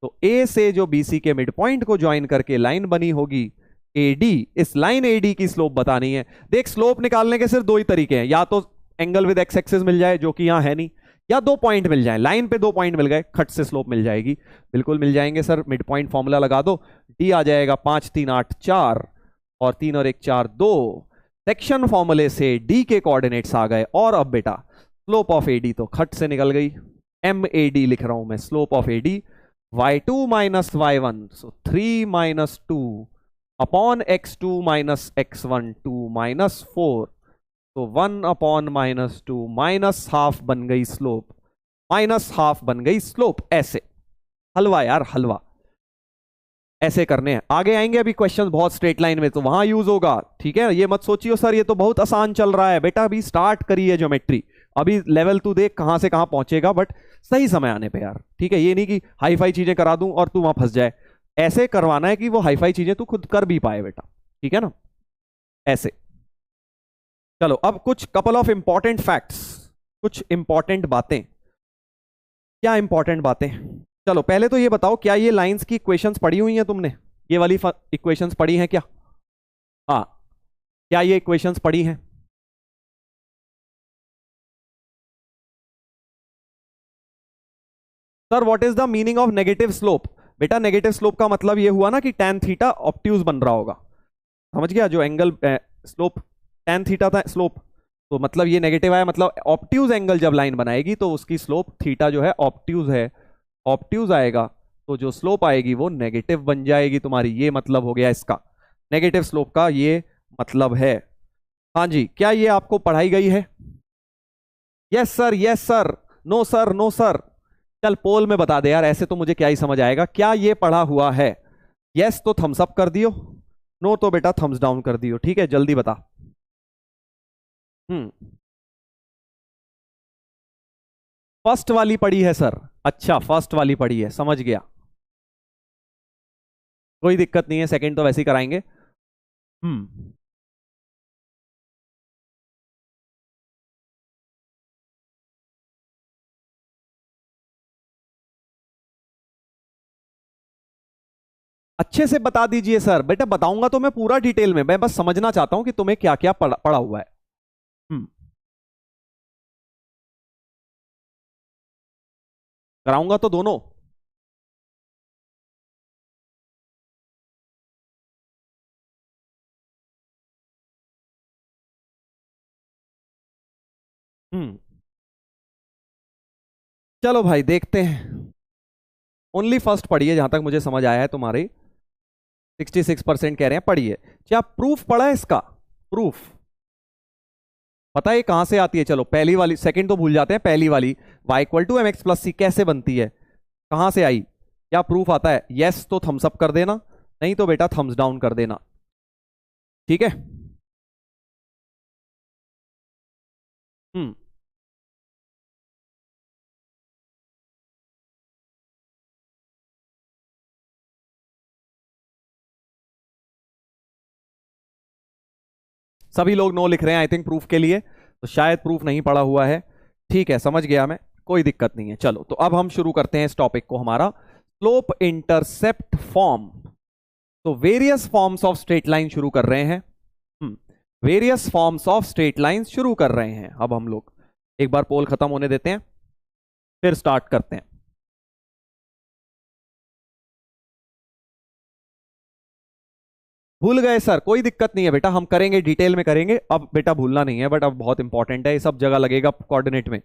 तो ए से जो बीसी के मिड पॉइंट को ज्वाइन करके लाइन बनी होगी AD, इस लाइन AD की स्लोप बतानी है। देख स्लोप निकालने के सिर्फ 2 ही तरीके हैं, या तो एंगल विद एक्स एक्सिस मिल जाए जो कि यहां है नहीं, या 2 पॉइंट मिल जाए, लाइन पे 2 पॉइंट मिल गए, खट से स्लोप मिल जाएगी। बिल्कुल मिल जाएंगे सर, मिड पॉइंट फॉर्मूला लगा दो, D आ जाएगा 5, 3, 8, 4 और 3 और 1 4 2। सेक्शन फॉर्मूले से D के कोऑर्डिनेट्स आ गए, और अब बेटा स्लोप ऑफ AD तो खट से निकल गई, MAD लिख रहा हूं मैं, slope of AD y2 minus y1, so 3 minus 2 upon x2 minus x1 2 minus 4, तो 1 अपॉन माइनस 2 माइनस हाफ बन गई स्लोप, माइनस हाफ बन गई स्लोप। ऐसे हलवा यार हलवा, ऐसे करने हैं। आगे आएंगे अभी क्वेश्चन बहुत स्ट्रेट लाइन में, तो वहां यूज होगा, ठीक है। ये मत सोचियो सर ये तो बहुत आसान चल रहा है, बेटा अभी स्टार्ट करी है ज्योमेट्री, अभी लेवल तू देख कहां से कहां पहुंचेगा, बट सही समय आने पे यार, ठीक है। ये नहीं कि हाई फाई चीजें करा दूं और तू वहां फंस जाए, ऐसे करवाना है कि वो हाई फाई चीजें तू खुद कर भी पाए बेटा, ठीक है ना, ऐसे। चलो अब कुछ कपल ऑफ इंपॉर्टेंट फैक्ट्स, कुछ इंपॉर्टेंट बातें। क्या इंपॉर्टेंट बातें? चलो पहले तो ये बताओ, क्या ये लाइंस की इक्वेशंस पढ़ी हुई हैं तुमने? ये वाली इक्वेशंस पढ़ी हैं क्या? हाँ, क्या ये इक्वेशंस पढ़ी हैं? Sir what is the meaning of negative slope? बेटा नेगेटिव स्लोप का मतलब ये हुआ ना कि tan थीटा ऑब्ट्यूज बन रहा होगा, समझ गया? जो एंगल स्लोप tan थीटा था स्लोप, तो मतलब ये नेगेटिव आया, मतलब ऑब्ट्यूज एंगल जब लाइन बनाएगी तो उसकी स्लोप थीटा जो है ऑब्ट्यूज है, ऑब्ट्यूज आएगा, तो जो स्लोप आएगी वो नेगेटिव बन जाएगी तुम्हारी। ये मतलब हो गया इसका, नेगेटिव स्लोप का ये मतलब है। हाँ जी, क्या ये आपको पढ़ाई गई है? Yes sir, yes sir, no sir, no sir. चल पोल में बता दे यार, ऐसे तो मुझे क्या ही समझ आएगा। क्या ये पढ़ा हुआ है? यस तो थम्स अप कर दियो, नो तो बेटा थम्स डाउन कर दियो, ठीक है, जल्दी बता। फर्स्ट वाली पढ़ी है सर, अच्छा, फर्स्ट वाली पढ़ी है, समझ गया, कोई दिक्कत नहीं है, सेकंड तो वैसे ही कराएंगे। हम्म। अच्छे से बता दीजिए सर। बेटा बताऊंगा तो मैं पूरा डिटेल में, मैं बस समझना चाहता हूं कि तुम्हें क्या क्या पढ़ा हुआ है। हम्म। कराऊंगा तो दोनों। हम्म। चलो भाई देखते हैं। ओनली फर्स्ट पढ़िए, जहां तक मुझे समझ आया है तुम्हारे 66% कह रहे हैं पढ़िए। क्या प्रूफ पढ़ा है इसका? प्रूफ पता है कहां से आती है? चलो पहली वाली, सेकंड तो भूल जाते हैं, पहली वाली y equal to M X plus C कैसे बनती है, कहां से आई? क्या प्रूफ आता है? यस तो थम्स अप कर देना, नहीं तो बेटा थम्स डाउन कर देना। ठीक है। हम्म। सभी लोग नो लिख रहे हैं आई थिंक प्रूफ के लिए, तो शायद प्रूफ नहीं पढ़ा हुआ है। ठीक है, समझ गया मैं, कोई दिक्कत नहीं है। चलो तो अब हम शुरू करते हैं इस टॉपिक को, हमारा स्लोप इंटरसेप्ट फॉर्म। तो various forms of straight line शुरू कर रहे हैं। Various forms of straight line शुरू कर रहे हैं। अब हम लोग एक बार पोल खत्म होने देते हैं, फिर स्टार्ट करते हैं। भूल गए सर, कोई दिक्कत नहीं है बेटा, हम करेंगे, डिटेल में करेंगे। अब बेटा भूलना नहीं है, बट अब बहुत इंपॉर्टेंट है, ये सब जगह लगेगा कोऑर्डिनेट में।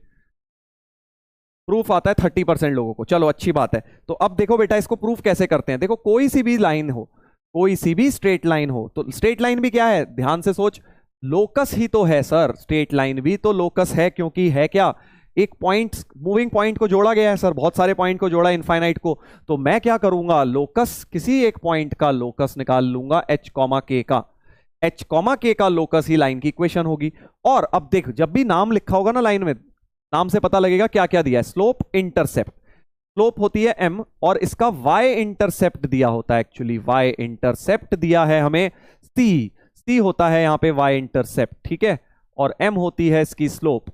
प्रूफ आता है 30% लोगों को, चलो अच्छी बात है। तो अब देखो बेटा, इसको प्रूफ कैसे करते हैं। देखो कोई सी भी लाइन हो, कोई सी भी स्ट्रेट लाइन हो, तो स्ट्रेट लाइन भी क्या है, ध्यान से सोच, लोकस ही तो है सर। स्ट्रेट लाइन भी तो लोकस है, क्योंकि है क्या, एक पॉइंट, मूविंग पॉइंट को जोड़ा गया है सर, बहुत सारे पॉइंट को जोड़ा इनफाइनाइट को। तो मैं क्या करूंगा, लोकस, किसी एक पॉइंट का लोकस निकाल लूंगा, एच कॉमा के का। एच कॉमा के का लोकस ही लाइन की इक्वेशन होगी। और अब देख, जब भी नाम लिखा होगा ना लाइन में, नाम से पता लगेगा क्या क्या दिया है। स्लोप इंटरसेप्ट, स्लोप होती है m, और इसका y इंटरसेप्ट दिया होता है, एक्चुअली y इंटरसेप्ट दिया है हमें c होता है यहां पे y इंटरसेप्ट, ठीक है, और m होती है इसकी स्लोप।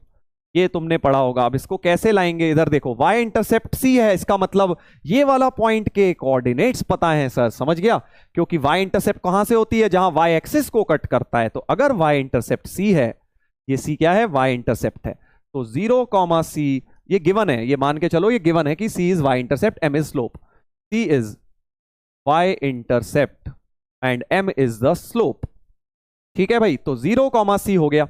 ये तुमने पढ़ा होगा। अब इसको कैसे लाएंगे, इधर देखो, y इंटरसेप्ट c है, इसका मतलब ये वाला पॉइंट के कोऑर्डिनेट्स पता है सर, समझ गया, क्योंकि y इंटरसेप्ट कहां से होती है, जहां y एक्सिस को कट करता है। तो अगर y इंटरसेप्ट c है, ये c क्या है, y इंटरसेप्ट है, तो 0 कॉमा सी, ये गिवन है, ये मान के चलो ये गिवन है कि c is y intercept, m is slope, c is y intercept and m is the slope. ठीक है भाई, तो 0 कॉमा सी हो गया,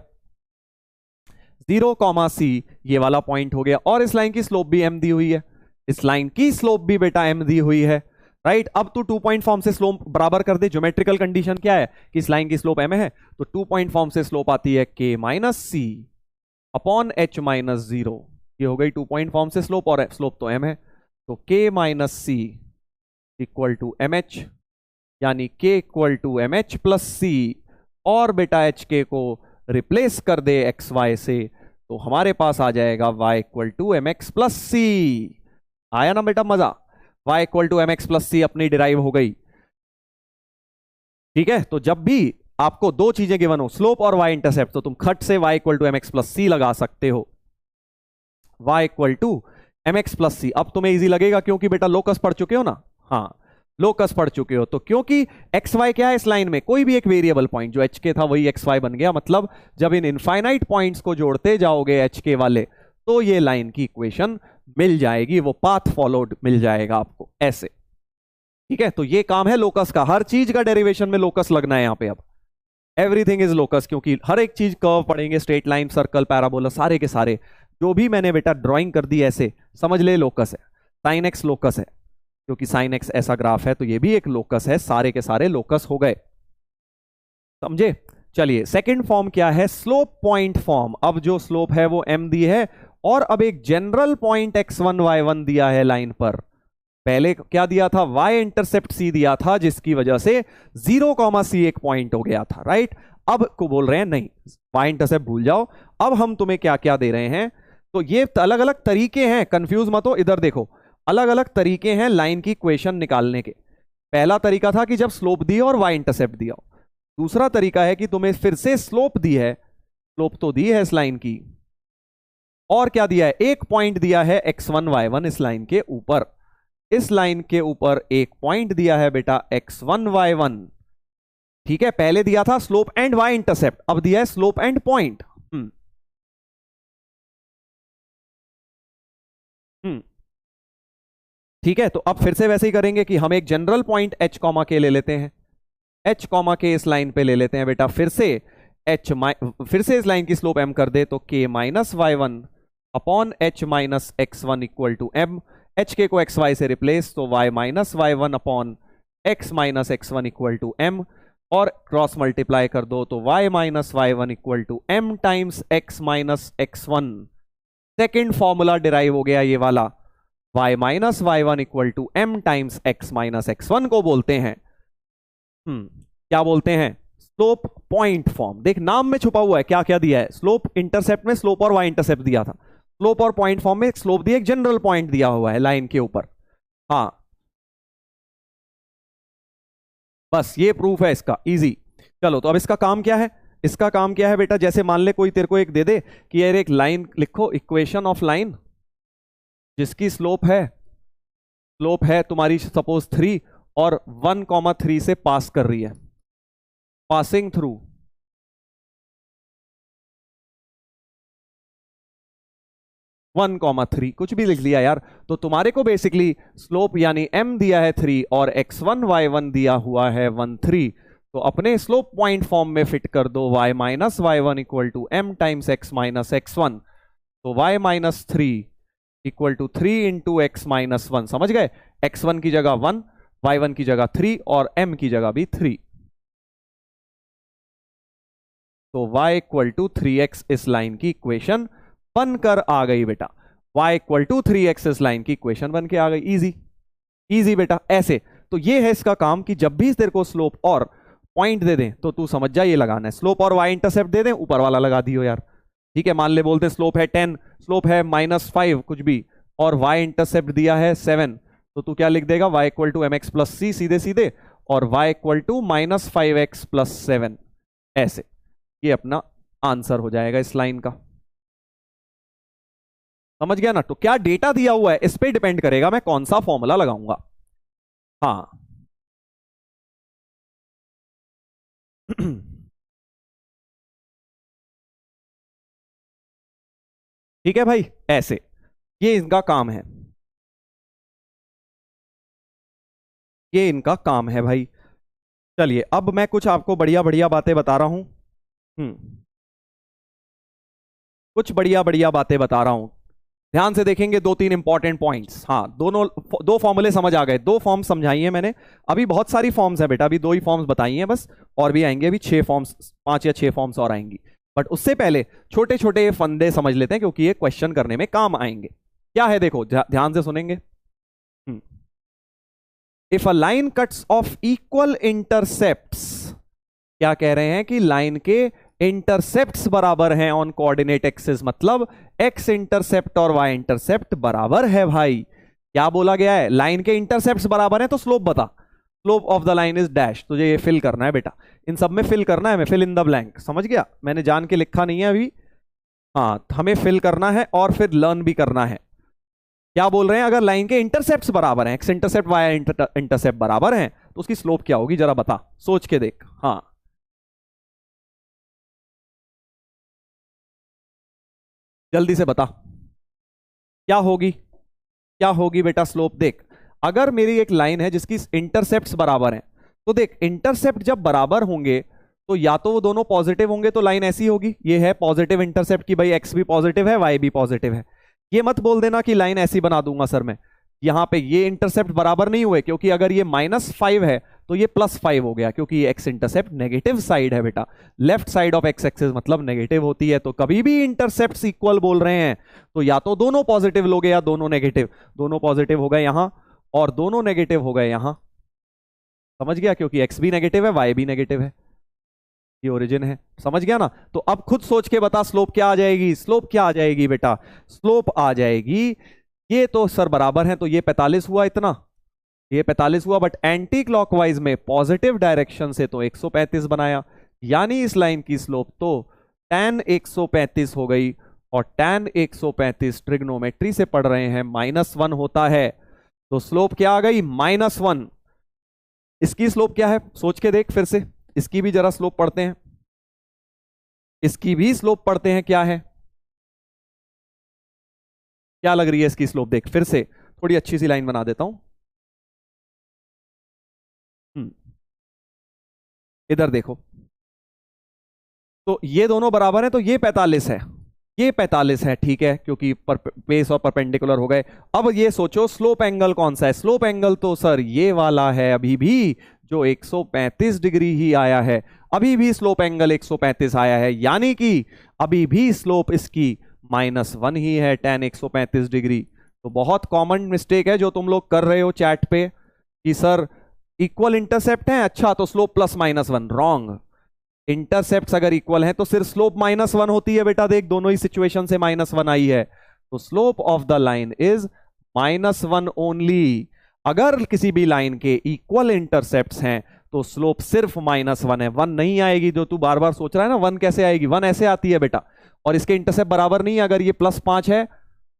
0 कॉमा सी ये वाला पॉइंट हो गया, और इस लाइन की स्लोप भी m दी हुई है, इस लाइन की स्लोप भी बेटा m दी हुई है, राइट। अब तू 2 पॉइंट फॉर्म से स्लोप बराबर कर दे। ज्योमेट्रिकल कंडीशन क्या है कि इस लाइन की स्लोप m है, तो 2 पॉइंट फॉर्म से स्लोप आती है k minus C upon H minus 0। ये हो गई 2 पॉइंट फॉर्म से स्लोप, और स्लोप तो m है, तो k minus C equal to M H, यानी k equal to M H plus C, और बेटा एच के को रिप्लेस कर दे एक्स वाई से, तो हमारे पास आ जाएगा y equal to M X plus C. आया ना बेटा मजा, y equal to M X plus C अपनी डिराइव हो गई। ठीक है, तो जब भी आपको दो चीजें गिवन हो, स्लोप और y इंटरसेप्ट, तो तुम खट से y equal to M X plus C लगा सकते हो, y equal to M X plus C. अब तुम्हें इजी लगेगा, क्योंकि बेटा लोकस पढ़ चुके हो ना, हाँ लोकस पढ़ चुके हो, तो क्योंकि एक्स वाई क्या है इस लाइन में, कोई भी एक वेरिएबल पॉइंट, जो एच के था वही एक्स वाई बन गया। मतलब जब इन इनफाइनाइट पॉइंट्स को जोड़ते जाओगे एच के वाले, तो ये लाइन की इक्वेशन मिल जाएगी, वो पाथ फॉलोड मिल जाएगा आपको ऐसे। ठीक है, तो ये काम है लोकस का, हर चीज का डेरिवेशन में लोकस लगना है यहां पे। अब एवरीथिंग इज लोकस, क्योंकि हर एक चीज कर्व पढ़ेंगे, स्ट्रेट लाइन, सर्कल, पैराबोला, सारे के सारे जो भी मैंने बेटा ड्राइंग कर दी ऐसे समझ ले लोकस है। साइन एक्स लोकस है, क्योंकि साइन एक्स ऐसा ग्राफ है, तो ये भी एक लोकस है, सारे के सारे लोकस हो गए, समझे। चलिए सेकंड फॉर्म क्या है, स्लोप पॉइंट फॉर्म। अब जो स्लोप है वो m दी है, और अब एक जनरल पॉइंट x1 y1 दिया है लाइन पर। पहले क्या दिया था, y इंटरसेप्ट c दिया था, जिसकी वजह से 0 कॉमा सी एक पॉइंट हो गया था, राइट। अब को बोल रहे हैं नहीं, y इंटरसेप्ट भूल जाओ, अब हम तुम्हें क्या क्या दे रहे हैं, तो ये अलग अलग तरीके हैं, कंफ्यूज मत हो, इधर देखो, अलग अलग तरीके हैं लाइन की इक्वेशन निकालने के। पहला तरीका था कि जब स्लोप दी और वाई इंटरसेप्ट दिया हो। दूसरा तरीका है कि तुम्हें फिर से स्लोप दी है, स्लोप तो दी है इस लाइन की, और क्या दिया है, एक पॉइंट दिया है x1 y1 इस लाइन के ऊपर, इस लाइन के ऊपर एक पॉइंट दिया है बेटा x1 y1। ठीक है, पहले दिया था स्लोप एंड वाई इंटरसेप्ट, अब दिया है स्लोप एंड पॉइंट। ठीक है, तो अब फिर से वैसे ही करेंगे कि हम एक जनरल पॉइंट h कॉमा के ले लेते हैं, h कॉमा के इस लाइन पे ले लेते हैं बेटा, फिर से इस लाइन की स्लोप m कर दे तो k minus y one upon h minus x one equal to m, H के को एक्स वाई से रिप्लेस, तो y minus y one upon x minus x one equal to m, और cross multiply कर दो तो y minus y one equal to m times x minus x one. Second formula derive हो गया ये वाला, y minus y one equal to m times x minus x one को बोलते हैं क्या बोलते हैं, स्लोप पॉइंट फॉर्म। देख नाम में छुपा हुआ है क्या क्या दिया है, स्लोप इंटरसेप्ट में स्लोप और वाई इंटरसेप्ट दिया था, स्लोप और पॉइंट फॉर्म में स्लोप दिया, एक जनरल पॉइंट दिया हुआ है लाइन के ऊपर। हाँ बस ये प्रूफ है इसका, इजी। चलो तो अब इसका काम क्या है, इसका काम क्या है बेटा, जैसे मान ले कोई तेरे को एक दे दे कि यार एक लाइन लिखो, इक्वेशन ऑफ लाइन जिसकी स्लोप है तुम्हारी सपोज 3 और 1,3 से पास कर रही है, पासिंग थ्रू 1,3 कुछ भी लिख लिया यार, तो तुम्हारे को बेसिकली स्लोप यानी m दिया है 3 और x1 y1 दिया हुआ है 1,3, तो अपने स्लोप पॉइंट फॉर्म में फिट कर दो y minus y one equal to m times x minus x one, तो y minus 3 equal to 3 into x minus one, समझ गए, x1 की जगह 1, y1 की जगह 3 और m की जगह भी 3, तो y इक्वल टू 3x इस लाइन की इक्वेशन बनकर आ गई बेटा, y इक्वल टू 3x इस लाइन की इक्वेशन बन के आ गई, इजी इजी बेटा ऐसे। तो ये है इसका काम कि जब भी तेरे को स्लोप और पॉइंट दे दें तो तू समझ जा ये लगाना है, स्लोप और y इंटरसेप्ट दे दें ऊपर वाला लगा दियो यार। ठीक है, मान ले बोलते स्लोप है 10, स्लोप है -5 कुछ भी, और y इंटरसेप्ट दिया है 7, तो तू क्या लिख देगा, y equal to mx plus c सीधे सीधे, और y equal to -5x plus 7 ऐसे, ये अपना आंसर हो जाएगा इस लाइन का। समझ गया ना, तो क्या डेटा दिया हुआ है इस पे डिपेंड करेगा मैं कौन सा फॉर्मूला लगाऊंगा। हाँ ठीक है भाई, ऐसे ये इनका काम है, ये इनका काम है भाई। चलिए अब मैं कुछ आपको बढ़िया बढ़िया बातें बता रहा हूं, कुछ बढ़िया बढ़िया बातें बता रहा हूं, ध्यान से देखेंगे, दो तीन इंपॉर्टेंट पॉइंट्स। हाँ दोनों दो फॉर्मूले समझ आ गए, दो फॉर्म्स समझाई हैं मैंने, अभी बहुत सारी फॉर्म्स है बेटा, अभी दो ही फॉर्म्स बताई हैं बस, और भी आएंगे अभी 6 फॉर्म्स, 5 या 6 फॉर्म्स और आएंगी, बट उससे पहले छोटे छोटे फंदे समझ लेते हैं क्योंकि ये क्वेश्चन करने में काम आएंगे। क्या है देखो, ध्यान से सुनेंगे। If a line cuts of equal intercepts, क्या कह रहे हैं कि लाइन के इंटरसेप्ट्स बराबर हैं ऑन कोऑर्डिनेट एक्सिस, मतलब एक्स इंटरसेप्ट और वाई इंटरसेप्ट बराबर है भाई। क्या बोला गया है, लाइन के इंटरसेप्ट्स बराबर हैं, तो स्लोप बता, slope of the line is dash, तुझे ये फिल करना है बेटा, इन सब में फिल करना है, मैं फिल इन द ब्लैंक, समझ गया, मैंने जान के लिखा नहीं है अभी। हाँ हमें फिल करना है और फिर लर्न भी करना है। क्या बोल रहे हैं, अगर लाइन के इंटरसेप्ट्स बराबर हैं, एक्स इंटरसेप्ट वाई इंटरसेप्ट बराबर हैं, तो उसकी स्लोप क्या होगी जरा बता, सोच के देख। हाँ जल्दी से बता क्या होगी, क्या होगी बेटा स्लोप। देख अगर मेरी एक लाइन है जिसकी इंटरसेप्ट्स बराबर हैं, तो देख इंटरसेप्ट जब बराबर होंगे तो या तो वो दोनों पॉजिटिव होंगे, तो लाइन ऐसी होगी, ये है पॉजिटिव इंटरसेप्ट की भाई, एक्स भी पॉजिटिव है वाई भी पॉजिटिव है। ये मत बोल देना कि लाइन ऐसी बना दूंगा सर मैं, यहां पे ये इंटरसेप्ट बराबर नहीं हुए, क्योंकि अगर ये -5 है तो ये +5 हो गया, क्योंकि ये एक्स इंटरसेप्ट नेगेटिव साइड है बेटा, left side of x axis मतलब नेगेटिव होती है, तो कभी भी इंटरसेप्ट्स इक्वल बोल रहे हैं तो या तो दोनों पॉजिटिव लोगे या दोनों नेगेटिव, दोनों पॉजिटिव हो गए यहां और दोनों नेगेटिव हो गए यहां, समझ गया, क्योंकि एक्स भी नेगेटिव है वाई भी नेगेटिव है। ये ओरिजिन है, समझ गया ना। तो अब खुद सोच के बता स्लोप क्या आ जाएगी, स्लोप क्या आ जाएगी बेटा, स्लोप आ जाएगी, ये तो सर बराबर है, तो ये 45 हुआ इतना, ये 45 हुआ, बट एंटी क्लॉकवाइज में पॉजिटिव डायरेक्शन से तो 135 बनाया, यानी इस लाइन की स्लोप तो tan 135 हो गई, और tan 135 ट्रिग्नोमेट्री से पढ़ रहे हैं -1 होता है, तो स्लोप क्या आ गई, -1। इसकी स्लोप क्या है सोच के देख फिर से, इसकी भी जरा स्लोप पढ़ते हैं, इसकी भी स्लोप पढ़ते हैं, क्या है, क्या लग रही है इसकी स्लोप, देख फिर से थोड़ी अच्छी सी लाइन बना देता हूं। इधर देखो, तो ये दोनों बराबर है, तो ये 45 है, ये 45 है, ठीक है, क्योंकि बेस और परपेंडिकुलर हो गए। अब ये सोचो स्लोप एंगल कौन सा है, स्लोप एंगल तो सर ये वाला है, अभी भी जो 135 डिग्री ही आया है, अभी भी स्लोप एंगल 135 आया है, यानी कि अभी भी स्लोप इसकी -1 ही है, tan 135 डिग्री। तो बहुत कॉमन मिस्टेक है जो तुम लोग कर रहे हो चैट पे कि सर इक्वल इंटरसेप्ट है, अच्छा तो स्लोप +-1, रॉन्ग। इंटरसेप्ट अगर इक्वल है तो सिर्फ स्लोप -1 होती है बेटा, देख दोनों ही सिचुएशन से -1 आई है, तो slope of the line is -1 only. अगर किसी भी लाइन के इक्वल इंटरसेप्ट्स हैं तो स्लोप सिर्फ -1 है, 1 नहीं आएगी, जो तू बार बार सोच रहा है ना 1 कैसे आएगी, 1 ऐसे आती है बेटा, और इसके इंटरसेप्ट बराबर नहीं है, अगर ये +5 है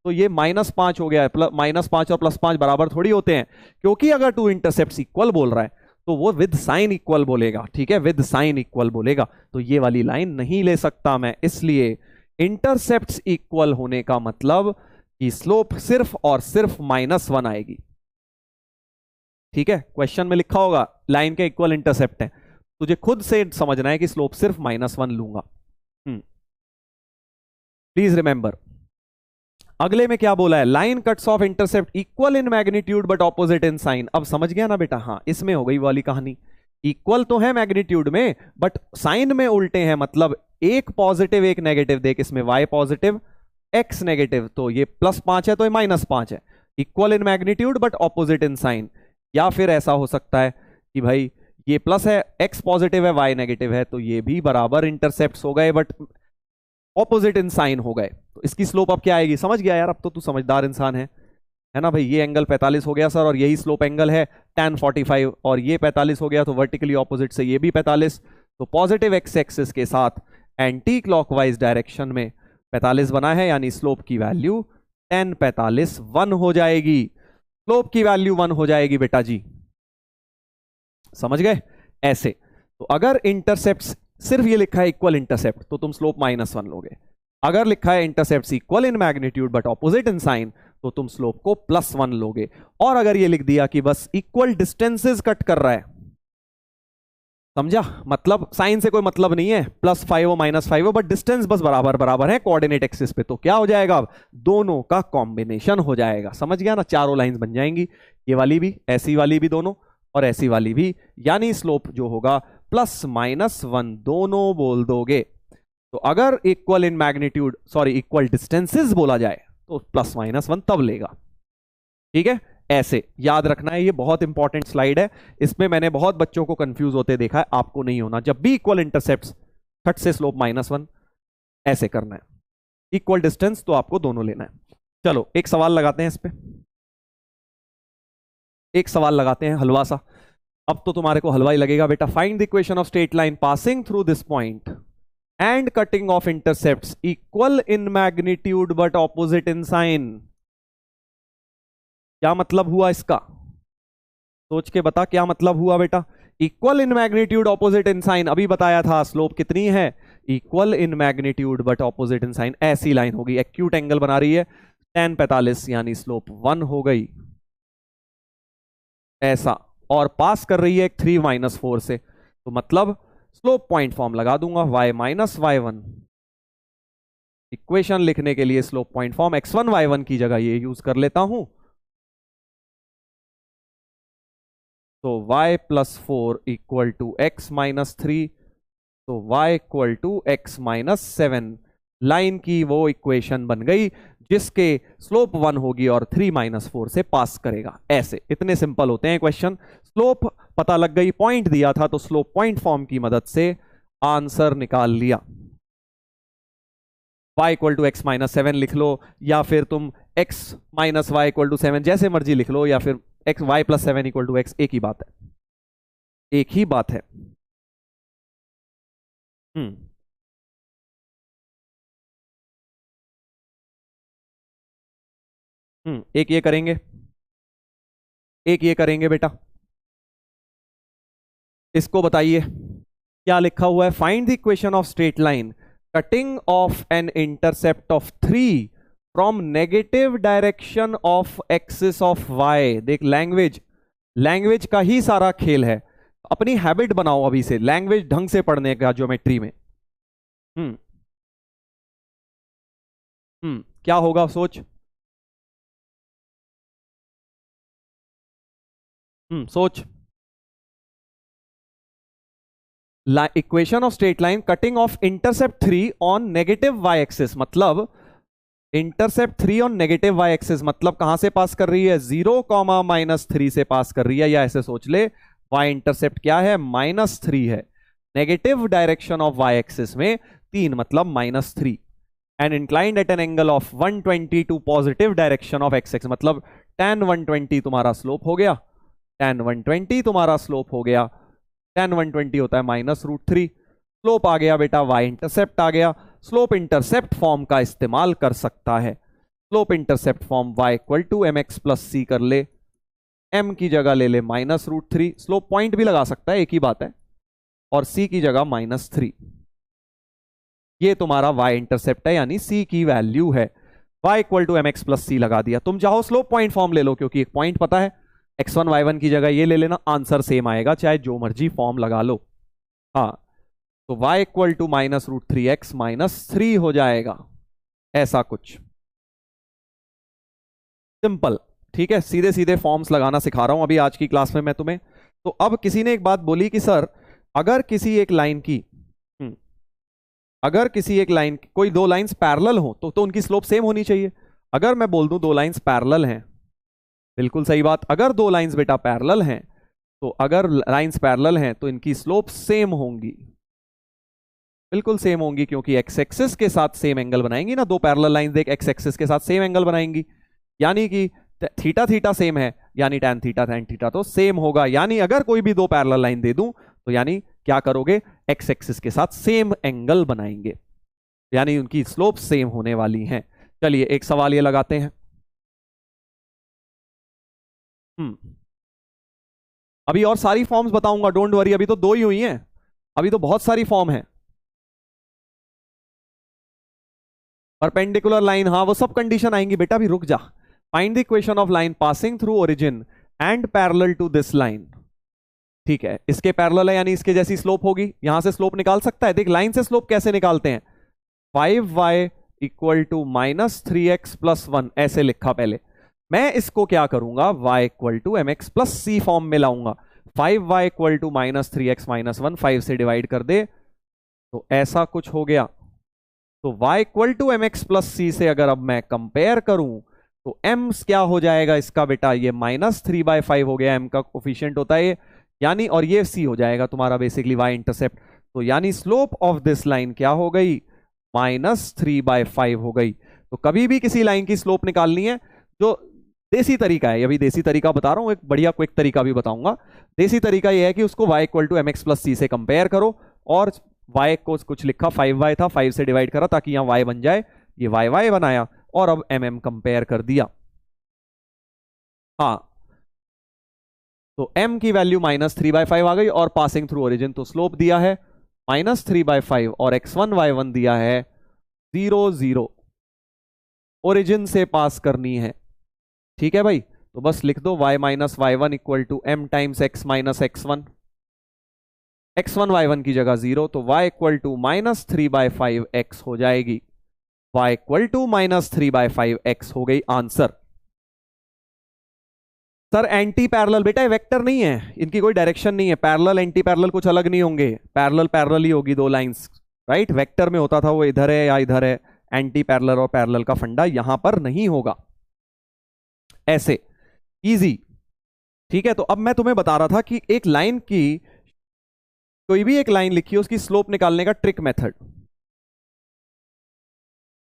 तो ये -5 हो गया है, -5 और +5 बराबर थोड़ी होते हैं, क्योंकि अगर टू इंटरसेप्ट्स इक्वल बोल रहा है तो वो विद साइन इक्वल बोलेगा, ठीक है, विद साइन इक्वल बोलेगा, तो ये वाली लाइन नहीं ले सकता मैं, इसलिए इंटरसेप्ट्स इक्वल होने का मतलब कि स्लोप सिर्फ और सिर्फ -1 आएगी, ठीक है। क्वेश्चन में लिखा होगा लाइन के इक्वल इंटरसेप्ट है, तुझे खुद से समझना है कि स्लोप सिर्फ -1 लूंगा। प्लीज रिमेंबर, अगले में क्या बोला है, line cuts off intercept equal in magnitude but opposite in sign. अब समझ गया ना बेटा, हाँ इसमें हो गई वाली कहानी, इक्वल तो है मैग्नीट्यूड में बट साइन में उल्टे हैं, मतलब एक पॉजिटिव एक नेगेटिव, देख इसमें y पॉजिटिव x नेगेटिव, तो ये +5 है तो ये -5 है, equal in magnitude but opposite in sign. या फिर ऐसा हो सकता है कि भाई ये प्लस है, x पॉजिटिव है y नेगेटिव है, तो ये भी बराबर इंटरसेप्ट हो गए बट ऑपोजिट इन साइन हो गए, तो इसकी स्लोप अब क्या आएगी, समझ गया यार, अब तो तू समझदार इंसान है ना भाई। ये एंगल 45 हो गया सर, और यही स्लोप एंगल है tan 45, और ये 45 हो गया, तो वर्टिकली ऑपोजिट से ये भी 45, तो पॉजिटिव x एक्सिस के साथ एंटी क्लॉकवाइज डायरेक्शन में 45 बना है, यानी स्लोप की वैल्यू tan 45 1 हो जाएगी, स्लोप की वैल्यू 1 हो जाएगी बेटा जी, समझ गए ऐसे। तो अगर इंटरसेप्ट सिर्फ ये लिखा है इक्वल इंटरसेप्ट तो तुम स्लोप -1 लोगे, अगर लिखा है intercept equal in magnitude but opposite in sign तो तुम स्लोप को +1 लोगे, और अगर ये लिख दिया कि बस इक्वल डिस्टेंसेस कट कर रहा है, समझा, मतलब साइन से कोई मतलब नहीं है, +5 हो -5 हो, बट डिस्टेंस बस बराबर बराबर है कोऑर्डिनेट एक्सिस पे, तो क्या हो जाएगा, अब दोनों का कॉम्बिनेशन हो जाएगा, समझ गया ना, चारों लाइंस बन जाएंगी, ये वाली भी, ऐसी वाली भी दोनों, और ऐसी वाली भी, यानी स्लोप जो होगा +-1 दोनों बोल दोगे। तो अगर equal in magnitude, sorry equal distances बोला जाए तो +-1 तब लेगा, ठीक है, ऐसे याद रखना है, ये बहुत इंपॉर्टेंट स्लाइड है, इसमें मैंने बहुत बच्चों को कंफ्यूज होते देखा है, आपको नहीं होना, जब भी इक्वल इंटरसेप्ट्स खट से स्लोप -1 ऐसे करना है, इक्वल डिस्टेंस तो आपको दोनों लेना है। चलो एक सवाल लगाते हैं इस पे, एक सवाल लगाते हैं हलवा सा, अब तो तुम्हारे को हलवा ही लगेगा बेटा। Find the equation of straight line passing through this point and cutting off intercepts equal in magnitude but opposite in sign. क्या मतलब हुआ इसका, सोच के बता क्या मतलब हुआ बेटा, equal in magnitude opposite in sign, अभी बताया था स्लोप कितनी है, equal in magnitude but opposite in sign, ऐसी लाइन होगी, एक्यूट एंगल बना रही है tan 45, यानी स्लोप 1 हो गई ऐसा, और पास कर रही है 3-4 से, तो मतलब स्लोप पॉइंट फॉर्म लगा दूंगा, y-y1, इक्वेशन लिखने के लिए slope point form x1 y1 की जगह ये यूज कर लेता हूं, तो y + 4 = x - 3, तो y = x - 7, लाइन की वो इक्वेशन बन गई जिसके स्लोप 1 होगी और 3-4 से पास करेगा, ऐसे इतने सिंपल होते हैं क्वेश्चन। स्लोप पता लग गई, पॉइंट दिया था, तो स्लोप पॉइंट फॉर्म की मदद से आंसर निकाल लिया। y equal to x minus 7 लिख लो, या फिर तुम x minus y equal to 7 जैसे मर्जी लिख लो, या फिर x y plus 7 equal to x, एक ही बात है, एक ही बात है। हम्म एक ये करेंगे, एक ये करेंगे बेटा। इसको बताइए क्या लिखा हुआ है। Find the equation of straight line cutting off an intercept of 3 from negative direction of axis of y. देख, लैंग्वेज, लैंग्वेज का ही सारा खेल है। अपनी हैबिट बनाओ अभी से लैंग्वेज ढंग से पढ़ने का ज्योमेट्री में। हम्म क्या होगा सोच। सोच। Equation of straight line cutting off intercept 3 on negative Y axis, मतलब intercept 3 on negative Y axis मतलब कहां से पास कर रही है, 0, -3 से पास कर रही है। या ऐसे सोच ले, वाई इंटरसेप्ट क्या है, -3 है। Negative direction of y axis में 3 मतलब -3, and inclined at an angle of 120 to positive direction of x x, मतलब tan 120 तुम्हारा स्लोप हो गया, tan 120 तुम्हारा स्लोप हो गया। tan 120 होता है -√3। स्लोप आ गया बेटा, y इंटरसेप्ट आ गया। स्लोप इंटरसेप्ट फॉर्म का इस्तेमाल कर सकता है। Slope intercept form y equal to mx plus C कर ले, m की जगह ले ले -√3, स्लोप पॉइंट भी लगा सकता है, एक ही बात है, और c की जगह -3। ये तुम्हारा y इंटरसेप्ट है, यानी c की वैल्यू है। y equal to mx plus C लगा दिया। तुम चाहो स्लोप पॉइंट फॉर्म ले लो, क्योंकि एक पॉइंट पता है, x1 y1 की जगह ये ले लेना, आंसर सेम आएगा, चाहे जो मर्जी फॉर्म लगा लो। हाँ, तो y इक्वल टू -√3x -3 हो जाएगा, ऐसा कुछ सिंपल। ठीक है, सीधे सीधे फॉर्म्स लगाना सिखा रहा हूं अभी आज की क्लास में मैं तुम्हें। तो अब किसी ने एक बात बोली कि सर अगर किसी एक लाइन की अगर किसी एक लाइन, कोई दो लाइंस पैरेलल हो तो उनकी स्लोप सेम होनी चाहिए। अगर मैं बोल दूं दो लाइंस पैरेलल हैं, बिल्कुल सही बात, अगर दो लाइंस बेटा पैरेलल हैं, तो अगर लाइंस पैरेलल हैं तो इनकी स्लोप सेम होंगी, बिल्कुल सेम होंगी, क्योंकि एक्स एक्सिस के साथ सेम एंगल बनाएंगी ना। दो पैरेलल लाइंस देख एक्स एक्सिस के साथ सेम एंगल बनाएंगी, यानी कि थीटा थीटा सेम है, यानी टैन थीटा तो सेम होगा। यानी अगर कोई भी दो पैरेलल लाइन दे दूं तो यानी क्या करोगे, एक्स एक्सिस के साथ सेम एंगल बनाएंगे, यानी उनकी स्लोप सेम होने वाली है। चलिए एक सवाल ये लगाते हैं। अभी और सारी फॉर्म्स बताऊंगा, डोंट वरी, अभी तो दो ही हुई हैं, अभी तो बहुत सारी फॉर्म है। परपेंडिकुलर लाइन, हाँ वो सब कंडीशन आएंगी बेटा, अभी रुक जा। Find the equation of line passing through origin and parallel to this line. ठीक है, इसके पैरेलल है, यानी इसके जैसी स्लोप होगी, यहां से स्लोप निकाल सकता है। देख लाइन से स्लोप कैसे निकालते हैं, 5y equal to -3x plus 1 ऐसे लिखा पहले। मैं इसको क्या करूंगा, y equal to mx plus C form में लाऊंगा। 5y equal to -3x minus 1, 5 से डिवाइड कर दे तो ऐसा कुछ हो गया। तो y equal to mx plus C से अगर अब मैं कंपेयर करूं तो m क्या हो जाएगा इसका बेटा, ये -3/5 हो गया, m का कोफिशिएंट होता है ये, यानी और ये c हो जाएगा तुम्हारा बेसिकली y इंटरसेप्ट। तो यानी स्लोप ऑफ दिस लाइन क्या हो गई, -3/5 हो गई। तो कभी भी किसी लाइन की स्लोप निकालनी है, जो देसी तरीका है, अभी देसी तरीका बता रहा हूं, एक बढ़िया क्विक तरीका भी बताऊंगा। देसी तरीका यह है कि उसको y equal to mx plus C से कंपेयर करो, और y को कुछ लिखा 5y था, 5 से डिवाइड करा ताकि यहां y बन जाए, ये y बनाया, और अब mm कंपेयर कर दिया। हाँ, तो m की वैल्यू -3/5 आ गई, और पासिंग थ्रू ओरिजिन तो स्लोप दिया है -3/5, और x1 y1 दिया है 0 0, ओरिजिन से पास करनी है। ठीक है भाई, तो बस लिख दो y minus y1 equal to m times x minus x1, x1 y1 की जगह 0, तो y इक्वल टू -3/5x हो जाएगी, y इक्वल टू -3/5x हो गई आंसर। सर एंटी पैरेलल बेटा, वेक्टर नहीं है, इनकी कोई डायरेक्शन नहीं है, पैरेलल एंटी पैरेलल कुछ अलग नहीं होंगे, पैरेलल पैरेलल ही होगी दो लाइंस, राइट। वेक्टर में होता था वो इधर है या इधर है, एंटी पैरेलल और पैरेलल का फंडा यहां पर नहीं होगा, ऐसे इजी। ठीक है, तो अब मैं तुम्हें बता रहा था कि एक लाइन की कोई भी एक लाइन लिखी है उसकी स्लोप निकालने का ट्रिक मेथड,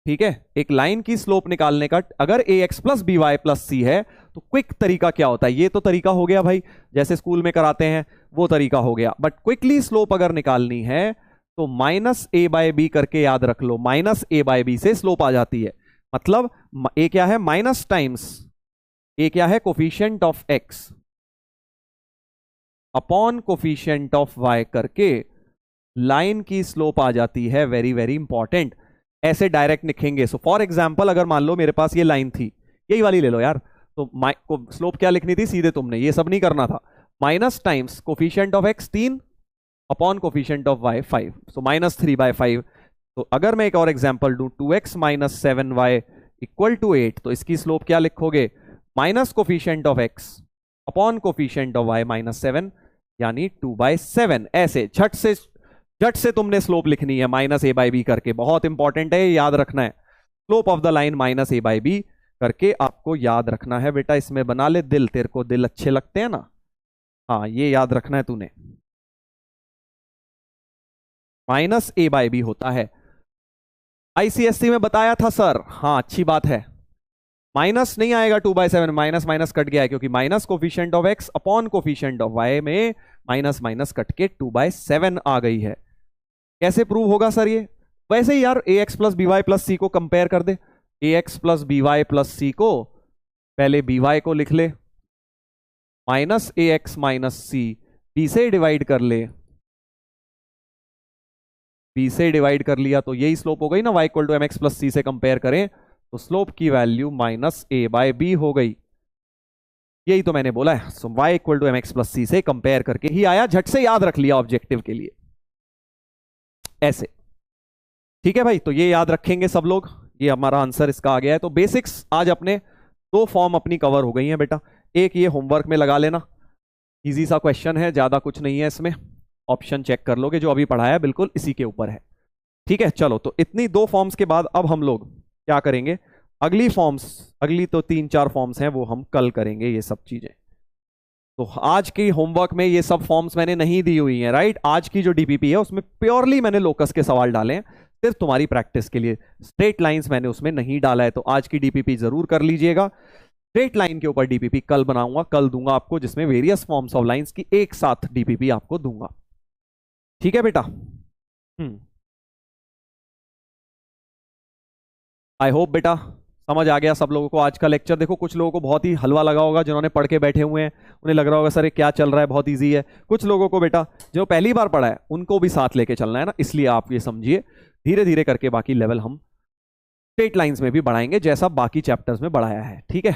ठीक है। एक लाइन की स्लोप निकालने का अगर A X plus B Y plus C है तो क्विक तरीका क्या होता है, ये तो तरीका हो गया भाई जैसे स्कूल में कराते हैं वो तरीका हो गया, बट क्विकली स्लोप अगर निकालनी है तो माइनस ए बाय बी करके याद रख लो, माइनस ए बाय बी से स्लोप आ जाती है। मतलब ए क्या है, माइनस टाइम्स ए क्या है, coefficient of x upon coefficient of y करके लाइन की स्लोप आ जाती है। वेरी वेरी इंपॉर्टेंट, ऐसे डायरेक्ट लिखेंगे। सो फॉर एग्जांपल अगर मान लो मेरे पास ये लाइन थी, यही वाली ले लो यार, तो स्लोप क्या लिखनी थी सीधे, तुमने ये सब नहीं करना था, minus times coefficient of x 3 upon coefficient of y 5, so -3/5। तो अगर मैं एक और एग्जांपल दूं, 2x minus 7y equal to 8, तो इसकी स्लोप क्या लिखोगे, minus coefficient of x upon coefficient of y -7 यानी 2/7। ऐसे झट से तुमने स्लोप लिखनी है माइनस ए बाई बी करके, बहुत इंपॉर्टेंट है, याद रखना है। Slope of the line minus A by B करके आपको याद रखना है बेटा। इसमें बना ले दिल, तेरे को दिल अच्छे लगते हैं ना, हाँ ये याद रखना है तूने, माइनस ए बाई बी होता है। आईसीएससी में बताया था सर, हाँ अच्छी बात है। माइनस नहीं आएगा 2/7, माइनस माइनस कट गया है क्योंकि minus coefficient of x upon coefficient of y में माइनस माइनस कट के 2/7 आ गई है। कैसे प्रूव होगा सर ये, वैसे ही यार A X plus B Y plus C को कंपेयर कर दे, A X plus B Y plus C को पहले बी वाई को लिख ले, minus A X minus C, B से डिवाइड कर ले, बी से डिवाइड कर लिया तो यही स्लोप हो गई ना, y equal to M X plus C से कंपेयर करें तो स्लोप की value minus A by B हो गई। यही तो मैंने बोला है, so y equal to M X plus C से कंपेयर करके ही आया, झट से याद रख लिया ऑब्जेक्टिव के लिए ऐसे, ठीक है भाई। तो ये याद रखेंगे सब लोग, ये हमारा आंसर इसका आ गया है। तो बेसिक्स आज अपने 2 फॉर्म अपनी कवर हो गई हैं बेटा। एक ये होमवर्क में लगा लेना, इजी सा क्वेश्चन है, ज्यादा कुछ नहीं है इसमें, ऑप्शन चेक कर लोगे, जो अभी पढ़ाया बिल्कुल इसी के ऊपर है, ठीक है। चलो तो इतनी 2 फॉर्म्स के बाद अब हम लोग क्या करेंगे, अगली फॉर्म्स, अगली तो 3-4 फॉर्म्स हैं वो हम कल करेंगे ये सब चीजें। तो आज की होमवर्क में ये सब फॉर्म्स मैंने नहीं दी हुई हैं, राइट। आज की जो डीपीपी है उसमें प्योरली मैंने लोकस के सवाल डाले हैं, सिर्फ तुम्हारी प्रैक्टिस के लिए, स्ट्रेट लाइंस मैंने उसमें नहीं डाला है। तो आज की डीपीपी जरूर कर लीजिएगा। स्ट्रेट लाइन के ऊपर डीपीपी कल बनाऊंगा, कल दूंगा आपको, जिसमें वेरियस फॉर्म्स ऑफ लाइंस की एक साथ डीपीपी आपको दूंगा, ठीक है बेटा। आई होप बेटा समझ आ गया सब लोगों को आज का लेक्चर। देखो कुछ लोगों को बहुत ही हलवा लगा होगा, जिन्होंने पढ़ के बैठे हुए हैं उन्हें लग रहा होगा सर ये क्या चल रहा है, बहुत इजी है। कुछ लोगों को बेटा जो पहली बार पढ़ा है उनको भी साथ लेके चलना है ना, इसलिए आप ये समझिए धीरे धीरे करके बाकी लेवल हम स्ट्रेट लाइंस में भी बढ़ाएंगे जैसा बाकी चैप्टर्स में बढ़ाया है, ठीक है।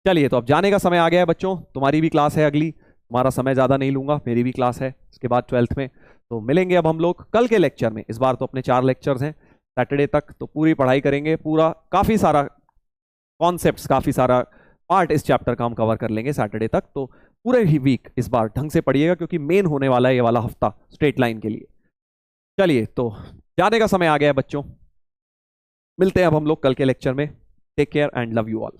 चलिए तो अब जाने का समय आ गया है बच्चों, तुम्हारी भी क्लास है अगली, तुम्हारा समय ज़्यादा नहीं लूंगा, मेरी भी क्लास है इसके बाद 12th में। तो मिलेंगे अब हम लोग कल के लेक्चर में। इस बार तो अपने 4 लेक्चर्स हैं सैटरडे तक, तो पूरी पढ़ाई करेंगे, पूरा काफ़ी सारा कॉन्सेप्ट्स, काफ़ी सारा पार्ट इस चैप्टर का हम कवर कर लेंगे सैटरडे तक। तो पूरे ही वीक इस बार ढंग से पढ़िएगा क्योंकि मेन होने वाला है ये वाला हफ्ता स्ट्रेट लाइन के लिए। चलिए तो जाने का समय आ गया है बच्चों, मिलते हैं अब हम लोग कल के लेक्चर में। Take care and love you all.